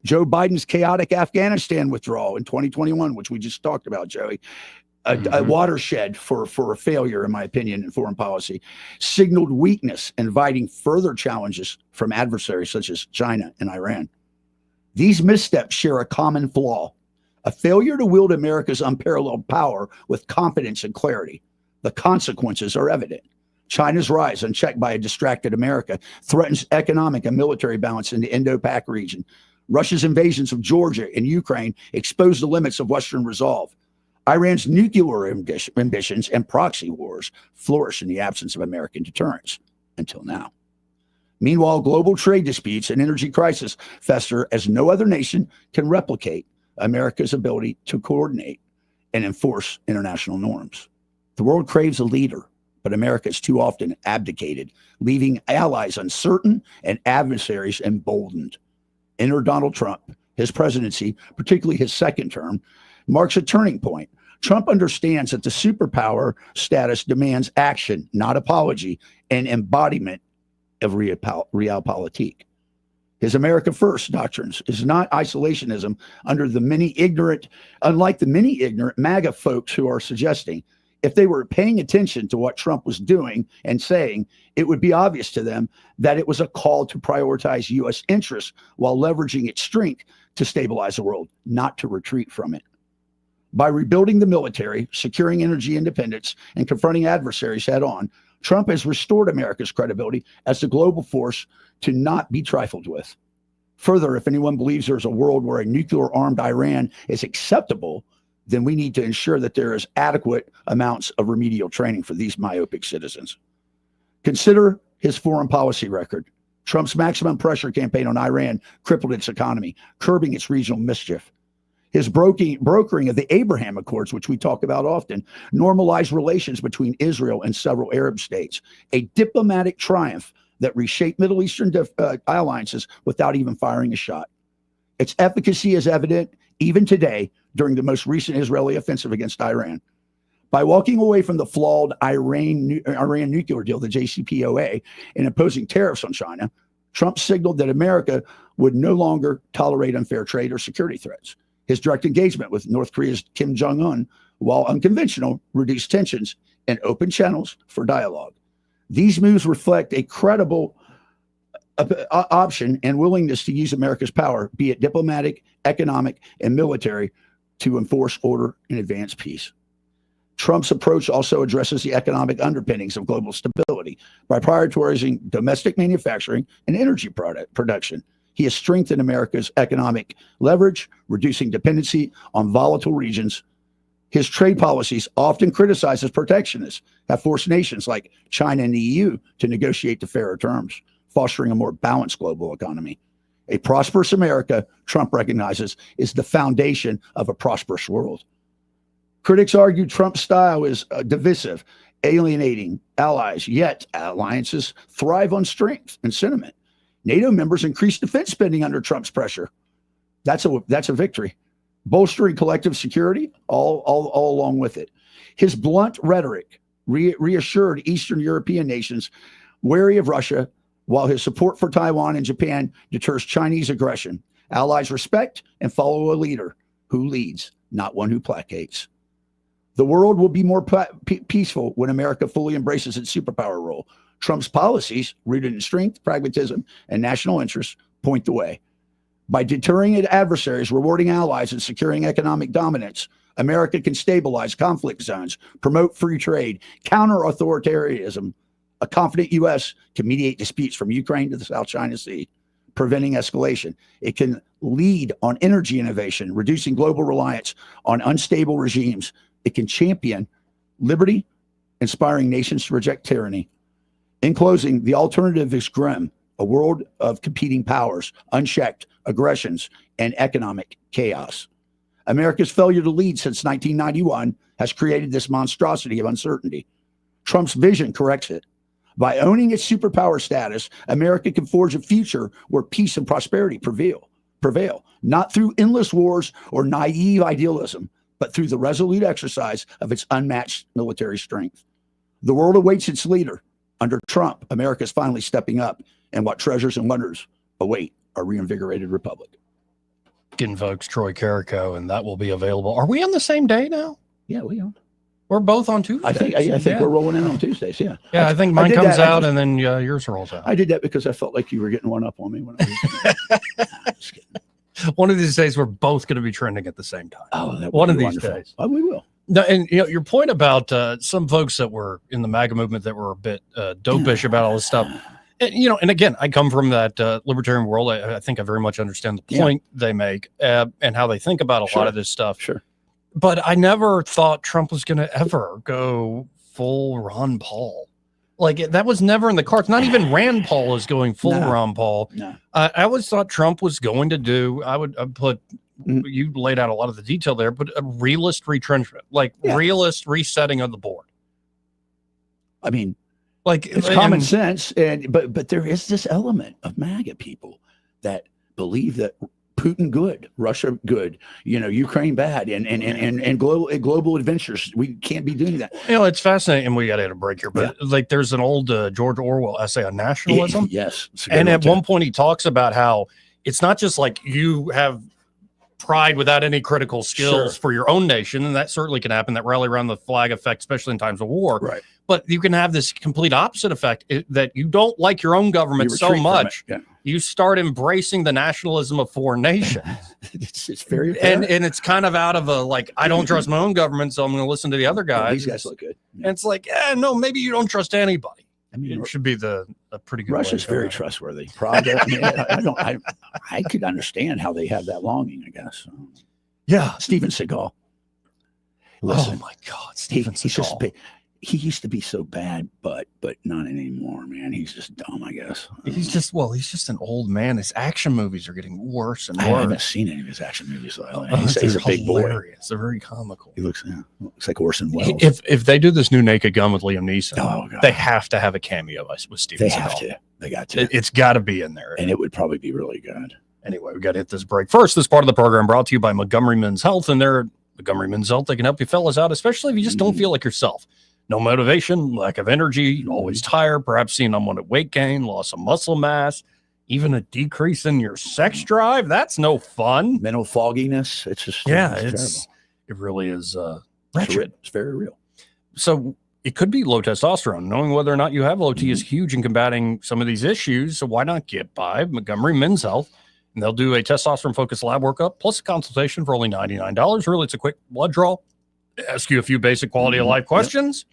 [SPEAKER 9] Joe Biden's chaotic Afghanistan withdrawal in 2021, which we just talked about, Joey, a watershed for a failure, in my opinion, in foreign policy, signaled weakness, inviting further challenges from adversaries such as China and Iran. These missteps share a common flaw: a failure to wield America's unparalleled power with confidence and clarity. The consequences are evident. China's rise, unchecked by a distracted America, threatens economic and military balance in the Indo-Pac region. Russia's invasions of Georgia and Ukraine expose the limits of Western resolve. Iran's nuclear ambitions and proxy wars flourish in the absence of American deterrence, until now. Meanwhile, global trade disputes and energy crisis fester as no other nation can replicate America's ability to coordinate and enforce international norms. The world craves a leader, but America has too often abdicated, leaving allies uncertain and adversaries emboldened. Enter Donald Trump. His presidency, particularly his second term, marks a turning point. Trump understands that the superpower status demands action, not apology, and embodiment of realpolitik. His America First doctrines is not isolationism unlike the many ignorant MAGA folks who are suggesting. If they were paying attention to what Trump was doing and saying, it would be obvious to them that it was a call to prioritize U.S. interests while leveraging its strength to stabilize the world, not to retreat from it. By rebuilding the military, securing energy independence, and confronting adversaries head on, Trump has restored America's credibility as the global force to not be trifled with. Further, if anyone believes there's a world where a nuclear-armed Iran is acceptable, then we need to ensure that there is adequate amounts of remedial training for these myopic citizens. Consider his foreign policy record. Trump's maximum pressure campaign on Iran crippled its economy, curbing its regional mischief. His brokering of the Abraham Accords, which we talk about often, normalized relations between Israel and several Arab states, a diplomatic triumph that reshaped Middle Eastern alliances without even firing a shot. Its efficacy is evident even today during the most recent Israeli offensive against Iran. By walking away from the flawed Iran nuclear deal, the JCPOA, and imposing tariffs on China, Trump signaled that America would no longer tolerate unfair trade or security threats. His direct engagement with North Korea's Kim Jong-un, while unconventional, reduced tensions and opened channels for dialogue. These moves reflect a credible option and willingness to use America's power, be it diplomatic, economic, and military, to enforce order and advance peace. Trump's approach also addresses the economic underpinnings of global stability by prioritizing domestic manufacturing and energy production. He has strengthened America's economic leverage, reducing dependency on volatile regions. His trade policies, often criticized as protectionist, have forced nations like China and the EU to negotiate to fairer terms, fostering a more balanced global economy. A prosperous America, Trump recognizes, is the foundation of a prosperous world. Critics argue Trump's style is divisive, alienating allies, yet alliances thrive on strength and sentiment. NATO members increased defense spending under Trump's pressure. That's a victory. Bolstering collective security, all along with it. His blunt rhetoric reassured Eastern European nations wary of Russia, while his support for Taiwan and Japan deters Chinese aggression. Allies respect and follow a leader who leads, not one who placates. The world will be more peaceful when America fully embraces its superpower role. Trump's policies, rooted in strength, pragmatism, and national interests, point the way. By deterring adversaries, rewarding allies, and securing economic dominance, America can stabilize conflict zones, promote free trade, counter authoritarianism. A confident U.S. can mediate disputes from Ukraine to the South China Sea, preventing escalation. It can lead on energy innovation, reducing global reliance on unstable regimes. It can champion liberty, inspiring nations to reject tyranny. In closing, the alternative is grim, a world of competing powers, unchecked aggressions, and economic chaos. America's failure to lead since 1991 has created this monstrosity of uncertainty. Trump's vision corrects it. By owning its superpower status, America can forge a future where peace and prosperity prevail, not through endless wars or naive idealism, but through the resolute exercise of its unmatched military strength. The world awaits its leader. Under Trump, America is finally stepping up, and what treasures and wonders await our reinvigorated republic.
[SPEAKER 8] Again, folks, Troy Carrico, and that will be available. Are we on the same day now?
[SPEAKER 9] Yeah, we are.
[SPEAKER 8] We're both on Tuesdays.
[SPEAKER 9] I think we're rolling in on Tuesdays, yeah.
[SPEAKER 8] Yeah, I think mine comes out and then yours rolls out.
[SPEAKER 9] I did that because I felt like you were getting one up on me. When I was
[SPEAKER 8] One of these days, we're both going to be trending at the same time.
[SPEAKER 9] Oh, that
[SPEAKER 8] one of these
[SPEAKER 9] wonderful.
[SPEAKER 8] days.
[SPEAKER 9] Oh, we will.
[SPEAKER 8] No, and your point about some folks that were in the MAGA movement that were a bit dopish about all this stuff. And, and again, I come from that libertarian world. I think I very much understand the point they make and how they think about a lot of this stuff.
[SPEAKER 9] Sure.
[SPEAKER 8] But I never thought Trump was going to ever go full Ron Paul. Like, that was never in the cards. Not even Rand Paul is going full Ron Paul.
[SPEAKER 9] No.
[SPEAKER 8] I always thought Trump was going to do, I'd put, you laid out a lot of the detail there, but a realist retrenchment, like realist resetting of the board.
[SPEAKER 9] I mean,
[SPEAKER 8] like
[SPEAKER 9] it's common sense, but there is this element of MAGA people that believe that Putin good, Russia good, Ukraine bad, and global adventures. We can't be doing that.
[SPEAKER 8] It's fascinating, and we got to hit a break here. But like, there's an old George Orwell essay on nationalism.
[SPEAKER 9] Yes,
[SPEAKER 8] and at one point he talks about how it's not just like you have pride without any critical skills for your own nation, and that certainly can happen. That rally around the flag effect, especially in times of war.
[SPEAKER 9] Right.
[SPEAKER 8] But you can have this complete opposite effect that you don't like your own government so much you start embracing the nationalism of foreign nations.
[SPEAKER 9] It's very
[SPEAKER 8] and it's kind of out of a like, I don't trust my own government, so I'm going to listen to the other guys.
[SPEAKER 9] These guys look good.
[SPEAKER 8] And it's like, no, maybe you don't trust anybody.
[SPEAKER 9] I mean,
[SPEAKER 8] it should be a pretty good.
[SPEAKER 9] Russia's very trustworthy. Probably, I could understand how they have that longing, I guess.
[SPEAKER 8] Yeah.
[SPEAKER 9] Steven Seagal. Listen,
[SPEAKER 8] oh my God, Steven Seagal.
[SPEAKER 9] He used to be so bad, but not anymore, man. He's just dumb, I guess.
[SPEAKER 8] He's just an old man. His action movies are getting worse and worse.
[SPEAKER 9] I haven't seen any of his action movies. Though.
[SPEAKER 8] He's a big boy. They're very comical.
[SPEAKER 9] He looks like Orson Welles.
[SPEAKER 8] If they do this new Naked Gun with Liam Neeson, they have to have a cameo with Steven Seagal.
[SPEAKER 9] They have to. They got to.
[SPEAKER 8] It's got to be in there.
[SPEAKER 9] And it would probably be really good.
[SPEAKER 8] Anyway, we got to hit this break. First, this part of the program brought to you by Montgomery Men's Health. And they're Montgomery Men's Health. They can help you fellas out, especially if you just don't feel like yourself. No motivation, lack of energy, always tired, perhaps seeing unwanted weight gain, loss of muscle mass, even a decrease in your sex drive. That's no fun.
[SPEAKER 9] Mental fogginess. It's just
[SPEAKER 8] it really is wretched.
[SPEAKER 9] It's very real.
[SPEAKER 8] So it could be low testosterone. Knowing whether or not you have low T is huge in combating some of these issues. So why not get by Montgomery Men's Health? And they'll do a testosterone-focused lab workup plus a consultation for only $99. Really, it's a quick blood draw. Ask you a few basic quality of life questions,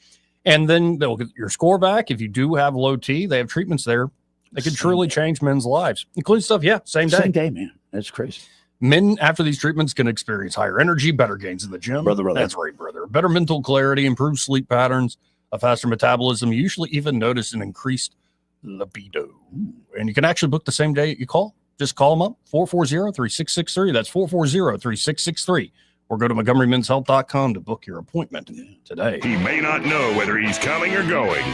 [SPEAKER 8] and then they'll get your score back. If you do have low T, they have treatments there that could truly change men's lives, including stuff. Yeah, same day.
[SPEAKER 9] Same day, man. That's crazy.
[SPEAKER 8] Men after these treatments can experience higher energy, better gains in the gym.
[SPEAKER 9] Brother.
[SPEAKER 8] That's right, brother. Better mental clarity, improved sleep patterns, a faster metabolism. You usually even notice an increased libido. And you can actually book the same day you call. Just call them up, 440-3663. That's 440-3663. Or go to MontgomeryMen'sHealth.com to book your appointment today.
[SPEAKER 6] He may not know whether he's coming or going,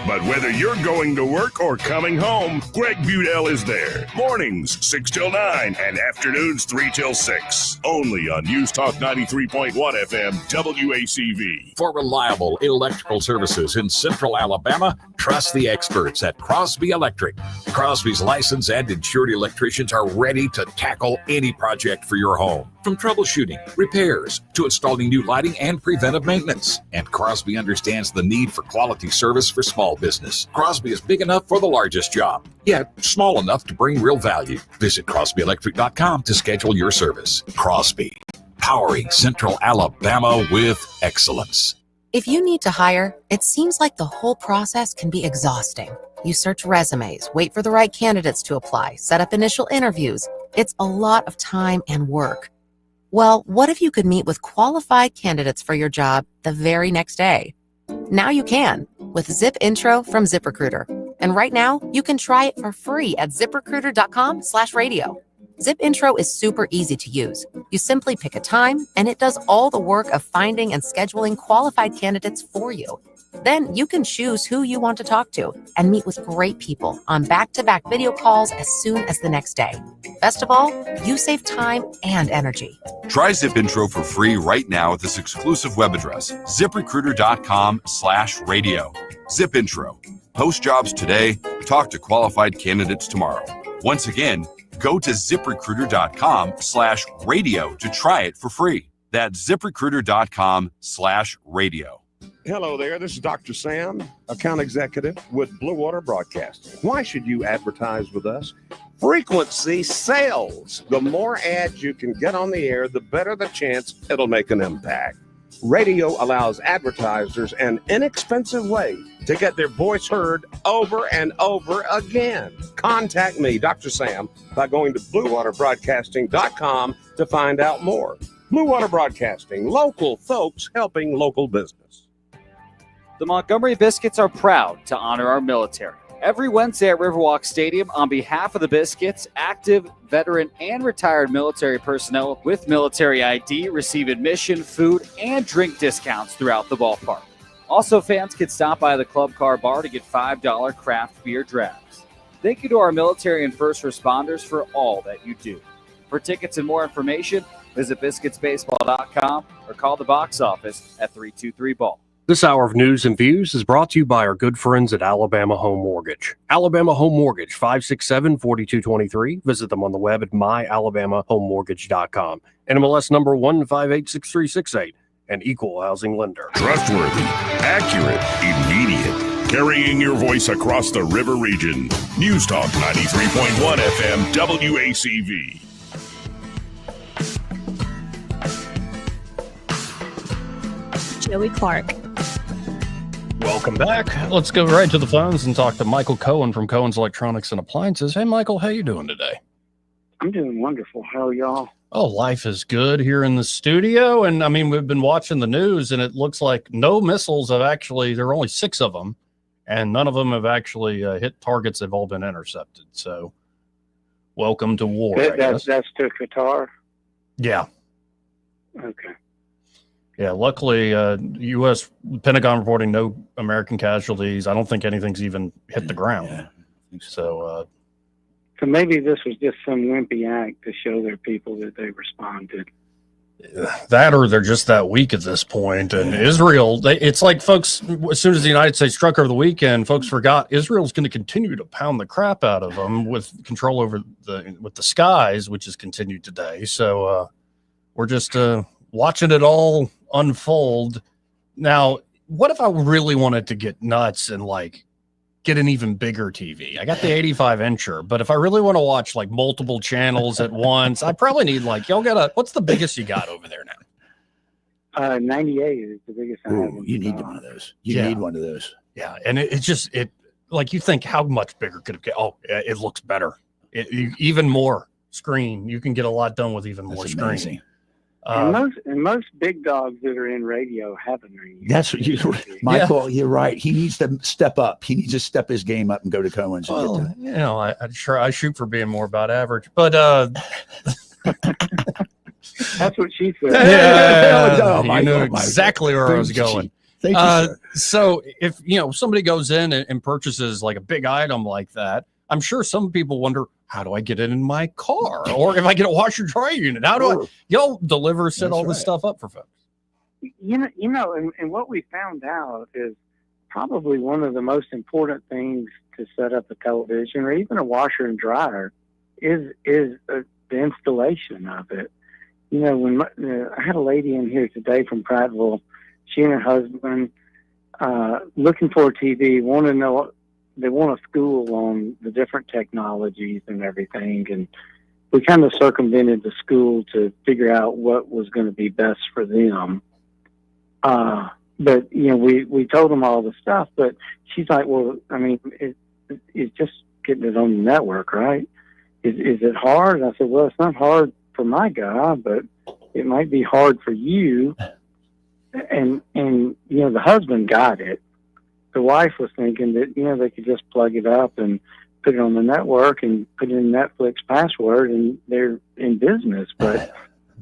[SPEAKER 6] but whether you're going to work or coming home, Greg Budell is there. Mornings, 6 till 9, and afternoons, 3 till 6. Only on News Talk 93.1 FM, WACV.
[SPEAKER 10] For reliable electrical services in Central Alabama, trust the experts at Crosby Electric. Crosby's licensed and insured electricians are ready to tackle any project for your home. From troubleshooting, repairs, to installing new lighting and preventive maintenance. And Crosby understands the need for quality service for small business. Crosby is big enough for the largest job, yet small enough to bring real value. Visit CrosbyElectric.com to schedule your service. Crosby, powering Central Alabama with excellence.
[SPEAKER 1] If you need to hire, it seems like the whole process can be exhausting. You search resumes, wait for the right candidates to apply, set up initial interviews. It's a lot of time and work. Well, what if you could meet with qualified candidates for your job the very next day? Now you can with Zip Intro from ZipRecruiter. And right now, you can try it for free at ZipRecruiter.com/radio. Zip Intro is super easy to use. You simply pick a time, and it does all the work of finding and scheduling qualified candidates for you. Then you can choose who you want to talk to and meet with great people on back-to-back video calls as soon as the next day. Best of all, you save time and energy.
[SPEAKER 4] Try Zip Intro for free right now at this exclusive web address, ZipRecruiter.com/radio. Zip Intro. Post jobs today, talk to qualified candidates tomorrow. Once again, go to ZipRecruiter.com/radio to try it for free. That's ZipRecruiter.com/radio.
[SPEAKER 22] Hello there, this is Dr. Sam, account executive with Blue Water Broadcasting. Why should you advertise with us? Frequency sales. The more ads you can get on the air, the better the chance it'll make an impact. Radio allows advertisers an inexpensive way to get their voice heard over and over again. Contact me, Dr. Sam, by going to BlueWaterBroadcasting.com to find out more. Blue Water Broadcasting, local folks helping local business.
[SPEAKER 23] The Montgomery Biscuits are proud to honor our military. Every Wednesday at Riverwalk Stadium, on behalf of the Biscuits, active, veteran, and retired military personnel with military ID receive admission, food, and drink discounts throughout the ballpark. Also, fans can stop by the Club Car Bar to get $5 craft beer drafts. Thank you to our military and first responders for all that you do. For tickets and more information, visit biscuitsbaseball.com or call the box office at 323-BALL.
[SPEAKER 13] This hour of news and views is brought to you by our good friends at Alabama Home Mortgage. Alabama Home Mortgage, 567-4223. Visit them on the web at myalabamahomemortgage.com. NMLS number 1586368. An equal housing lender.
[SPEAKER 6] Trustworthy, accurate, immediate. carrying your voice across the river region. News Talk 93.1 FM WACV.
[SPEAKER 7] Joey Clark.
[SPEAKER 8] Welcome back. Let's go right to the phones and talk to Michael Cohen from Cohen's Electronics and Appliances. Hey, Michael, how you doing today?
[SPEAKER 5] I'm doing wonderful. How are y'all?
[SPEAKER 8] Oh, life is good here in the studio. And I mean, we've been watching the news and it looks like no missiles have actually, there are only 6 of them, and none of them have actually hit targets. They've all been intercepted. So welcome to war.
[SPEAKER 5] That's to Qatar?
[SPEAKER 8] Yeah.
[SPEAKER 5] Okay.
[SPEAKER 8] Yeah, luckily, U.S. Pentagon reporting no American casualties. I don't think anything's even hit the ground. So
[SPEAKER 5] maybe this was just some wimpy act to show their people that they responded.
[SPEAKER 8] that, or they're just that weak at this point. And Israel, it's like folks, as soon as the United States struck over the weekend, folks forgot Israel's going to continue to pound the crap out of them with control over the skies, which has continued today. So we're just watching it all unfold. Now, what if I really wanted to get nuts and like get an even bigger TV? I got the 85-incher, but if I really want to watch like multiple channels at once, I probably need like, what's the biggest you got over there now?
[SPEAKER 5] 98 is the biggest I have.
[SPEAKER 9] You need one of those. You need one of those.
[SPEAKER 8] Yeah. And it's just like, you think how much bigger could it get? Oh, it looks better. Even more screen. You can get a lot done with even more screen.
[SPEAKER 5] And most big dogs that are in radio have a radio.
[SPEAKER 9] That's what Michael. You're right. He needs to step up. He needs to step his game up and go to Cohen's.
[SPEAKER 8] Well, I shoot for being more about average, but
[SPEAKER 5] that's what she said.
[SPEAKER 8] You know exactly where I was going.
[SPEAKER 9] Thank you, sir.
[SPEAKER 8] So if somebody goes in and purchases like a big item like that, I'm sure some people wonder, how do I get it in my car? Or if I get a washer dryer unit, how do y'all deliver, set all this stuff up for folks?
[SPEAKER 5] And what we found out is probably one of the most important things to set up a television or even a washer and dryer is the installation of it. When I had a lady in here today from Prattville, she and her husband looking for a TV, they want a school on the different technologies and everything. And we kind of circumvented the school to figure out what was going to be best for them. But, we told them all the stuff, but she's like, well, I mean, it's just getting it on the network, right? Is it hard? I said, well, it's not hard for my guy, but it might be hard for you. And the husband got it. The wife was thinking that, they could just plug it up and put it on the network and put in Netflix password and they're in business. But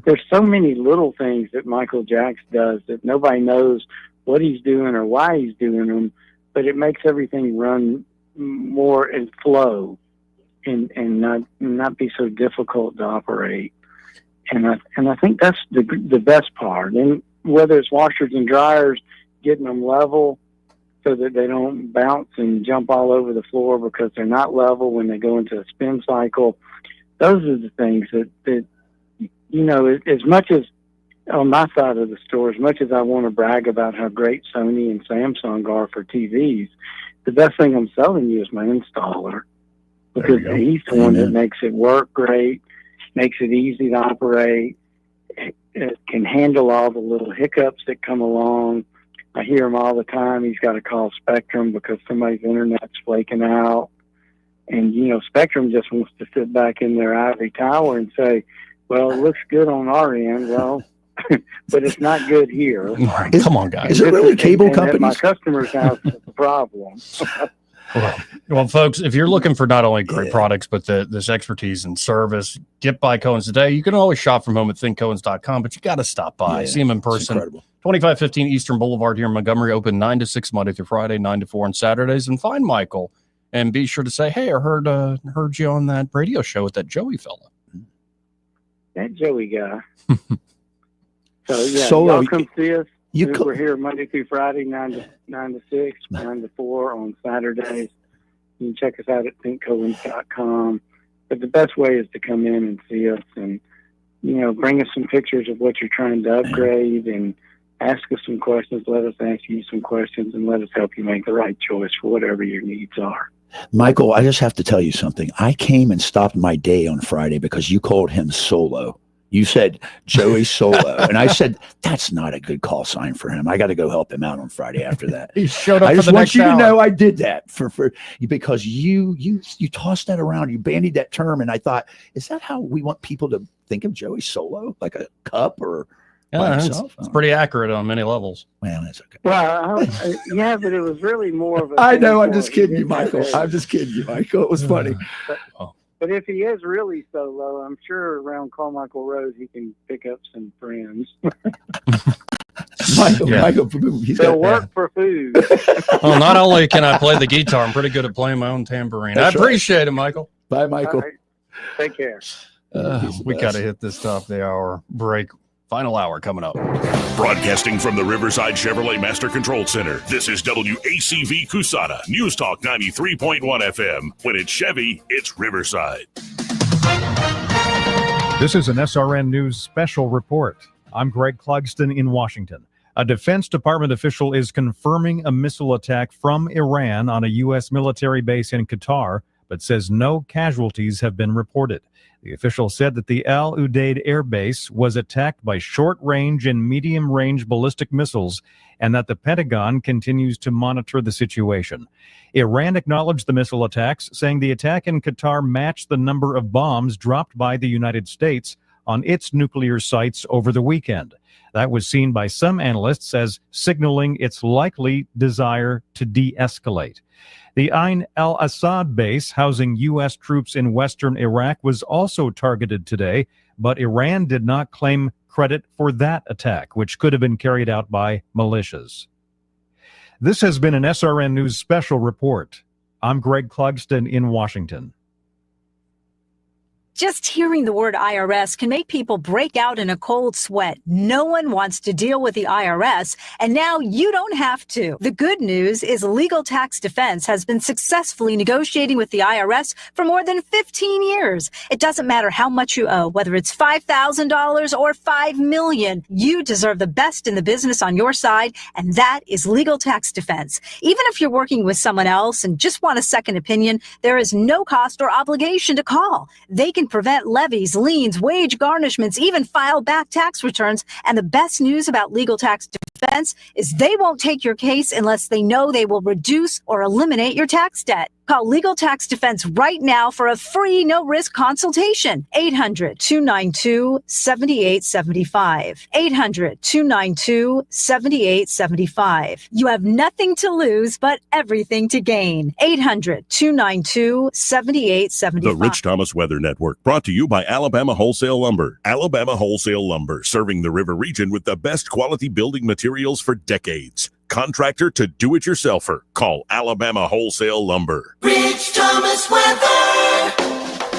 [SPEAKER 5] there's so many little things that Michael Jacks does that nobody knows what he's doing or why he's doing them, but it makes everything run more in flow and not be so difficult to operate. And I think that's the best part. And whether it's washers and dryers, getting them level, so that they don't bounce and jump all over the floor because they're not level when they go into a spin cycle. Those are the things that as much as on my side of the store, as much as I want to brag about how great Sony and Samsung are for TVs, the best thing I'm selling you is my installer, because he's the one that makes it work great, makes it easy to operate, it can handle all the little hiccups that come along. I hear him all the time. He's got to call Spectrum because somebody's internet's flaking out. And, Spectrum just wants to sit back in their ivory tower and say, well, it looks good on our end. Well, but it's not good here.
[SPEAKER 8] Come on, guys.
[SPEAKER 9] Is it really cable companies?
[SPEAKER 5] My customers have the problem.
[SPEAKER 8] Well, folks, if you're looking for not only great products, but this expertise and service, get by Cohen's today. You can always shop from home at thinkcohens.com, but you got to stop by. See them in person. 2515 Eastern Boulevard here in Montgomery, open 9 to 6 Monday through Friday, 9 to 4 on Saturdays. And find Michael and be sure to say, hey, I heard you on that radio show with that Joey fella.
[SPEAKER 5] That Joey guy. Y'all come see us. We're here Monday through Friday, 9 to 6, 9 to 4 on Saturdays. You can check us out at thinkcohens.com. But the best way is to come in and see us and, bring us some pictures of what you're trying to upgrade and ask us some questions, let us ask you some questions, and let us help you make the right choice for whatever your needs are.
[SPEAKER 9] Michael, I just have to tell you something. I came and stopped my day on Friday because you called him Solo. You said Joey Solo. And I said, that's not a good call sign for him. I got to go help him out on Friday after that.
[SPEAKER 8] He showed up
[SPEAKER 9] I
[SPEAKER 8] for
[SPEAKER 9] just
[SPEAKER 8] the
[SPEAKER 9] want
[SPEAKER 8] next
[SPEAKER 9] you to
[SPEAKER 8] hour.
[SPEAKER 9] know I did that for because you tossed that around. You bandied that term. And I thought, is that how we want people to think of Joey Solo? Like a cup or by
[SPEAKER 8] Yeah,
[SPEAKER 9] himself?
[SPEAKER 8] it's pretty accurate on many levels.
[SPEAKER 9] Well, that's okay.
[SPEAKER 5] Well, yeah, but it was really more of a.
[SPEAKER 9] I know. I'm
[SPEAKER 5] thing
[SPEAKER 9] just
[SPEAKER 5] for-
[SPEAKER 9] kidding you, Michael. I'm just kidding you, Michael. It was funny.
[SPEAKER 5] But if he is really solo, I'm sure around Carmichael Road he can pick up some friends.
[SPEAKER 9] Michael,
[SPEAKER 8] Yeah.
[SPEAKER 9] Michael, he's
[SPEAKER 5] They'll
[SPEAKER 9] got
[SPEAKER 5] work for food.
[SPEAKER 8] Well, not only can I play the guitar, I'm pretty good at playing my own tambourine.
[SPEAKER 9] That's
[SPEAKER 8] I
[SPEAKER 9] right.
[SPEAKER 8] appreciate it, Michael.
[SPEAKER 9] Bye, Michael.
[SPEAKER 5] All right. Take care.
[SPEAKER 8] We got to hit this top of the hour break. Final hour coming up.
[SPEAKER 6] Broadcasting from the Riverside Chevrolet Master Control Center, this is WACV Cusana, News Talk 93.1 FM. When it's Chevy, it's Riverside.
[SPEAKER 11] This is an SRN News special report. I'm Greg Clugston in Washington. A Defense Department official is confirming a missile attack from Iran on a U.S. military base in Qatar, but says no casualties have been reported. The official said that the Al Udeid Air Base was attacked by short-range and medium-range ballistic missiles, and that the Pentagon continues to monitor the situation. Iran acknowledged the missile attacks, saying the attack in Qatar matched the number of bombs dropped by the United States on its nuclear sites over the weekend. That was seen by some analysts as signaling its likely desire to de-escalate. The Ain al-Assad base housing U.S. troops in western Iraq was also targeted today, but Iran did not claim credit for that attack, which could have been carried out by militias. This has been an SRN News special report. I'm Greg Clugston in Washington.
[SPEAKER 12] Just hearing the word IRS can make people break out in a cold sweat. No one wants to deal with the IRS, and now you don't have to. The good news is Legal Tax Defense has been successfully negotiating with the IRS for more than 15 years. It doesn't matter how much you owe, whether it's $5,000 or $5 million. You deserve the best in the business on your side, and that is Legal Tax Defense. Even if you're working with someone else and just want a second opinion, there is no cost or obligation to call. They can prevent levies, liens, wage garnishments, even file back tax returns. And the best news about Legal Tax Defense is they won't take your case unless they know they will reduce or eliminate your tax debt. Call Legal Tax Defense right now for a free, no-risk consultation. 800-292-7875. 800-292-7875. You have nothing to lose, but everything to gain. 800-292-7875.
[SPEAKER 6] The Rich Thomas Weather Network, brought to you by Alabama Wholesale Lumber. Alabama Wholesale Lumber, serving the river region with the best quality building materials for decades. Contractor to do-it-yourselfer. Call Alabama Wholesale Lumber.
[SPEAKER 14] Rich Thomas weather.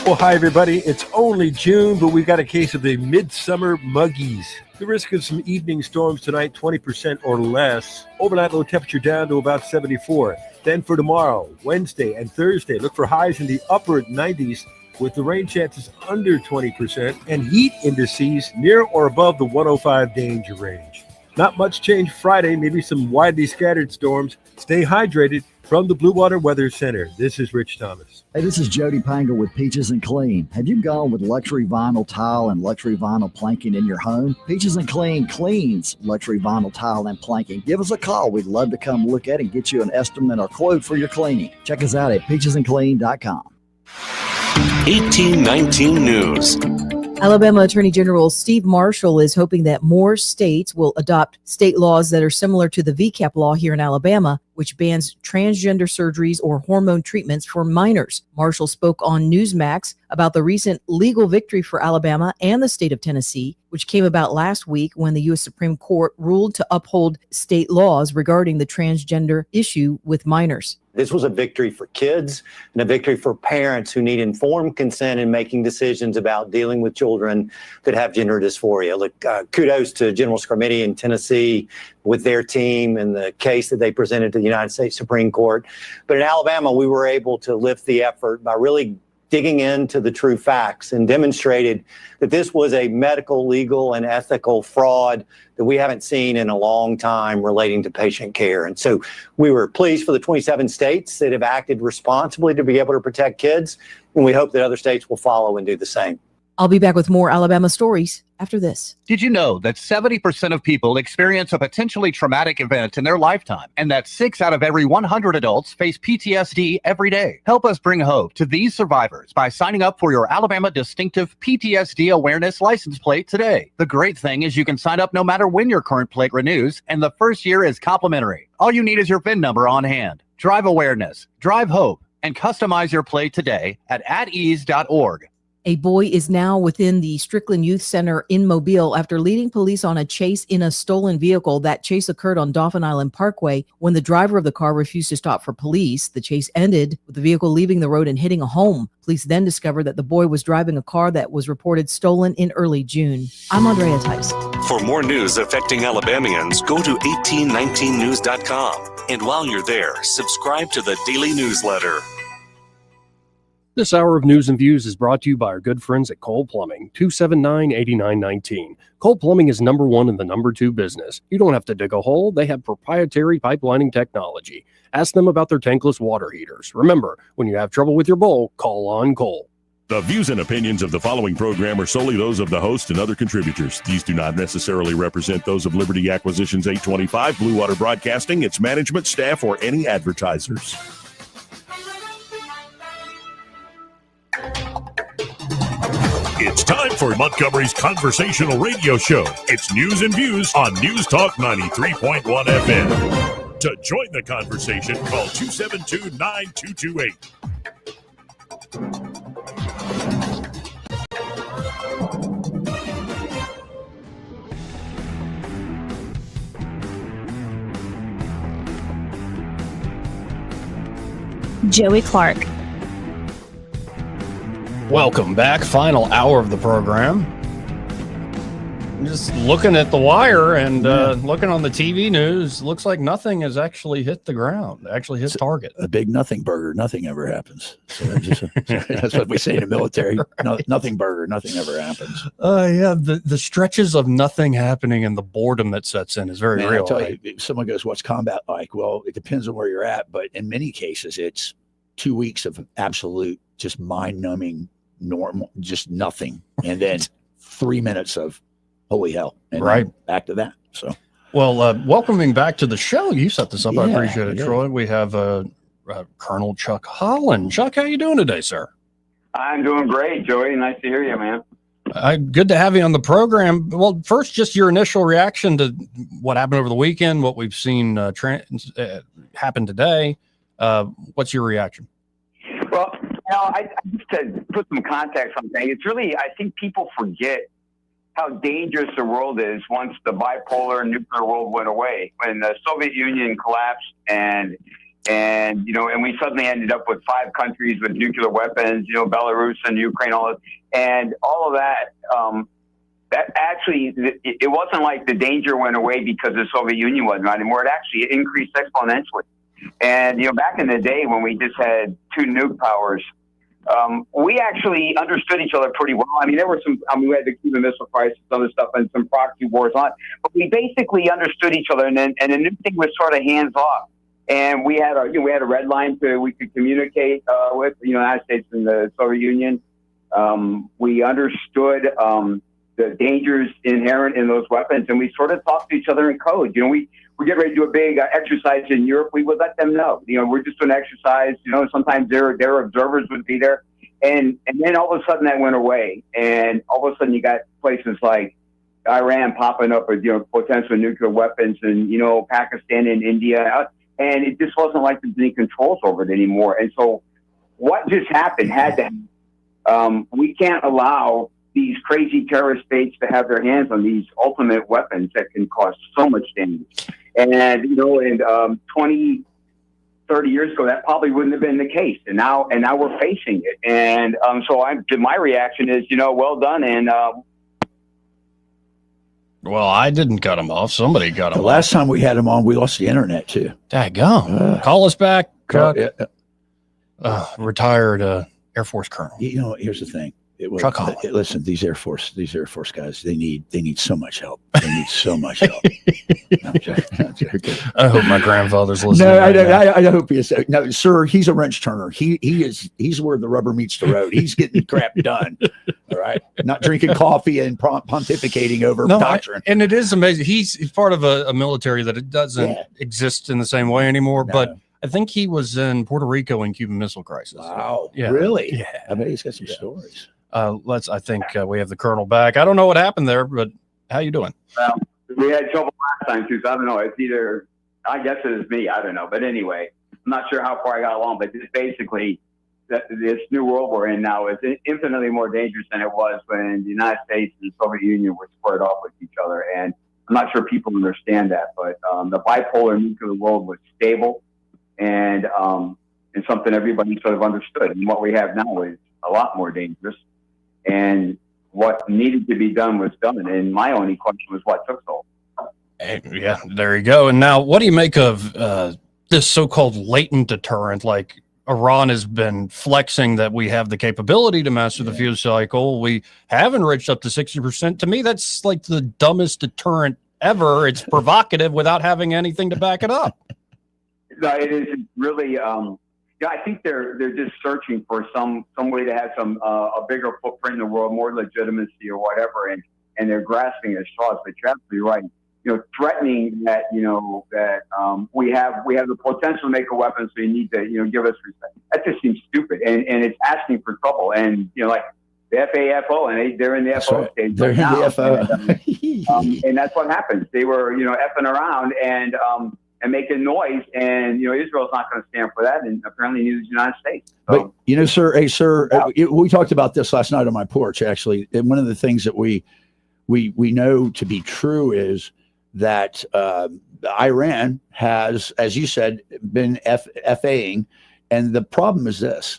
[SPEAKER 20] Well, hi, everybody. It's only June, but we got a case of the midsummer muggies. The risk of some evening storms tonight, 20% or less. Overnight low temperature down to about 74. Then for tomorrow, Wednesday and Thursday, look for highs in the upper 90s with the rain chances under 20% and heat indices near or above the 105 danger range. Not much change Friday, maybe some widely scattered storms. Stay hydrated. From the Blue Water Weather Center, this is Rich Thomas.
[SPEAKER 15] Hey, this is Jody Pangle with Peaches and Clean. Have you gone with luxury vinyl tile and luxury vinyl planking in your home? Peaches and Clean cleans luxury vinyl tile and planking. Give us a call. We'd love to come look at it and get you an estimate or quote for your cleaning. Check us out at peachesandclean.com.
[SPEAKER 24] 1819 News.
[SPEAKER 25] Alabama Attorney General Steve Marshall is hoping that more states will adopt state laws that are similar to the VCAP law here in Alabama, which bans transgender surgeries or hormone treatments for minors. Marshall spoke on Newsmax about the recent legal victory for Alabama and the state of Tennessee, which came about last week when the U.S. Supreme Court ruled to uphold state laws regarding the transgender issue with minors.
[SPEAKER 26] This was a victory for kids and a victory for parents who need informed consent in making decisions about dealing with children that have gender dysphoria. Look, kudos to General Scarmitti in Tennessee with their team and the case that they presented to the United States Supreme Court. But in Alabama, we were able to lift the effort by really digging into the true facts and demonstrated that this was a medical, legal, and ethical fraud that we haven't seen in a long time relating to patient care. And so we were pleased for the 27 states that have acted responsibly to be able to protect kids, and we hope that other states will follow and do the same.
[SPEAKER 25] I'll be back with more Alabama stories after this.
[SPEAKER 2] Did you know that 70% of people experience a potentially traumatic event in their lifetime, and that 6 out of every 100 adults face PTSD every day? Help us bring hope to these survivors by signing up for your Alabama Distinctive PTSD Awareness license plate today. The great thing is you can sign up no matter when your current plate renews, and the first year is complimentary. All you need is your VIN number on hand. Drive awareness, drive hope, and customize your plate today at atease.org.
[SPEAKER 25] A boy is now within the Strickland Youth Center in Mobile after leading police on a chase in a stolen vehicle. That chase occurred on Dauphin Island Parkway when the driver of the car refused to stop for police. The chase ended with the vehicle leaving the road and hitting a home. Police then discovered that the boy was driving a car that was reported stolen in early June. I'm Andrea Tice.
[SPEAKER 16] For more news affecting Alabamians, go to 1819news.com. And while you're there, subscribe to the daily newsletter.
[SPEAKER 13] This hour of News and Views is brought to you by our good friends at Cole Plumbing, 279-8919. Cole Plumbing is number 1 in the number 2 business. You don't have to dig a hole. They have proprietary pipelining technology. Ask them about their tankless water heaters. Remember, when you have trouble with your bowl, call on Cole.
[SPEAKER 6] The views and opinions of the following program are solely those of the host and other contributors. These do not necessarily represent those of Liberty Acquisitions 825, Blue Water Broadcasting, its management, staff, or any advertisers. It's time for Montgomery's conversational radio show. It's News and Views on News Talk 93.1 FM. To join the conversation, call 272-9228.
[SPEAKER 7] Joey Clark.
[SPEAKER 8] Welcome back. Final hour of the program. Just looking at the wire and looking on the TV news, looks like nothing has actually hit the ground, actually hit target.
[SPEAKER 9] A big nothing burger, nothing ever happens. So that's what we say in the military. Nothing burger, nothing ever happens.
[SPEAKER 8] Yeah, the stretches of nothing happening and the boredom that sets in is very real.
[SPEAKER 9] I tell you, if someone goes, what's combat like? Well, it depends on where you're at, but in many cases, it's 2 weeks of absolute, just mind-numbing, normal, just nothing, and then 3 minutes of holy hell, and
[SPEAKER 8] right
[SPEAKER 9] back to that. So,
[SPEAKER 8] well, welcoming back to the show. You set this up.
[SPEAKER 9] Yeah,
[SPEAKER 8] I appreciate it, Troy. We have Colonel Chuck Holland. Chuck, how you doing today, sir?
[SPEAKER 17] I'm doing great, Joey. Nice to hear you, man.
[SPEAKER 8] Good to have you on the program. Well, first, just your initial reaction to what happened over the weekend, what we've seen happen today. What's your reaction?
[SPEAKER 17] Well, I just to put some context on things, it's really, I think people forget how dangerous the world is once the bipolar nuclear world went away. When the Soviet Union collapsed and we suddenly ended up with 5 countries with nuclear weapons, Belarus and Ukraine, all of that. That actually, it wasn't like the danger went away because the Soviet Union wasn't anymore. It actually increased exponentially. And, back in the day when we just had 2 nuke powers, we actually understood each other pretty well. I mean, there were we had the Cuban Missile Crisis, some other stuff, and some proxy wars on, but we basically understood each other, and the new thing was sort of hands off. And we had we had a red line we could communicate with the United States and the Soviet Union. We understood the dangers inherent in those weapons, and we sort of talked to each other in code. We get ready to do a big exercise in Europe. We would let them know, we're just doing exercise. Sometimes their observers would be there, and then all of a sudden that went away, and all of a sudden you got places like Iran popping up with potential nuclear weapons, and Pakistan and India, and it just wasn't like there's any controls over it anymore. And so, what just happened had to happen. We can't allow these crazy terrorist states to have their hands on these ultimate weapons that can cause so much damage. And, 20, 30 years ago, that probably wouldn't have been the case. And now we're facing it. And so my reaction is, well done. And
[SPEAKER 8] well, I didn't cut him off. Somebody cut him off.
[SPEAKER 9] The last time we had him on, we lost the internet, too.
[SPEAKER 8] Daggone. Call us back, Chuck.
[SPEAKER 9] Yeah.
[SPEAKER 8] Retired Air Force colonel.
[SPEAKER 9] You know, here's the thing.
[SPEAKER 8] Chuck Holland.
[SPEAKER 9] Listen, these Air Force guys, they need so much help. They need so much help.
[SPEAKER 8] I hope my grandfather's listening.
[SPEAKER 9] No, I hope he is. No, sir, he's a wrench turner. He's where the rubber meets the road. He's getting crap done. All right, not drinking coffee and pontificating over doctrine.
[SPEAKER 8] And it is amazing. He's part of a military that it doesn't exist in the same way anymore. No. But I think he was in Puerto Rico in Cuban Missile Crisis.
[SPEAKER 9] Wow,
[SPEAKER 8] yeah,
[SPEAKER 9] really?
[SPEAKER 8] Yeah,
[SPEAKER 9] I bet he's got some stories.
[SPEAKER 8] I think we have the colonel back. I don't know what happened there, but how you doing?
[SPEAKER 17] Well, we had trouble last time too, so I don't know. It's either, I guess it is me, I don't know. But anyway, I'm not sure how far I got along, but just basically, this new world we're in now is infinitely more dangerous than it was when the United States and the Soviet Union were squared off with each other. And I'm not sure people understand that, but the bipolar nuclear world was stable and something everybody sort of understood. And what we have now is a lot more dangerous. And what needed to be done was done. And my only question was what took so long.
[SPEAKER 8] Yeah, there you go. And now, what do you make of this so-called latent deterrent? Like Iran has been flexing that we have the capability to master the fuse cycle. We have enriched up to 60%. To me, that's like the dumbest deterrent ever. It's provocative without having anything to back it up.
[SPEAKER 17] No, it is really. Yeah, I think they're just searching for some way to have a bigger footprint in the world, more legitimacy or whatever, and they're grasping at straws. But you're absolutely right. You know, threatening that we have the potential to make a weapon, so you need to give us respect. That just seems stupid, and it's asking for trouble. And like the FAFO, and they're in the FO stage.
[SPEAKER 9] They're in the FO,
[SPEAKER 17] and that's what happens. They were effing around and making noise, and Israel's not going to stand for that, and apparently neither is the United States. So,
[SPEAKER 9] but sir, we talked about this last night on my porch. Actually, and one of the things that we know to be true is that Iran has, as you said, been FAing, and the problem is this: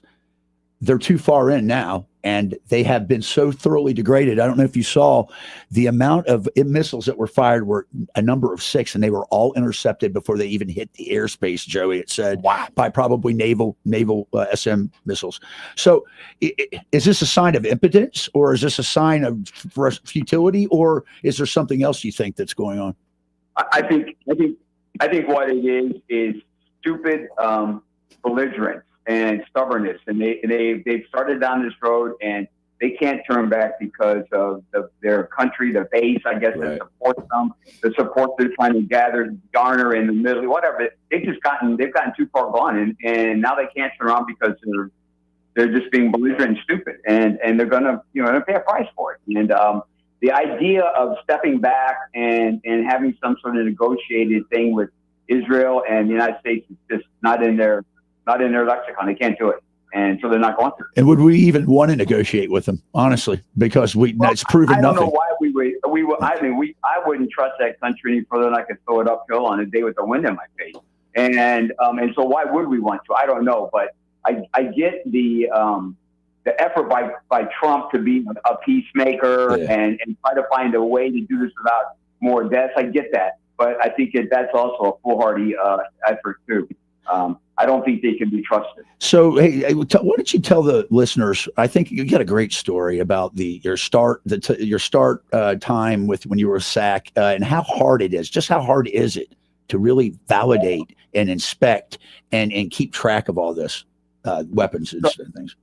[SPEAKER 9] they're too far in now, and they have been so thoroughly degraded. I don't know if you saw the amount of missiles that were fired were a number of 6, and they were all intercepted before they even hit the airspace, Joey. It said, by probably naval SM missiles. So is this a sign of impotence, or is this a sign of futility, or is there something else you think that's going on?
[SPEAKER 17] I think what it is stupid belligerence and stubbornness, and they've started down this road, and they can't turn back because of their country, the base, I guess, that supports them, the support they're trying to garner in the middle, whatever. They've gotten too far gone, and now they can't turn around because they're just being belligerent and stupid, and they're gonna pay a price for it. And the idea of stepping back and having some sort of negotiated thing with Israel and the United States is just not in their lexicon. They can't do it, and so they're not going to.
[SPEAKER 9] And would we even want to negotiate with them, honestly? Because it's proven nothing.
[SPEAKER 17] I don't know why we would. I mean, I wouldn't trust that country any further than I could throw it uphill on a day with the wind in my face. And so why would we want to? I don't know, but I get the effort by Trump to be a peacemaker and try to find a way to do this without more deaths. I get that, but I think that's also a foolhardy effort too. I don't think they can be trusted.
[SPEAKER 9] So, hey, why don't you tell the listeners? I think you got a great story about your start time with when you were a SAC and how hard it is. Just how hard is it to really validate and inspect and keep track of all this weapons and things?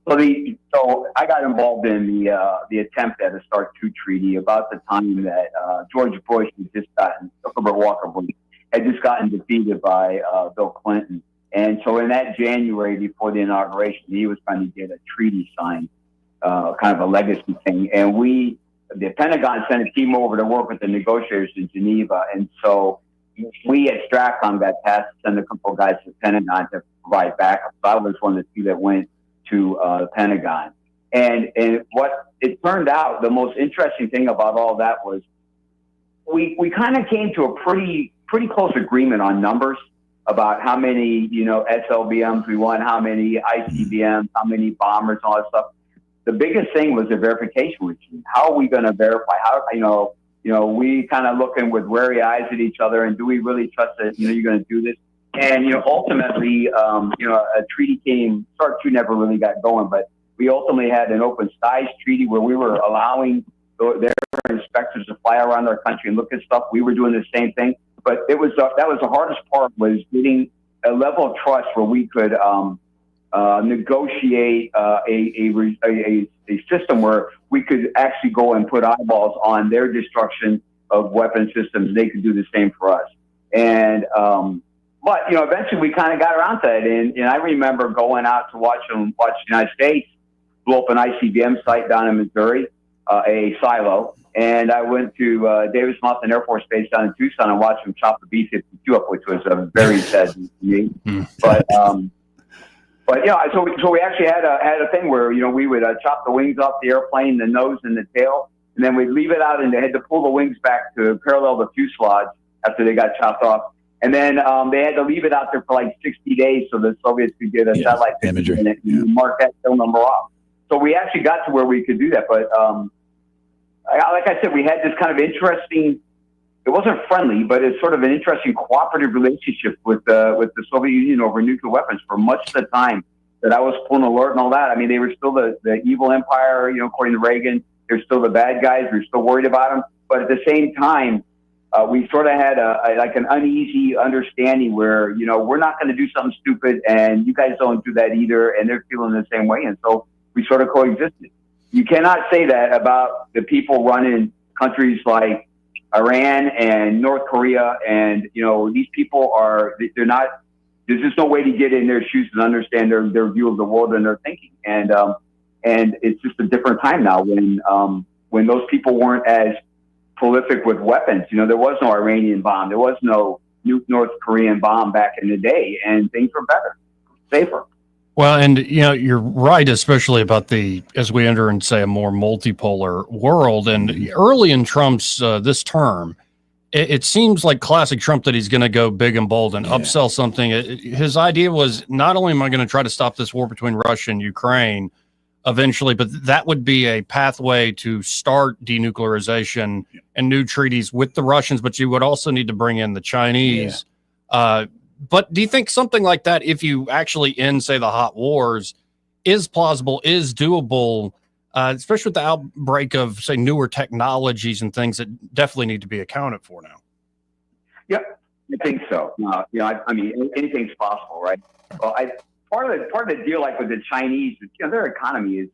[SPEAKER 17] So I got involved in the attempt at a START II treaty about the time that George Bush Herbert Walker Bush had just gotten defeated by Bill Clinton. And so in that January before the inauguration, he was trying to get a treaty signed, kind of a legacy thing. And the Pentagon sent a team over to work with the negotiators in Geneva. And so we at STRACOM got tasked to send a couple of guys to the Pentagon to provide backup. So I was one of the few that went to the Pentagon. And what it turned out, the most interesting thing about all that was we kind of came to a pretty close agreement on numbers about how many, SLBMs we want, how many ICBMs, how many bombers, all that stuff. The biggest thing was the verification machine. How are we going to verify? We kind of looking with wary eyes at each other, and do we really trust that, you're going to do this? And, ultimately, a treaty START II never really got going, but We ultimately had an open skies treaty where we were allowing their inspectors to fly around our country and look at stuff. We were doing the same thing, but that was the hardest part, was getting a level of trust where we could negotiate a system where we could actually go and put eyeballs on their destruction of weapon systems. They could do the same for us. And but eventually we kind of got around to it. And I remember going out to watch the United States blow up an ICBM site down in Missouri, a silo. And I went to Davis Monthan Air Force Base down in Tucson and watched them chop the B-52 up, which was very sad to me. But so we actually had a thing where we would chop the wings off the airplane, the nose and the tail, and then we'd leave it out, and they had to pull the wings back to parallel the fuselage after they got chopped off. And then they had to leave it out there for like 60 days so the Soviets could get a satellite imagery and mark that tail number off. So we actually got to where we could do that. But like I said, we had this kind of interesting, it wasn't friendly, but it's sort of an interesting cooperative relationship with the Soviet Union over nuclear weapons for much of the time that I was pulling alert and all that. I mean, they were still the evil empire, according to Reagan. They're still the bad guys. We're still worried about them. But at the same time, we sort of had an uneasy understanding where, we're not going to do something stupid and you guys don't do that either. And they're feeling the same way. And so we sort of coexisted. You cannot say that about the people running countries like Iran and North Korea. And, these people they're not, there's just no way to get in their shoes and understand their view of the world and their thinking. And it's just a different time now when those people weren't as prolific with weapons. There was no Iranian bomb. There was no North Korean bomb back in the day, and things were better, safer.
[SPEAKER 8] Well, and you're right, especially about as we enter in, say, a more multipolar world. And early in Trump's this term, it seems like classic Trump that he's going to go big and bold and upsell something. His idea was, not only am I going to try to stop this war between Russia and Ukraine eventually, but that would be a pathway to start denuclearization and new treaties with the Russians. But you would also need to bring in the Chinese. But do you think something like that, if you actually end, say, the hot wars, is plausible, is doable, especially with the outbreak of, say, newer technologies and things that definitely need to be accounted for now?
[SPEAKER 17] Yeah, I think so. I mean, anything's possible, right? Well, part of the deal, like with the Chinese, their economy is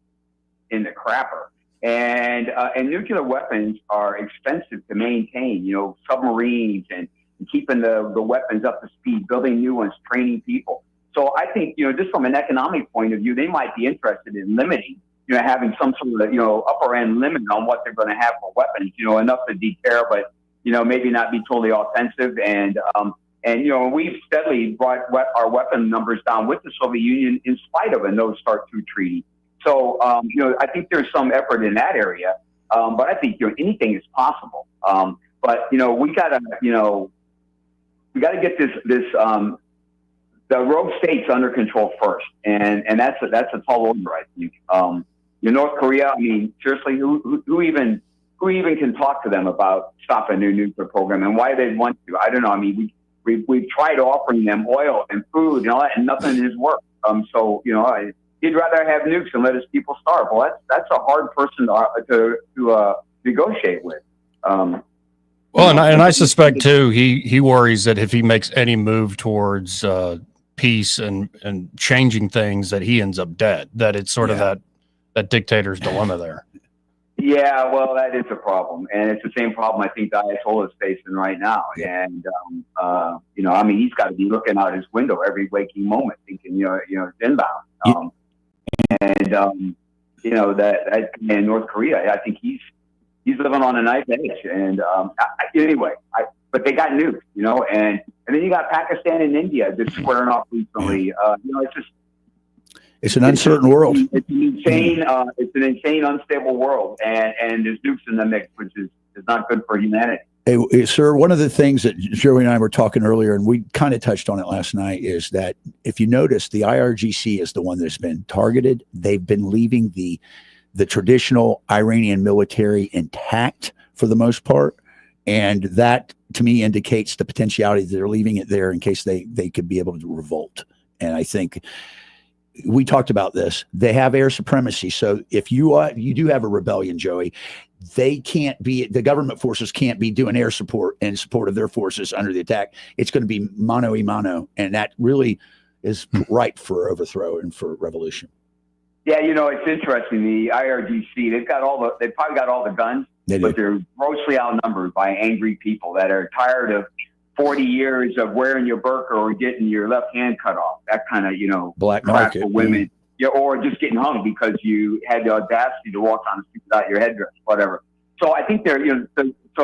[SPEAKER 17] in the crapper, and nuclear weapons are expensive to maintain. Submarines and keeping the weapons up to speed, building new ones, training people. So I think, just from an economic point of view, they might be interested in limiting, having some sort of, upper end limit on what they're going to have for weapons, enough to deter, but, maybe not be totally offensive. And we've steadily brought our weapon numbers down with the Soviet Union in spite of a No Start 2 treaty. So, I think there's some effort in that area. But I think, anything is possible. But, we got to get the rogue states under control first, and that's a tall order, I think. North Korea, I mean, seriously, who even can talk to them about stopping their nuclear program and why they want to? I don't know. I mean, we've tried offering them oil and food and all that, and nothing has worked. So he'd rather have nukes and let his people starve. Well, that's a hard person to negotiate with.
[SPEAKER 8] Well, and I suspect too, he worries that if he makes any move towards peace and changing things, that he ends up dead. That it's sort of that dictator's dilemma there.
[SPEAKER 17] Yeah, well, that is a problem, and it's the same problem I think the Ayatollah is facing right now. And I mean, he's got to be looking out his window every waking moment, thinking, it's inbound. That in North Korea, I think he's living on a knife edge. And but they got nukes, and then you got Pakistan and India just squaring off recently.
[SPEAKER 9] It's an uncertain world.
[SPEAKER 17] It's an insane, unstable world, and there's nukes in the mix, which is not good for humanity.
[SPEAKER 9] Hey, sir, one of the things that Joey and I were talking earlier, and we kind of touched on it last night, is that if you notice, the IRGC is the one that's been targeted. They've been leaving the traditional Iranian military intact for the most part. And that, to me, indicates the potentiality that they're leaving it there in case they could be able to revolt. And I think we talked about this. They have air supremacy. So if you do have a rebellion, Joey, they can't be, the government forces can't be doing air support in support of their forces under the attack. It's going to be mano a mano, and that really is ripe for overthrow and for revolution.
[SPEAKER 17] Yeah, it's interesting. The IRGC, they've probably got all the guns, but they're grossly outnumbered by angry people that are tired of 40 years of wearing your burqa or getting your left hand cut off. That kind of,
[SPEAKER 9] black
[SPEAKER 17] crap
[SPEAKER 9] market
[SPEAKER 17] for women. Yeah, or just getting hung because you had the audacity to walk on the street without your headdress, whatever. So I think so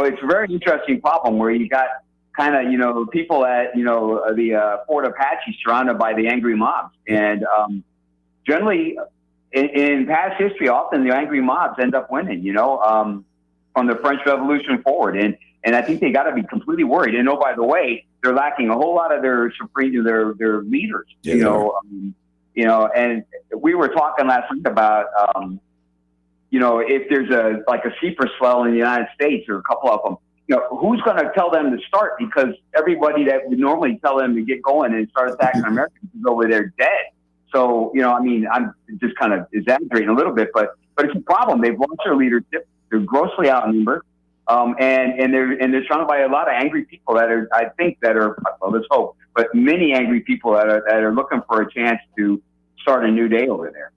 [SPEAKER 17] it's a very interesting problem where you got kind of, people at, the Fort Apache surrounded by the angry mobs. And generally, in past history, often the angry mobs end up winning, from the French Revolution forward. And I think they got to be completely worried. And by the way, they're lacking a whole lot of their leaders, and we were talking last week about, if there's a sleeper cell in the United States or a couple of them, who's going to tell them to start? Because everybody that would normally tell them to get going and start attacking Americans is over there dead. So, I'm just kind of exaggerating a little bit, but it's a problem. They've lost their leadership. They're grossly outnumbered. And they're surrounded by a lot of angry people let's hope, but many angry people that are looking for a chance to start a new day over there.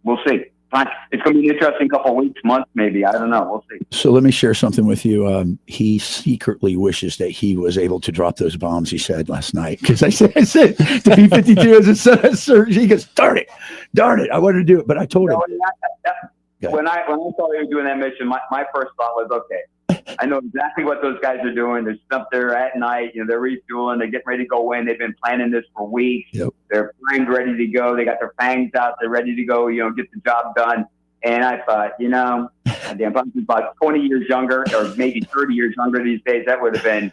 [SPEAKER 17] We'll see. It's going to be an interesting couple of weeks, months, maybe. I don't know. We'll see. So
[SPEAKER 9] let me share something with you. He secretly wishes that he was able to drop those bombs, he said last night. Because I said the B-52 is a surge. He goes, darn it. I wanted to do it, but I told him.
[SPEAKER 17] When I saw you doing that mission, my first thought was, okay, I know exactly what those guys are doing. They're up there at night, they're refueling, they're getting ready to go in. They've been planning this for weeks.
[SPEAKER 9] Yep.
[SPEAKER 17] They're primed, ready to go. They got their fangs out. They're ready to go, get the job done. And I thought, if I was about 20 years younger or maybe 30 years younger these days, that would have been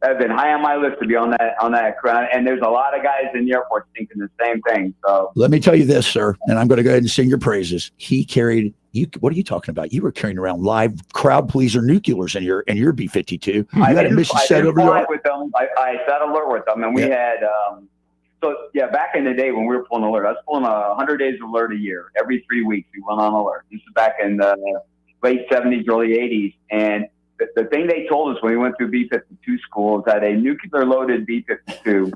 [SPEAKER 17] high on my list to be on that crowd. And there's a lot of guys in the Air Force thinking the same thing. So
[SPEAKER 9] let me tell you this, sir, and I'm going to go ahead and sing your praises. He carried you. What are you talking about? You were carrying around live crowd pleaser nuclears in your B-52. You had a mission set over your.
[SPEAKER 17] With them. I sat alert with them, and we had. Back in the day when we were pulling alert, I was pulling 100 days alert a year. Every 3 weeks, we went on alert. This is back in the late 70s, early 80s, and the thing they told us when we went through B-52 school is that a nuclear-loaded B-52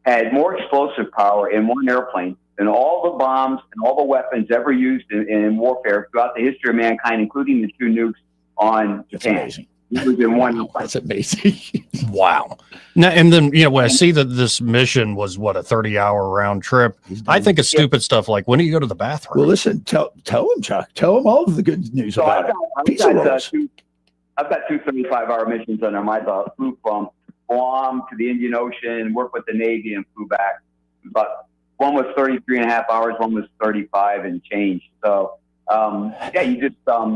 [SPEAKER 17] had more explosive power in one airplane than all the bombs and all the weapons ever used in warfare throughout the history of mankind, including the 2 nukes on Japan. It was in one.
[SPEAKER 9] That's amazing.
[SPEAKER 8] Wow. Now, and then, when I see that this mission was, a 30-hour round trip, I think of stupid stuff like, when do you go to the bathroom?
[SPEAKER 9] Well, listen, tell him, Chuck. Tell him all of the good news about it. Pizza rolls.
[SPEAKER 17] I've got 2 35-hour missions under my belt. Flew from Guam to the Indian Ocean, worked with the Navy, and flew back. But one was 33 and a half hours, one was 35 and change. So, you just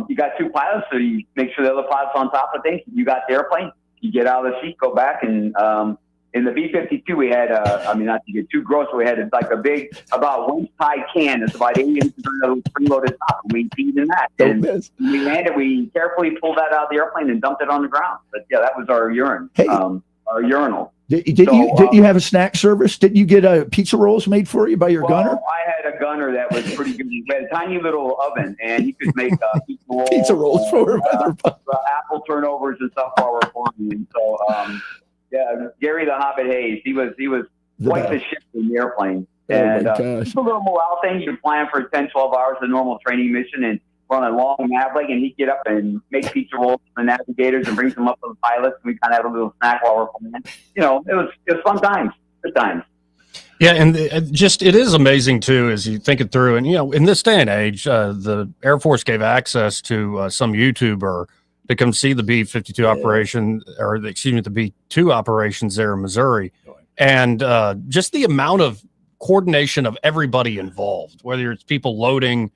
[SPEAKER 17] you got 2 pilots, so you make sure the other pilot's on top of things. You got the airplane, you get out of the seat, go back, and in the B-52 we had not to get too gross, we had like a big about waist-high can. It's about 80 inches of preloaded top, and we feed in that. And we landed. We carefully pulled that out of the airplane and dumped it on the ground. But yeah, that was our urine, our urinal.
[SPEAKER 9] Did you have a snack service? Didn't you get pizza rolls made for you by your gunner?
[SPEAKER 17] I had a gunner that was pretty good. He had a tiny little oven, and he could make
[SPEAKER 9] pizza rolls for
[SPEAKER 17] apple turnovers and stuff while we're flying. And so, Gary the Hobbit Hayes, he was quite the ship in the airplane. And it's a little morale thing. You're flying for 10, 12 hours, a normal training mission, and run a long nav leg, and he'd get up and make pizza rolls for the navigators and bring them up to the pilots, and we kind of had a little snack while we're flying. It was fun times, good times.
[SPEAKER 8] Yeah, and it is amazing too as you think it through. And in this day and age, the Air Force gave access to some YouTuber to come see the B-52 operation, or the B-2 operations there in Missouri, and just the amount of coordination of everybody involved, whether it's people loading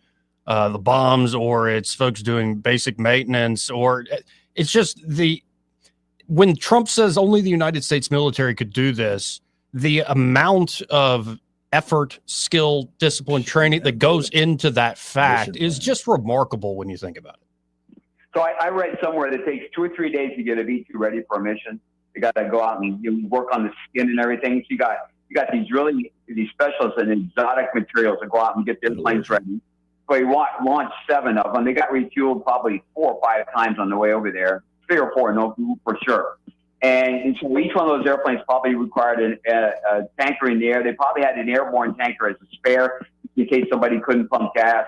[SPEAKER 8] the bombs, or it's folks doing basic maintenance, or it's just when Trump says only the United States military could do this, the amount of effort, skill, discipline, training that goes into that fact is just remarkable when you think about it.
[SPEAKER 17] So I read somewhere that it takes 2 or 3 days to get a V2 ready for a mission. You got to go out and work on the skin and everything. So you got these really these specialists in exotic materials to go out and get their planes ready. So he launched 7 of them. They got refueled probably 4 or 5 times on the way over there, 3 or 4, no, for sure. And so each one of those airplanes probably required a tanker in the air. They probably had an airborne tanker as a spare in case somebody couldn't pump gas.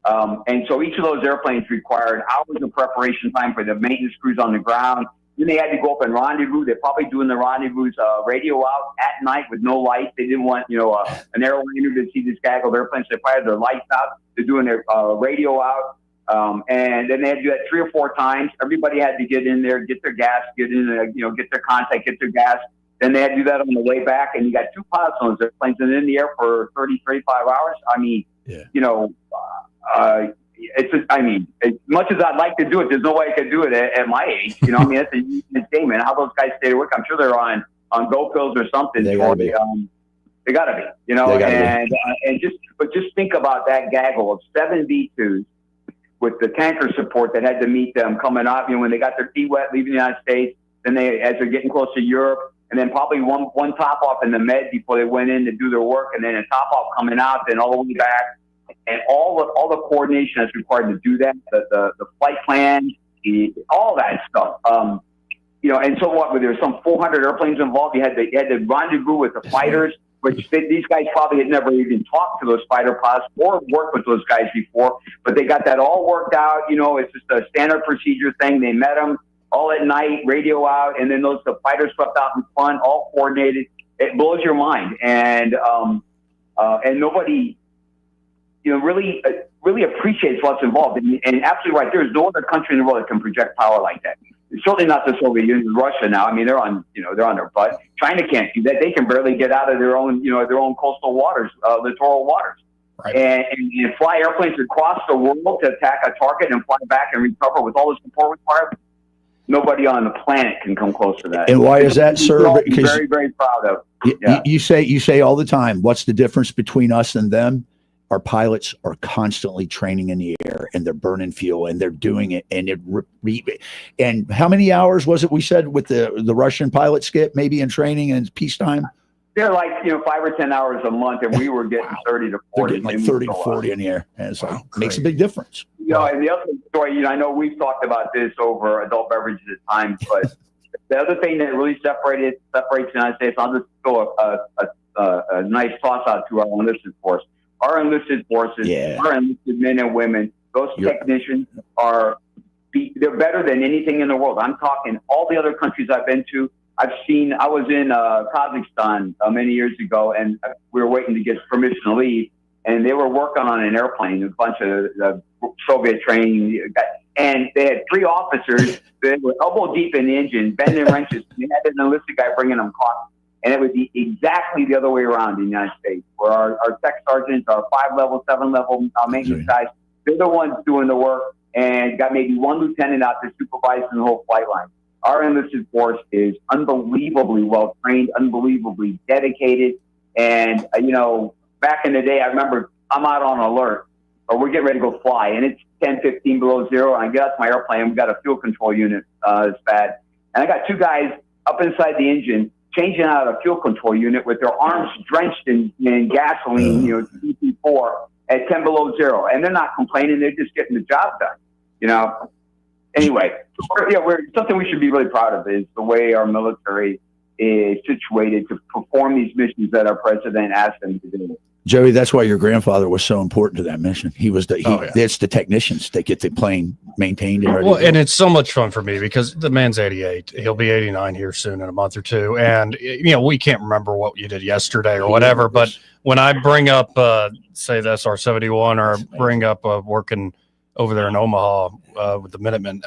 [SPEAKER 17] And so each of those airplanes required hours of preparation time for the maintenance crews on the ground. Then they had to go up and rendezvous. They're probably doing the rendezvous radio out at night with no lights. They didn't want, an airliner to see this gaggle of airplanes. So they probably had their lights out. They're doing their radio out. And then they had to do that 3 or 4 times. Everybody had to get in there, get their gas, get in there, get their contact, get their gas. Then they had to do that on the way back. And you got 2 pilots on those airplanes and in the air for 30, 35 hours. I mean, as much as I'd like to do it, there's no way I could do it at my age. That's a huge statement. How those guys stay awake, I'm sure they're on go pills or something. They gotta be. They gotta be. And just think about that gaggle of 7 V2s with the tanker support that had to meet them coming up. When they got their feet wet leaving the United States, then as they're getting close to Europe, and then probably one top off in the Med before they went in to do their work, and then a top off coming out, then all the way back. And all the coordination that's required to do that, the flight plan, all that stuff. And so what? There were some 400 airplanes involved. You had to rendezvous with the fighters, which these guys probably had never even talked to those fighter pilots or worked with those guys before. But they got that all worked out. It's just a standard procedure thing. They met them all at night, radio out, and then the fighters swept out in front, all coordinated. It blows your mind, and nobody. Really appreciates what's involved. And absolutely right. There's no other country in the world that can project power like that. It's certainly not the Soviet Union. Russia now. I mean, they're on their butt. China can't do that. They can barely get out of their own coastal waters, littoral waters. Right. And fly airplanes across the world to attack a target and fly back and recover with all the support required. Nobody on the planet can come close to that.
[SPEAKER 9] And why is that, sir?
[SPEAKER 17] Because very, very proud of.
[SPEAKER 9] You say all the time, what's the difference between us and them? Our pilots are constantly training in the air, and they're burning fuel, and they're doing it. And how many hours was it we said with the Russian pilot, Skip, maybe in training and peacetime?
[SPEAKER 17] They're like 5 or 10 hours a month, and we were getting 30 to 40.
[SPEAKER 9] They're getting 30 to 40 in the air, and it's makes a big difference.
[SPEAKER 17] And the other story, I know we've talked about this over adult beverages at times, but the other thing that really separates the United States, I'll just throw a nice toss out to our enlisted force. Our enlisted forces, our enlisted men and women, those technicians they're better than anything in the world. I'm talking all the other countries I've been to. I was in Kazakhstan many years ago, and we were waiting to get permission to leave, and they were working on an airplane, a bunch of Soviet training, and they had 3 officers that were elbow deep in the engine, bending wrenches. They had an enlisted guy bringing them coffee. And it would be exactly the other way around in the United States, where our tech sergeants, our 5-level, 7-level maintenance guys, they're the ones doing the work, and got maybe 1 lieutenant out there supervising the whole flight line. Our enlisted force is unbelievably well trained, unbelievably dedicated. And, back in the day, I remember I'm out on alert, or we're getting ready to go fly, and it's 10, 15 below zero, and I get out to my airplane, we've got a fuel control unit that's bad. And I got 2 guys up inside the engine, changing out a fuel control unit with their arms drenched in gasoline, CP4 at 10 below zero. And they're not complaining. They're just getting the job done, Anyway, something we should be really proud of is the way our military is situated to perform these missions that our president asked them to do.
[SPEAKER 9] Joey, that's why your grandfather was so important to that mission. It's the technicians that get the plane maintained and ready.
[SPEAKER 8] Well, and it's so much fun for me because the man's 88. He'll be 89 here soon in a month or 2. And, we can't remember what you did yesterday or whatever. But when I bring up, say, the SR-71 or bring up working over there in Omaha with the Minutemen,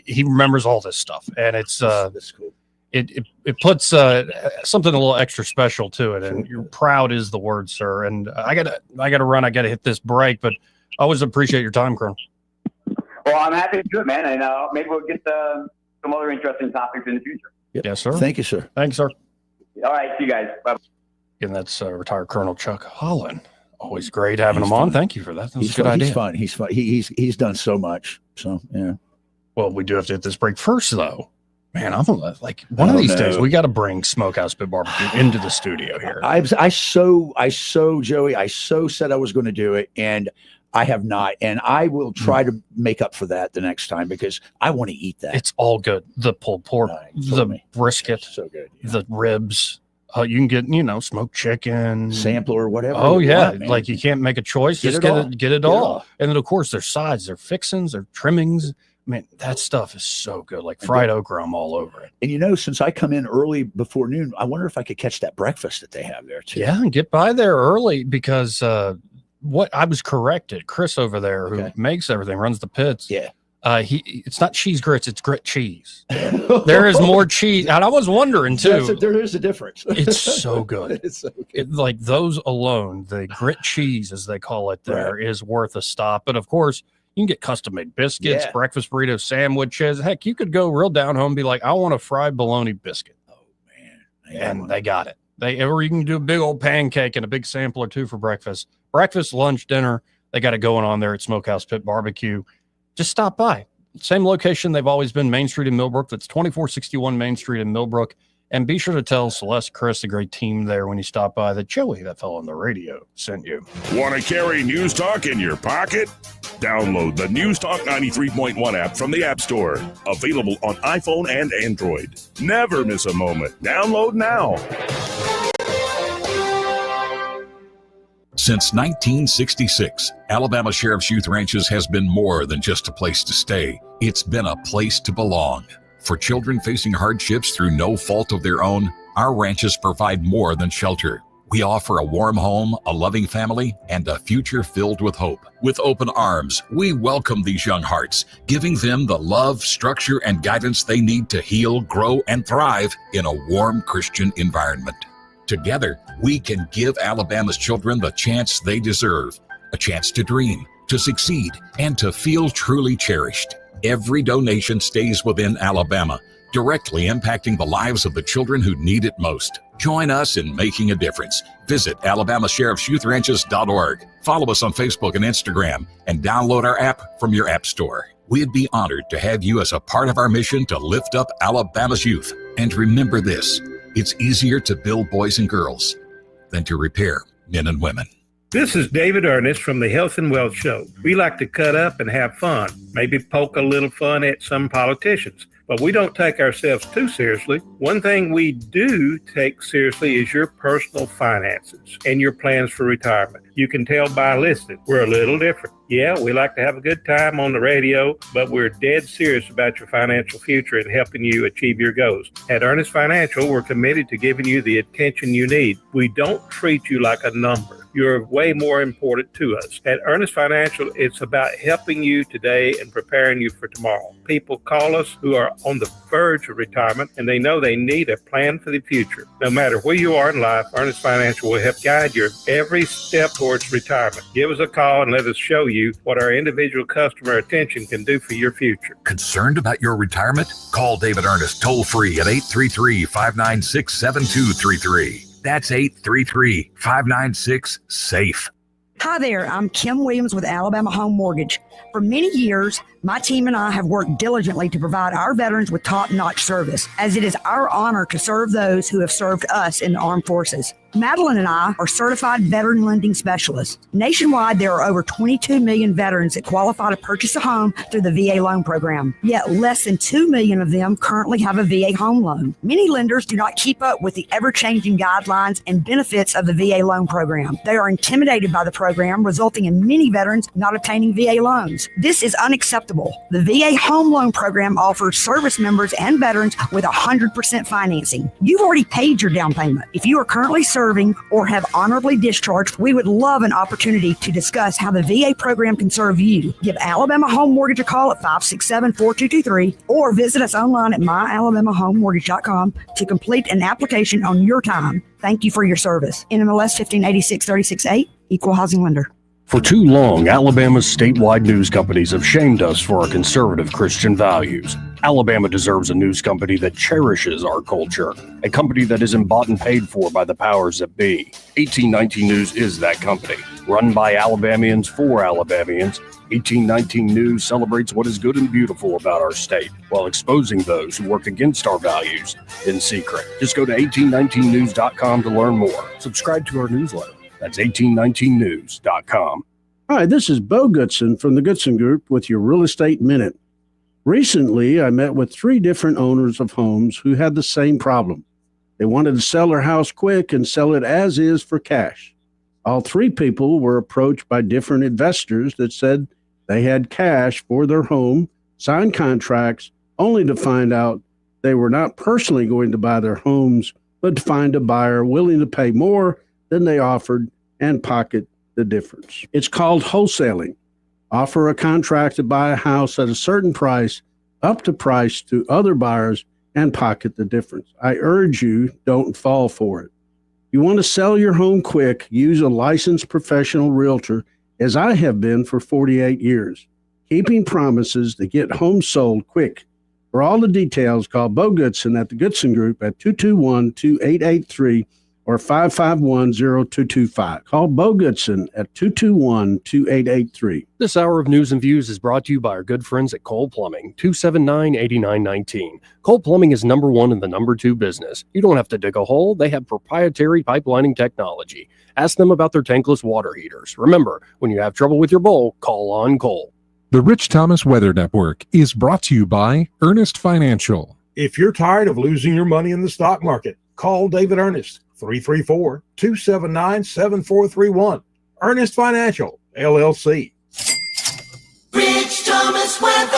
[SPEAKER 8] he remembers all this stuff. And it's that's cool. It puts something a little extra special to it, and you're proud is the word, sir. And I gotta run. I gotta hit this break, but I always appreciate your time, Colonel.
[SPEAKER 17] Well, I'm happy to do it, man, and maybe we'll get some other interesting topics in the future.
[SPEAKER 9] Yep.
[SPEAKER 8] Yes, sir.
[SPEAKER 9] Thank you, sir.
[SPEAKER 8] Thanks, sir.
[SPEAKER 17] All right, see you guys. Bye.
[SPEAKER 8] And that's retired Colonel Chuck Holland. Always great having him on. Thank you for that. That's a good idea.
[SPEAKER 9] He's fun. He's done so much. So yeah.
[SPEAKER 8] Well, we do have to hit this break first, though. Man, I'm like one of these days we got to bring Smokehouse Pit Barbecue into the studio here.
[SPEAKER 9] I so Joey, I so said I was going to do it, and I have not, and I will try to make up for that the next time because I want to eat that.
[SPEAKER 8] It's all good. The pulled pork, the brisket,
[SPEAKER 9] so good.
[SPEAKER 8] The ribs. You can get, smoked chicken,
[SPEAKER 9] sampler, whatever.
[SPEAKER 8] Oh yeah, like you can't make a choice. Just get it all. And then of course their sides, their fixings, their trimmings. Man, that stuff is so good. Like fried okra, I'm all over it.
[SPEAKER 9] And since I come in early before noon, I wonder if I could catch that breakfast that they have there too.
[SPEAKER 8] Yeah, and get by there early because what I was corrected. Chris over there who makes everything, runs the pits.
[SPEAKER 9] Yeah.
[SPEAKER 8] It's not cheese grits, it's grit cheese. There is more cheese. And I was wondering too.
[SPEAKER 9] There is a difference.
[SPEAKER 8] It's so good.
[SPEAKER 9] It's so good.
[SPEAKER 8] Like those alone, the grit cheese, as they call it there, is worth a stop. But of course, you can get custom made biscuits, breakfast burritos, sandwiches. Heck, you could go real down home and be like, I want a fried bologna biscuit. Oh man. And they got it. Or you can do a big old pancake and a big sample or two for breakfast. Breakfast, lunch, dinner. They got it going on there at Smokehouse Pit Barbecue. Just stop by. Same location they've always been, Main Street in Millbrook. That's 2461 Main Street in Millbrook. And be sure to tell Celeste, Chris, the great team there when you stop by that Joey, that fellow on the radio, sent you.
[SPEAKER 6] Want to carry News Talk in your pocket? Download the News Talk 93.1 app from the App Store. Available on iPhone and Android. Never miss a moment. Download now.
[SPEAKER 3] Since 1966, Alabama Sheriff's Youth Ranches has been more than just a place to stay. It's been a place to belong. For children facing hardships through no fault of their own, our ranches provide more than shelter. We offer a warm home, a loving family, and a future filled with hope. With open arms, we welcome these young hearts, giving them the love, structure, and guidance they need to heal, grow, and thrive in a warm Christian environment. Together, we can give Alabama's children the chance they deserve, a chance to dream, to succeed, and to feel truly cherished. Every donation stays within Alabama, directly impacting the lives of the children who need it most. Join us in making a difference. Visit alabamasheriffsyouthranches.org. Follow us on Facebook and Instagram, and download our app from your app store. We'd be honored to have you as a part of our mission to lift up Alabama's youth. And remember this, it's easier to build boys and girls than to repair men and women.
[SPEAKER 10] This is David Ernest from the Health and Wealth Show. We like to cut up and have fun, maybe poke a little fun at some politicians, but we don't take ourselves too seriously. One thing we do take seriously is your personal finances and your plans for retirement. You can tell by listening, we're a little different. Yeah, we like to have a good time on the radio, but we're dead serious about your financial future and helping you achieve your goals. At Ernest Financial, we're committed to giving you the attention you need. We don't treat you like a number. You're way more important to us. At Ernest Financial, it's about helping you today and preparing you for tomorrow. People call us who are on the verge of retirement, and they know they need a plan for the future. No matter where you are in life, Ernest Financial will help guide your every step towards retirement. Give us a call and let us show you what our individual customer attention can do for your future.
[SPEAKER 3] Concerned about your retirement? Call David Ernest toll-free at 833-596-7233. That's 833-596-SAFE.
[SPEAKER 18] Hi there, I'm Kim Williams with Alabama Home Mortgage. For many years, my team and I have worked diligently to provide our veterans with top-notch service, as it is our honor to serve those who have served us in the armed forces. Madeline and I are certified veteran lending specialists. Nationwide, there are over 22 million veterans that qualify to purchase a home through the VA loan program. Yet less than 2 million of them currently have a VA home loan. Many lenders do not keep up with the ever-changing guidelines and benefits of the VA loan program. They are intimidated by the program, resulting in many veterans not obtaining VA loans. This is unacceptable. The VA home loan program offers service members and veterans with 100% financing. You've already paid your down payment. If you are currently serving or have honorably discharged, we would love an opportunity to discuss how the VA program can serve you. Give Alabama Home Mortgage a call at 567-4223 or visit us online at myalabamahomemortgage.com to complete an application on your time. Thank you for your service. NMLS 1586-36A, Equal Housing Lender.
[SPEAKER 13] For too long, Alabama's statewide news companies have shamed us for our conservative Christian values. Alabama deserves a news company that cherishes our culture, a company that isn't bought and paid for by the powers that be. 1819 News is that company. Run by Alabamians for Alabamians, 1819 News celebrates what is good and beautiful about our state while exposing those who work against our values in secret. Just go to 1819news.com to learn more. Subscribe to our newsletter. That's 1819news.com.
[SPEAKER 1] Hi, this is Bo Goodson from the Goodson Group with your Real Estate Minute. Recently, I met with 3 different owners of homes who had the same problem. They wanted to sell their house quick and sell it as is for cash. All 3 people were approached by different investors that said they had cash for their home, signed contracts, only to find out they were not personally going to buy their homes, but to find a buyer willing to pay more than they offered and pocket the difference. It's called wholesaling. Offer a contract to buy a house at a certain price, up to price to other buyers, and pocket the difference. I urge you, don't fall for it. You want to sell your home quick, use a licensed professional realtor, as I have been for 48 years, keeping promises to get homes sold quick. For all the details, call Bo Goodson at the Goodson Group at 221-2883 or 551-0225. Call Bo Goodson at 221-2883.
[SPEAKER 13] This hour of News and Views is brought to you by our good friends at Cole Plumbing, 279-8919. Cole Plumbing is number 1 in the number 2 business. You don't have to dig a hole. They have proprietary pipelining technology. Ask them about their tankless water heaters. Remember, when you have trouble with your bowl, call on Cole.
[SPEAKER 4] The Rich Thomas Weather Network is brought to you by Earnest Financial.
[SPEAKER 19] If you're tired of losing your money in the stock market, call David Earnest. 334-279-7431. Earnest Financial, LLC.
[SPEAKER 14] Rich Thomas Weather.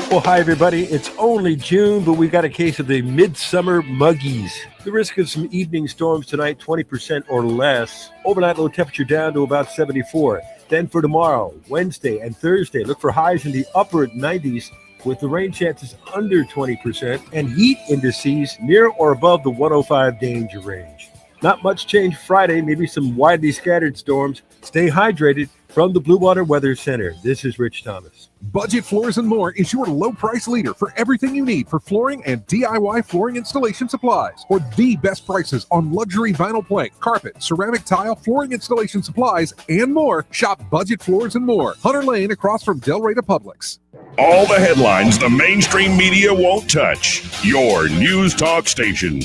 [SPEAKER 20] Well, hi, everybody. It's only June, but we've got a case of the midsummer muggies. The risk of some evening storms tonight, 20% or less. Overnight low temperature down to about 74. Then for tomorrow, Wednesday and Thursday, look for highs in the upper 90s with the rain chances under 20% and heat indices near or above the 105 danger range. Not much change Friday, maybe some widely scattered storms. Stay hydrated. From the Blue Water Weather Center, this is Rich Thomas.
[SPEAKER 4] Budget Floors and More is your low price leader for everything you need for flooring and DIY flooring installation supplies. For the best prices on luxury vinyl plank, carpet, ceramic tile, flooring installation supplies, and more, shop Budget Floors and More, Hunter Lane across from Del Rey to Publix.
[SPEAKER 6] All the headlines the mainstream media won't touch. Your News Talk station.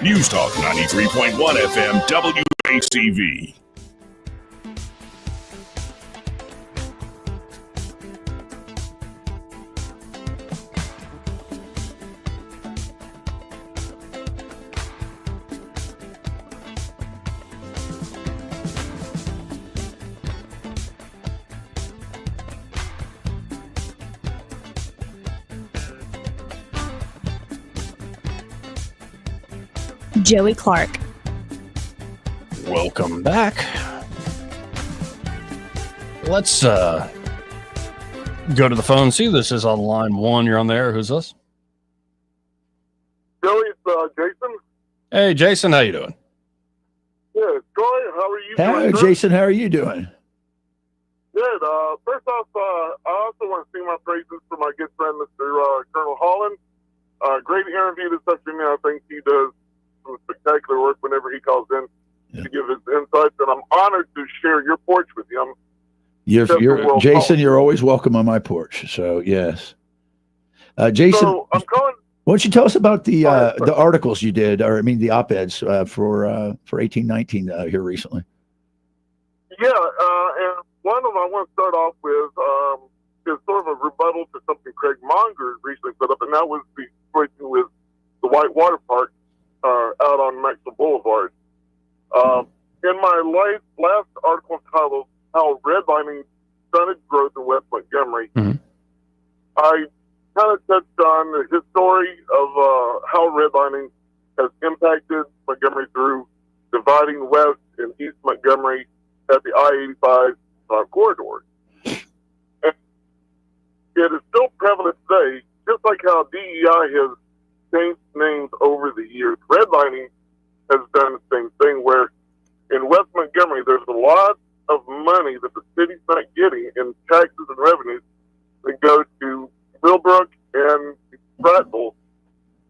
[SPEAKER 6] News Talk 93.1 FM WACV.
[SPEAKER 7] Joey Clark.
[SPEAKER 8] Welcome back. Let's go to the phone. See, this is on line 1. You're on the air. Who's this?
[SPEAKER 21] Joey, it's Jason.
[SPEAKER 8] Hey, Jason, how you doing?
[SPEAKER 21] Yeah, Troy, how are you
[SPEAKER 9] Hello,
[SPEAKER 21] doing, sir?
[SPEAKER 9] Jason. How are you doing?
[SPEAKER 21] Good. First off, I also want to sing my praises for my good friend, Mr. Colonel Holland. Great interview this afternoon. I think he does some spectacular work whenever he calls in to give his insights, and I'm honored to share your porch with you.
[SPEAKER 9] You're Jason. You're always welcome on my porch. So yes, Jason.
[SPEAKER 21] So I'm calling.
[SPEAKER 9] Why don't you tell us about the articles you did, or I mean the op-eds for 1819 here recently?
[SPEAKER 21] Yeah, and one of them I want to start off with is sort of a rebuttal to something Craig Monger recently put up, and that was the situation with the White Water Park out on Maxwell Boulevard. In my last article titled "How Redlining Stunted Growth in West Montgomery," I kind of touched on the story of how redlining has impacted Montgomery through dividing West and East Montgomery at the I-85 corridor. And it is still prevalent today, just like how DEI has changed names over the years. Redlining has done the same thing, where in West Montgomery there's a lot of money that the city's not getting in taxes and revenues that go to Millbrook and Prattville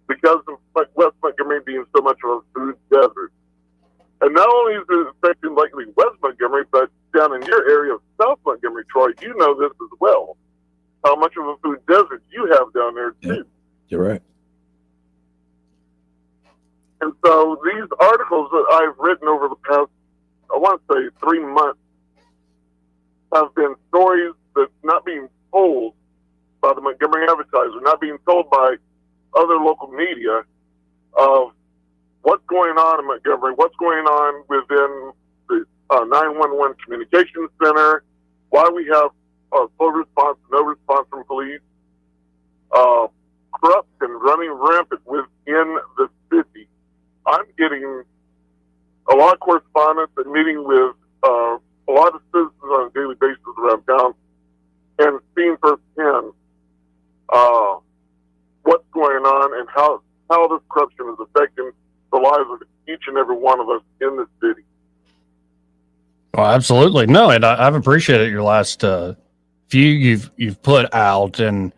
[SPEAKER 21] because of West Montgomery being so much of a food desert. And not only is it affecting likely West Montgomery, you know this as well. How much of a food desert you have down there too.
[SPEAKER 9] You're right.
[SPEAKER 21] And so these articles that I've written over the past, I want to say 3 months, have been stories that's not being told by the Montgomery Advertiser, not being told by other local media of what's going on in Montgomery, what's going on within the 911 communications center, why we have full response, no response from police, corruption running rampant within the city. I'm getting a lot of correspondence and meeting with a lot of citizens on a daily basis around town and seeing firsthand what's going on and how this corruption is affecting the lives of each and every one of us in the city.
[SPEAKER 8] Well, absolutely. No, and I've appreciated your last few you've put out, and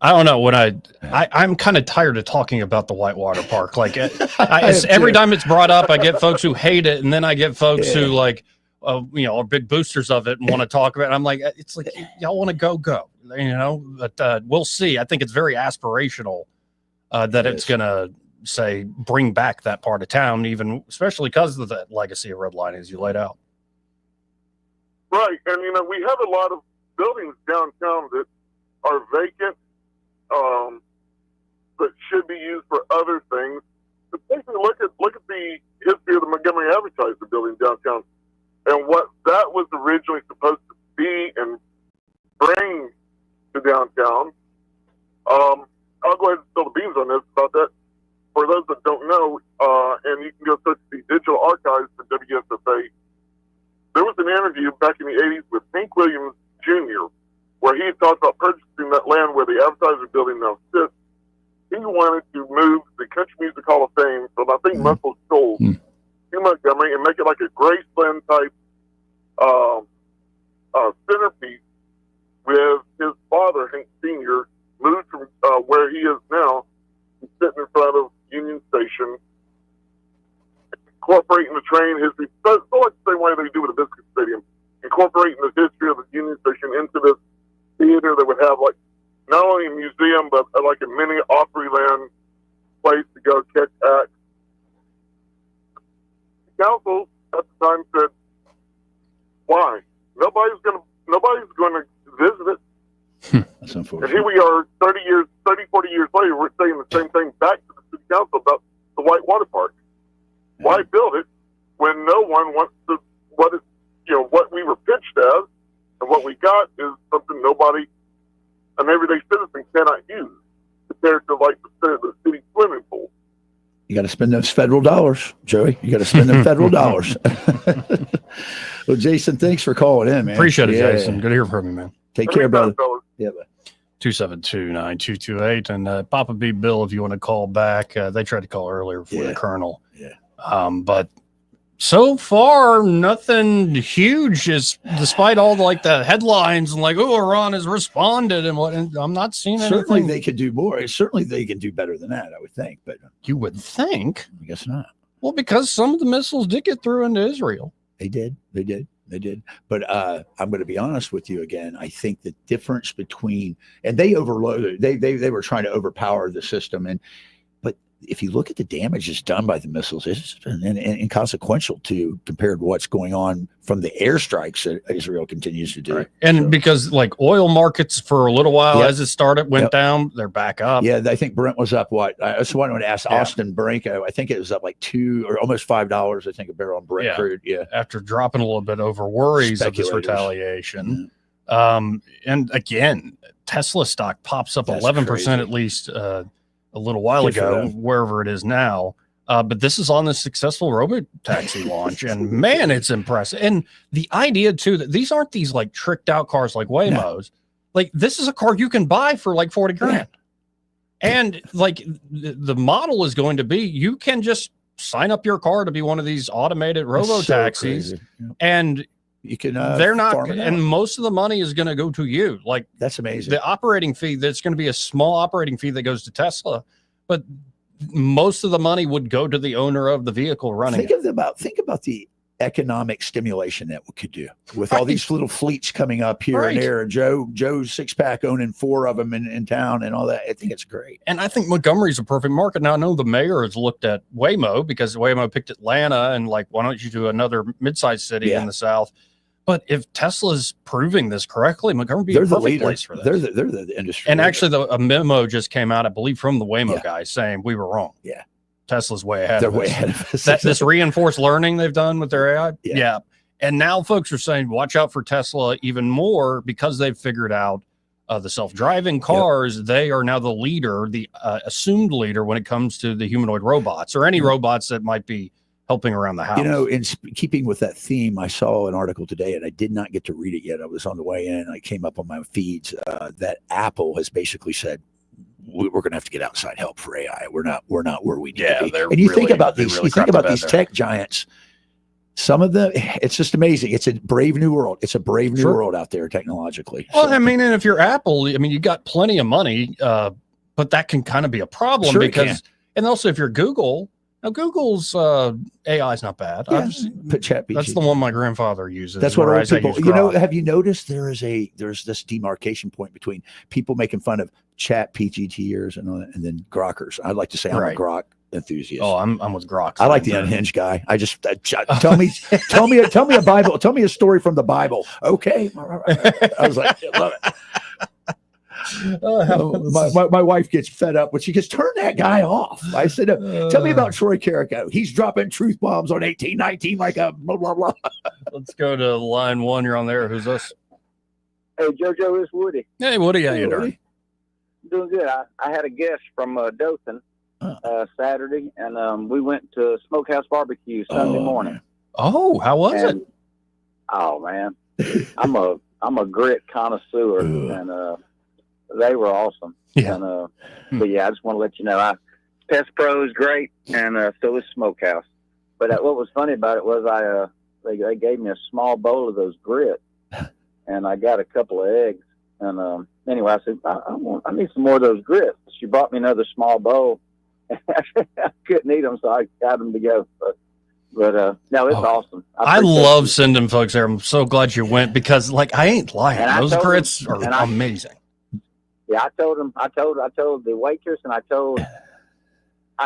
[SPEAKER 8] I don't know, when I'm kind of tired of talking about the Whitewater Park. Like every time it's brought up, I get folks who hate it, and then I get folks who like, are big boosters of it and want to talk about it. I'm like, it's like, y'all want to go, but we'll see. I think it's very aspirational that it's going to say bring back that part of town, even especially because of that legacy of redlining as you laid out.
[SPEAKER 21] Right, and we have a lot of buildings downtown that are vacant, that should be used for other things. But basically, look at the history of the Montgomery Advertiser building downtown, and what that was originally supposed to be and bring to downtown. I'll go ahead and spill the beans on this about that. For those that don't know, and you can go search the digital archives for WSFA, there was an interview back in the 80s with Hank Williams Jr., where he talked about purchasing that land where the Advertiser building now sits. He wanted to move the Country Music Hall of Fame from, I think, Muscle Shoals to Montgomery and make it like a Graceland type centerpiece, with his father, Hank Sr., moved from where he is now, sitting in front of Union Station, incorporating the train history, so like the same way they do with the Biscuit Stadium, incorporating the history of the Union Station into this theater that would have like not only a museum but like a mini Opryland place to go catch acts. The council at the time said, "Why? Nobody's going to visit it."
[SPEAKER 9] That's unfortunate.
[SPEAKER 21] And here we are 40 years later, we're saying the same thing back to the city council about the Whitewater Park. Yeah. Why build it when no one wants to, what we were pitched as, and what we got is something nobody, an everyday citizen, cannot use compared to like the city swimming pool.
[SPEAKER 9] You got to spend those federal dollars, Joey. You got to spend them federal dollars. Well, Jason, thanks for calling in, man.
[SPEAKER 8] Appreciate it, Jason. Good to hear from you, man.
[SPEAKER 9] Take care, brother.
[SPEAKER 21] Yeah,
[SPEAKER 8] 272-9228. And Papa B. Bill, if you want to call back, they tried to call earlier for the Colonel.
[SPEAKER 9] Yeah.
[SPEAKER 8] But so far, nothing huge is, despite all the headlines and Iran has responded and what, and I'm not seeing anything.
[SPEAKER 9] Certainly they could do more. Certainly they can do better than that, I would think. But
[SPEAKER 8] you would think.
[SPEAKER 9] I guess not.
[SPEAKER 8] Well, because some of the missiles did get through into Israel.
[SPEAKER 9] They did. But I'm going to be honest with you again. I think the difference between, and they overloaded, they were trying to overpower the system. But if you look at the damages done by the missiles, it's inconsequential compared to what's going on from the airstrikes that Israel continues to do.
[SPEAKER 8] Right. And because oil markets for a little while as it started went down, they're back up.
[SPEAKER 9] Yeah, I think Brent was up what? I was wanting to ask Austin Branco. I think it was up like $2 or almost $5. I think a barrel on Brent crude. Yeah,
[SPEAKER 8] after dropping a little bit over worries of this retaliation. And again, Tesla stock pops up 11% at least a little while ago, wherever it is now. But this is on the successful Robotaxi launch, and man, it's impressive. And the idea too that these aren't these tricked out cars like Waymos. No. This is a car you can buy for $40 grand. And the model is going to be, you can just sign up your car to be one of these automated Robotaxis, and
[SPEAKER 9] you can
[SPEAKER 8] they're not, and most of the money is going to go to you.
[SPEAKER 9] That's amazing.
[SPEAKER 8] The operating fee, that's going to be a small operating fee that goes to Tesla, but most of the money would go to the owner of the vehicle running.
[SPEAKER 9] Think about the economic stimulation that we could do with all these little fleets coming up here and there. And Joe's six pack owning 4 of them in town and all that. I think it's great.
[SPEAKER 8] And I think Montgomery's a perfect market. Now I know the mayor has looked at Waymo because Waymo picked Atlanta and like, why don't you do another mid-sized city in the South? But if Tesla's proving this correctly, Montgomery would be a perfect place for this.
[SPEAKER 9] They're the industry.
[SPEAKER 8] And actually, a memo just came out, I believe, from the Waymo guys saying we were wrong.
[SPEAKER 9] Yeah.
[SPEAKER 8] Tesla's way ahead.
[SPEAKER 9] They're
[SPEAKER 8] of
[SPEAKER 9] way
[SPEAKER 8] us.
[SPEAKER 9] ahead of us.
[SPEAKER 8] This reinforced learning they've done with their AI. Yeah. And now folks are saying, watch out for Tesla even more because they've figured out the self-driving cars. They are now the leader, the assumed leader when it comes to the humanoid robots or any robots that might be helping around the house.
[SPEAKER 9] You know, in keeping with that theme, I saw an article today and I did not get to read it yet. I was on the way in. I came up on my feeds that Apple has basically said, we're going to have to get outside help for AI. We're not where we need to be. And you think about these, tech giants, some of them, it's just amazing. It's a brave new world. It's a brave new world out there technologically.
[SPEAKER 8] Well, I mean, and if you're Apple, I mean, you got plenty of money, but that can kind of be a problem because, and also if you're Google, now Google's AI is not bad. That's the one my grandfather uses.
[SPEAKER 9] That's what old people. You know, have you noticed there's this demarcation point between people making fun of Chat PGTers and then Grokkers. I'd like to say I'm a Grok enthusiast.
[SPEAKER 8] Oh, I'm with Grok.
[SPEAKER 9] I like the unhinged guy. I just tell me a Bible. Tell me a story from the Bible. Okay, I was like, I love it. My wife gets fed up when she gets turn that guy off. I said, tell me about Troy Carrico. He's dropping truth bombs on 1819 like a blah blah blah.
[SPEAKER 8] Let's go to line 1. You're on there. Who's this?
[SPEAKER 5] Hey JoJo, it's Woody.
[SPEAKER 8] Hey Woody, how you doing?
[SPEAKER 5] Doing good. I had a guest from Dothan Saturday, and we went to Smokehouse Barbecue Sunday morning.
[SPEAKER 8] Oh, how was it?
[SPEAKER 5] Oh man, I'm a grit connoisseur, and they were awesome.
[SPEAKER 8] Yeah.
[SPEAKER 5] And, but yeah, I just want to let you know, Pest Pro is great, and so is Smokehouse. But what was funny about it was they gave me a small bowl of those grits, and I got a couple of eggs. And anyway, I said, I need some more of those grits. She brought me another small bowl. I couldn't eat them, so I got them to go. But no, it's awesome.
[SPEAKER 8] I love sending folks there. I'm so glad you went because, like, I ain't lying. Those grits are amazing.
[SPEAKER 5] Yeah, I told the waitress, and I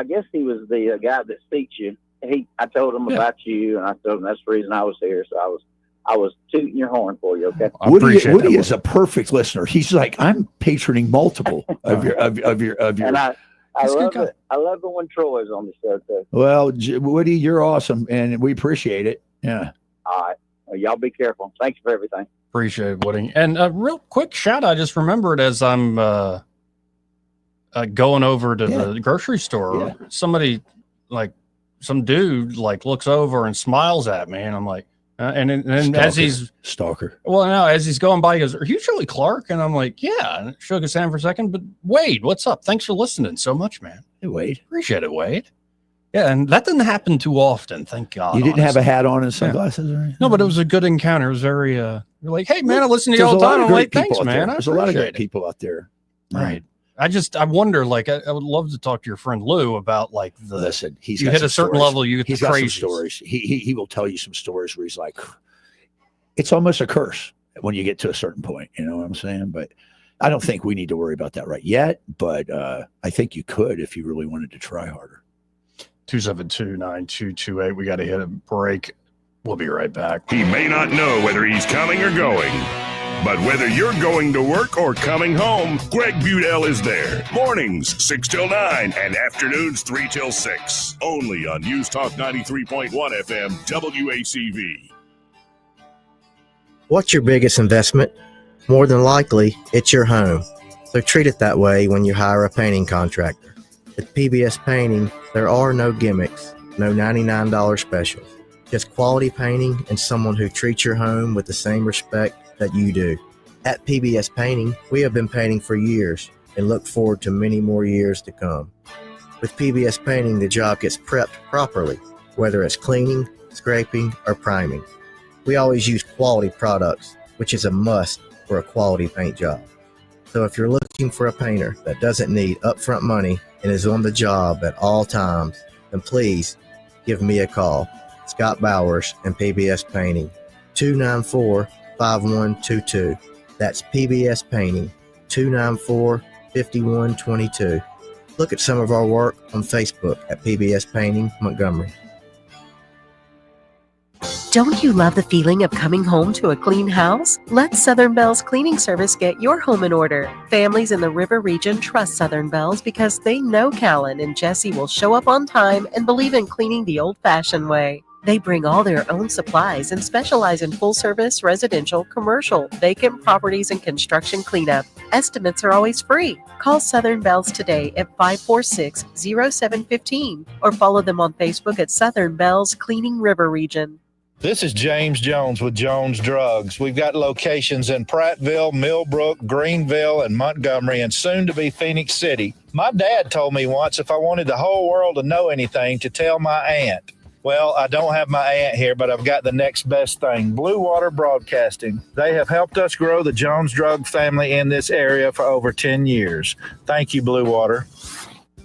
[SPEAKER 5] guess he was the guy that seats you. I told him about you, and I told him that's the reason I was here. So I was tooting your horn for you. Okay.
[SPEAKER 9] Woody is a perfect listener. He's like, I'm patroning multiple of your.
[SPEAKER 5] And I love it. I love it when Troy's on the show too.
[SPEAKER 9] Well, Woody, you're awesome, and we appreciate it. Yeah.
[SPEAKER 5] All right. Well, y'all be careful. Thanks for everything.
[SPEAKER 8] Appreciate it, Woody. And a real quick shout, I just remembered as I'm going over to the grocery store, somebody, like some dude, like looks over and smiles at me, and I'm like, and as he's
[SPEAKER 9] stalker.
[SPEAKER 8] Well, no, as he's going by, he goes, "Are you Joey Clark?" And I'm like, "Yeah." And shook his hand for a second, but Wade, what's up? Thanks for listening so much, man.
[SPEAKER 9] Hey, Wade.
[SPEAKER 8] Appreciate it, Wade. Yeah, and that didn't happen too often, thank God.
[SPEAKER 9] You didn't have a hat on and sunglasses or anything?
[SPEAKER 8] No, but it was a good encounter. It was very, you're like, hey, man, I listen to you all the time. I'm like, thanks, man.
[SPEAKER 9] There's a lot of great people out there.
[SPEAKER 8] Right. I wonder, like, I would love to talk to your friend Lou about, like,
[SPEAKER 9] listen, he's
[SPEAKER 8] you hit a certain level, you get the crazy
[SPEAKER 9] stories. He will tell you some stories where he's like, it's almost a curse when you get to a certain point. You know what I'm saying? But I don't think we need to worry about that right yet. But I think you could if you really wanted to try harder.
[SPEAKER 8] 272-9228. We got to hit a break. We'll be right back.
[SPEAKER 6] He may not know whether he's coming or going, but whether you're going to work or coming home, Greg Budell is there. Mornings 6 till 9 and afternoons 3 till 6. Only on News Talk 93.1 FM WACV.
[SPEAKER 11] What's your biggest investment? More than likely, it's your home. So treat it that way when you hire a painting contractor. With PBS Painting, there are no gimmicks, no $99 specials. Just quality painting and someone who treats your home with the same respect that you do. At PBS Painting, we have been painting for years and look forward to many more years to come. With PBS Painting, the job gets prepped properly, whether it's cleaning, scraping, or priming. We always use quality products, which is a must for a quality paint job. So if you're looking for a painter that doesn't need upfront money and is on the job at all times, then please give me a call, Scott Bowers, and PBS Painting. 294-5122. That's PBS Painting. 294-5122. Look at some of our work on Facebook at PBS Painting Montgomery.
[SPEAKER 12] Don't you love the feeling of coming home to a clean house? Let Southern Bell's Cleaning Service get your home in order. Families in the River region trust Southern Bell's because they know Callan and Jesse will show up on time and believe in cleaning the old-fashioned way. They bring all their own supplies and specialize in full-service, residential, commercial, vacant properties, and construction cleanup. Estimates are always free. Call Southern Bells today at 546-0715 or follow them on Facebook at Southern Bells Cleaning River Region.
[SPEAKER 15] This is James Jones with Jones Drugs. We've got locations in Prattville, Millbrook, Greenville, and Montgomery, and soon to be Phoenix City. My dad told me once if I wanted the whole world to know anything, to tell my aunt. Well, I don't have my aunt here, but I've got the next best thing, Blue Water Broadcasting. They have helped us grow the Jones Drug family in this area for over 10 years. Thank you, Blue Water.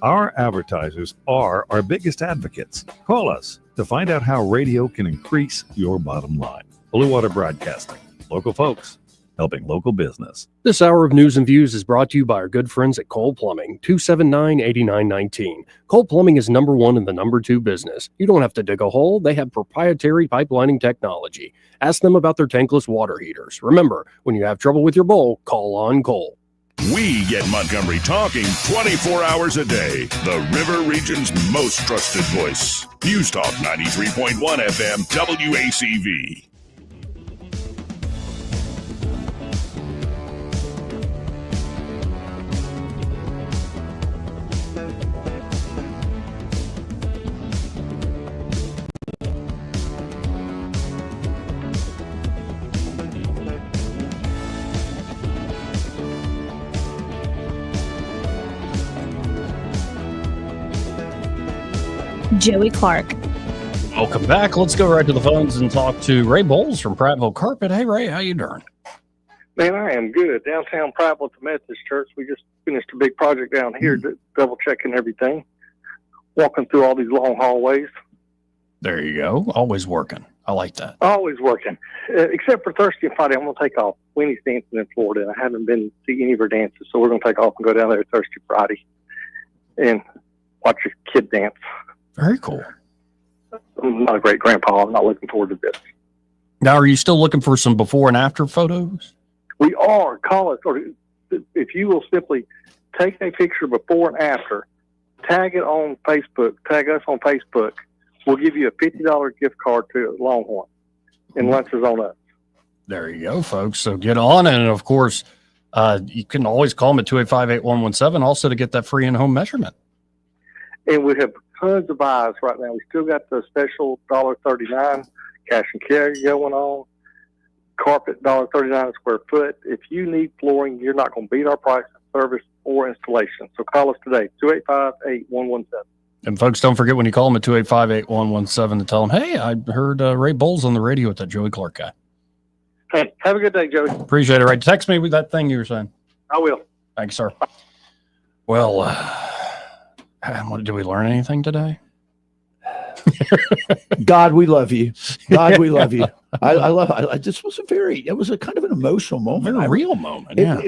[SPEAKER 22] Our advertisers are our biggest advocates. Call us to find out how radio can increase your bottom line. Blue Water Broadcasting. Local folks helping local business.
[SPEAKER 13] This hour of news and views is brought to you by our good friends at Cole Plumbing, 279-8919. Cole Plumbing is number one in the number two business. You don't have to dig a hole. They have proprietary pipelining technology. Ask them about their tankless water heaters. Remember, when you have trouble with your bowl, call on Cole.
[SPEAKER 6] We get Montgomery talking 24 hours a day. The River Region's most trusted voice. News Talk 93.1 FM WACV.
[SPEAKER 7] Joey Clark.
[SPEAKER 8] Welcome back. Let's go right to the phones and talk to Ray Bowles from Prattville Carpet. Hey, Ray, how you doing?
[SPEAKER 23] Man, I am good. Downtown Prattville at the Methodist Church. We just finished a big project down here, double checking everything, walking through all these long hallways.
[SPEAKER 8] There you go. Always working. I like that.
[SPEAKER 23] Always working. Except for Thursday and Friday, I'm going to take off. Winnie's dancing in Florida, and I haven't been to see any of her dances, so we're going to take off and go down there Thursday, Friday, and watch your kid dance.
[SPEAKER 8] Very cool.
[SPEAKER 23] I'm not a great grandpa. I'm not looking forward to this.
[SPEAKER 8] Now, are you still looking for some before and after photos?
[SPEAKER 23] We are. Call us, or if you will simply take a picture before and after, tag it on Facebook, tag us on Facebook. We'll give you a $50 gift card to Longhorn, and lunch is on us.
[SPEAKER 8] There you go, folks. So get on. And, of course, you can always call them at 285-8117 also to get that free in-home measurement.
[SPEAKER 23] And we have tons of buys right now. We still got the special $1.39 cash and carry going on. Carpet $1.39 a square foot. If you need flooring, you're not going to beat our price of service or installation. So call us today, 285-8117.
[SPEAKER 8] And folks, don't forget when you call them at 285-8117 to tell them, hey, I heard Ray Bowles on the radio with that Joey Clark guy.
[SPEAKER 23] Hey, have a good day, Joey.
[SPEAKER 8] Appreciate it. Right. Text me with that thing you were saying.
[SPEAKER 23] I will.
[SPEAKER 8] Thanks, sir. Well, did we learn anything today?
[SPEAKER 9] God, we love you. God, we love you. This was it was a kind of an emotional moment.
[SPEAKER 8] A real moment. Yeah.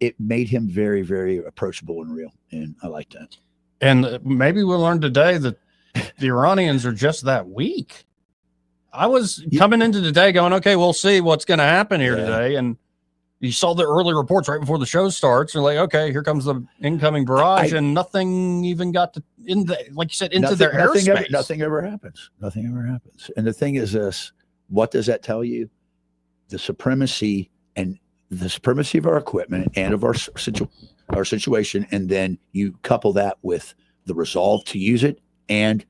[SPEAKER 9] It made him very, very approachable and real. And I like that.
[SPEAKER 8] And maybe we'll learn today that the Iranians are just that weak. I was coming into today going, okay, we'll see what's going to happen here today. And you saw the early reports right before the show starts. You're like, okay, here comes the incoming barrage, and nothing even got to like you said, into their airspace.
[SPEAKER 9] Nothing ever happens. Nothing ever happens. And the thing is this: what does that tell you? The supremacy of our equipment and of our situation, and then you couple that with the resolve to use it, and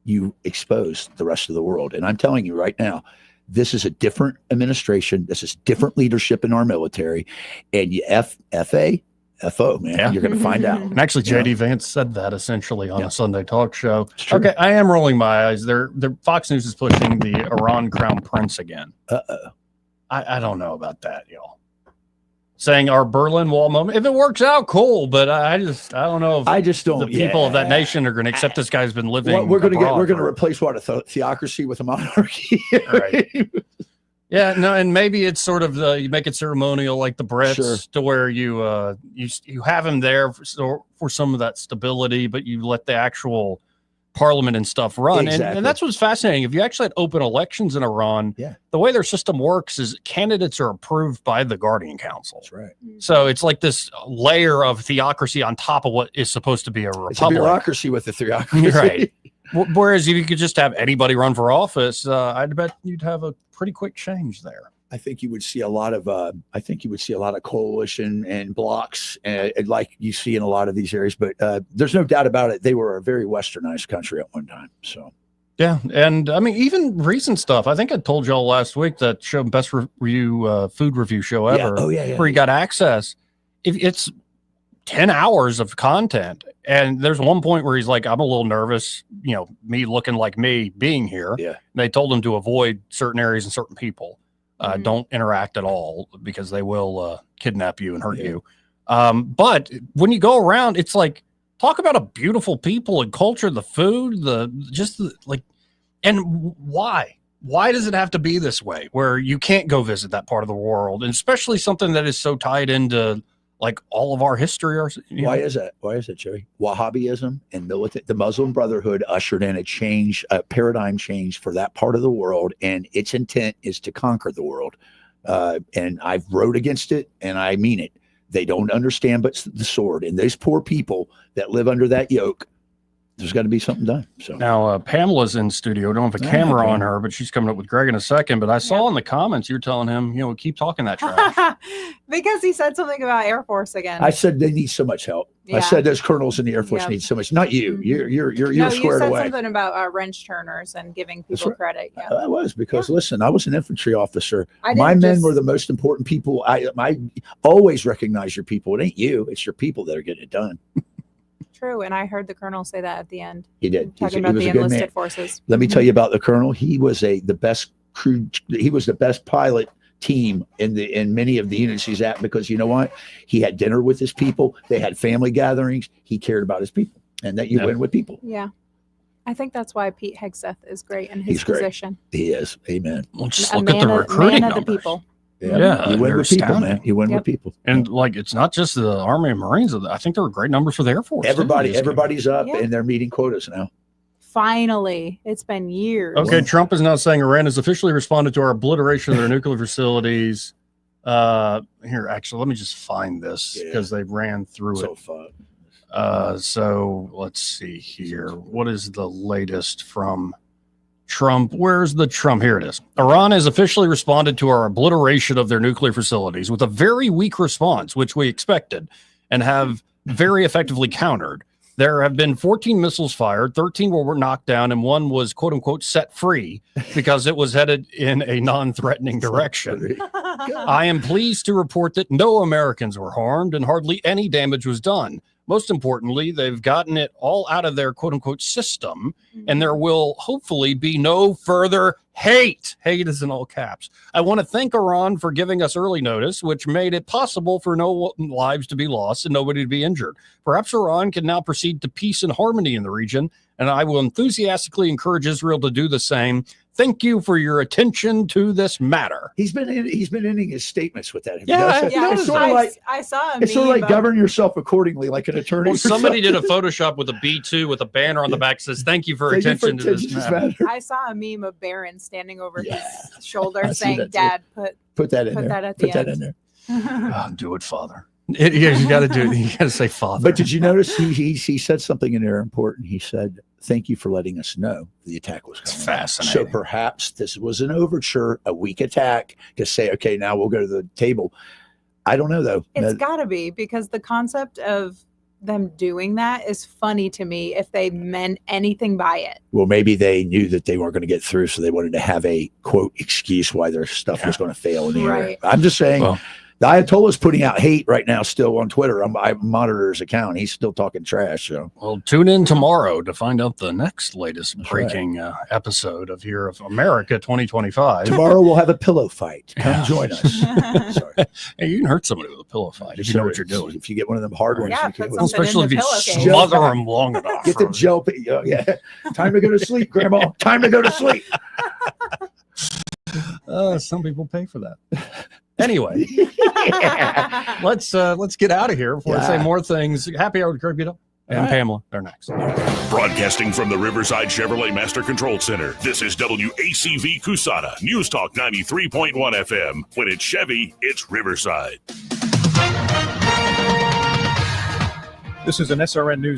[SPEAKER 9] you expose the rest of the world. And I'm telling you right now, this is a different administration. This is different leadership in our military. And you FO, man, you're going to find out.
[SPEAKER 8] And actually, JD Vance said that essentially on a Sunday talk show. Okay, I am rolling my eyes. They're Fox News is pushing the Iran crown prince again.
[SPEAKER 9] Uh-oh.
[SPEAKER 8] I don't know about that, y'all. saying our Berlin Wall moment. If it works out, cool. But I don't know if
[SPEAKER 9] I just don't.
[SPEAKER 8] The people of that nation are going to accept this guy's been living.
[SPEAKER 9] Well, we're going to
[SPEAKER 8] abroad.
[SPEAKER 9] replace what, a theocracy with a monarchy.
[SPEAKER 8] Right. Yeah, no, and maybe it's sort of you make it ceremonial like the Brits,
[SPEAKER 9] Sure.
[SPEAKER 8] to where you have him there for some of that stability, but you let the actual parliament and stuff run.
[SPEAKER 9] Exactly.
[SPEAKER 8] And that's what's fascinating. If you actually had open elections in Iran, the way their system works is candidates are approved by the Guardian Council.
[SPEAKER 9] That's right.
[SPEAKER 8] So it's like this layer of theocracy on top of what is supposed to be a republic.
[SPEAKER 9] It's a bureaucracy with a theocracy.
[SPEAKER 8] Right. Whereas if you could just have anybody run for office, I'd bet you'd have a pretty quick change there.
[SPEAKER 9] I think you would see a lot of coalition and blocks, like you see in a lot of these areas. But there's no doubt about it. They were a very westernized country at one time. So
[SPEAKER 8] yeah, and I mean, even recent stuff. I think I told y'all last week that show, best food review show ever. Where you got access. If it's 10 hours of content, and there's one point where he's like, I'm a little nervous, me looking like me being here.
[SPEAKER 9] Yeah.
[SPEAKER 8] And they told him to avoid certain areas and certain people. Don't interact at all because they will kidnap you and hurt you. But when you go around, it's like, talk about a beautiful people and culture, the food, and why? Why does it have to be this way where you can't go visit that part of the world? And especially something that is so tied into like all of our history.
[SPEAKER 9] Why is that? Why is it, Joey? Wahhabism and the Muslim Brotherhood ushered in a paradigm change for that part of the world, and its intent is to conquer the world. And I've wrote against it, and I mean it. They don't understand but the sword, and those poor people that live under that yoke. There's got to be something done. So
[SPEAKER 8] now Pamela's in studio. Don't have a camera on her, but she's coming up with Greg in a second. But I saw in the comments you're telling him, keep talking that trash.
[SPEAKER 2] Because he said something about Air Force again.
[SPEAKER 9] I said they need so much help. I said those colonels in the Air Force need so much. Not you. You're
[SPEAKER 2] no,
[SPEAKER 9] squared away.
[SPEAKER 2] You said something about wrench turners and giving people credit. Yeah.
[SPEAKER 9] I was because listen, I was an infantry officer. My men were the most important people. I always recognize your people. It ain't you. It's your people that are getting it done.
[SPEAKER 2] True, and I heard the colonel say that at the end.
[SPEAKER 9] He did.
[SPEAKER 2] Talking about the enlisted forces.
[SPEAKER 9] Let me tell you about the colonel. He was the best crew. He was the best pilot team in many of the units he's at, because you know what? He had dinner with his people. They had family gatherings. He cared about his people, and that you win with people.
[SPEAKER 2] Yeah, I think that's why Pete Hegseth is great in his position.
[SPEAKER 9] He is. Amen.
[SPEAKER 8] Well, just look at the recruiting
[SPEAKER 2] man of
[SPEAKER 8] numbers.
[SPEAKER 2] the people.
[SPEAKER 9] Yeah, you win with people, man. You win with people.
[SPEAKER 8] And like, it's not just the Army and Marines. I think there are great numbers for the Air Force.
[SPEAKER 9] Everybody's up, and they're meeting quotas now.
[SPEAKER 2] Finally, it's been years.
[SPEAKER 8] Okay, Trump is now saying Iran has officially responded to our obliteration of their nuclear facilities. Here, actually, let me just find this because they ran through it.
[SPEAKER 9] Fun.
[SPEAKER 8] So let's see here. What is the latest from Trump? Where's the Trump? Here it is. Iran has officially responded to our obliteration of their nuclear facilities with a very weak response, which we expected, and have very effectively countered. There have been 14 missiles fired, 13 were knocked down, and one was, quote unquote, set free because it was headed in a non-threatening direction. I am pleased to report that no Americans were harmed and hardly any damage was done. Most importantly, they've gotten it all out of their quote unquote system, and there will hopefully be no further hate. Hate is in all caps. I want to thank Iran for giving us early notice, which made it possible for no lives to be lost and nobody to be injured. Perhaps Iran can now proceed to peace and harmony in the region, and I will enthusiastically encourage Israel to do the same. Thank you for your attention to this matter.
[SPEAKER 9] He's been ending his statements with that.
[SPEAKER 2] It's
[SPEAKER 9] sort of like,
[SPEAKER 2] I saw him.
[SPEAKER 9] it's sort of like govern yourself accordingly, like an attorney.
[SPEAKER 8] Well, somebody did a Photoshop with a B2 with a banner on the back that says, thank you for attention to this matter.
[SPEAKER 2] I saw a meme of Barron standing over his shoulder saying, Dad, put
[SPEAKER 9] that in
[SPEAKER 2] put
[SPEAKER 9] there.
[SPEAKER 2] That at
[SPEAKER 9] put
[SPEAKER 2] the
[SPEAKER 9] that
[SPEAKER 2] end.
[SPEAKER 9] in there.
[SPEAKER 8] Do it, Father. You got to do it. You got to say Father.
[SPEAKER 9] But did you notice he said something in there important? He said, thank you for letting us know the attack was coming.
[SPEAKER 8] Fascinating.
[SPEAKER 9] So perhaps this was an overture, a weak attack to say, okay, now we'll go to the table. I don't know, though.
[SPEAKER 2] It's got to be, because the concept of them doing that is funny to me if they meant anything by it.
[SPEAKER 9] Well, maybe they knew that they weren't going to get through, so they wanted to have a, quote, excuse why their stuff was going to fail in the air. I'm just saying.
[SPEAKER 8] Well,
[SPEAKER 9] The Ayatollah's putting out hate right now still on Twitter. I monitor his account. He's still talking trash. So.
[SPEAKER 8] Well, tune in tomorrow to find out the next latest breaking episode of Year of America 2025.
[SPEAKER 9] Tomorrow we'll have a pillow fight. Come join us. Sorry.
[SPEAKER 8] Hey, you can hurt somebody with a pillow fight if you know what you're doing.
[SPEAKER 9] If you get one of them hard ones, you can
[SPEAKER 8] especially if you smother them long enough.
[SPEAKER 9] Get the gel. Yeah. Time to go to sleep, Grandma. Time to go to sleep.
[SPEAKER 8] Some people pay for that. Anyway, let's get out of here before I say more things. Happy hour with Greg Buto and Pamela. They're next.
[SPEAKER 6] Broadcasting from the Riverside Chevrolet Master Control Center, this is WACV Cusana, News Talk 93.1 FM. When it's Chevy, it's Riverside.
[SPEAKER 10] This is an SRN News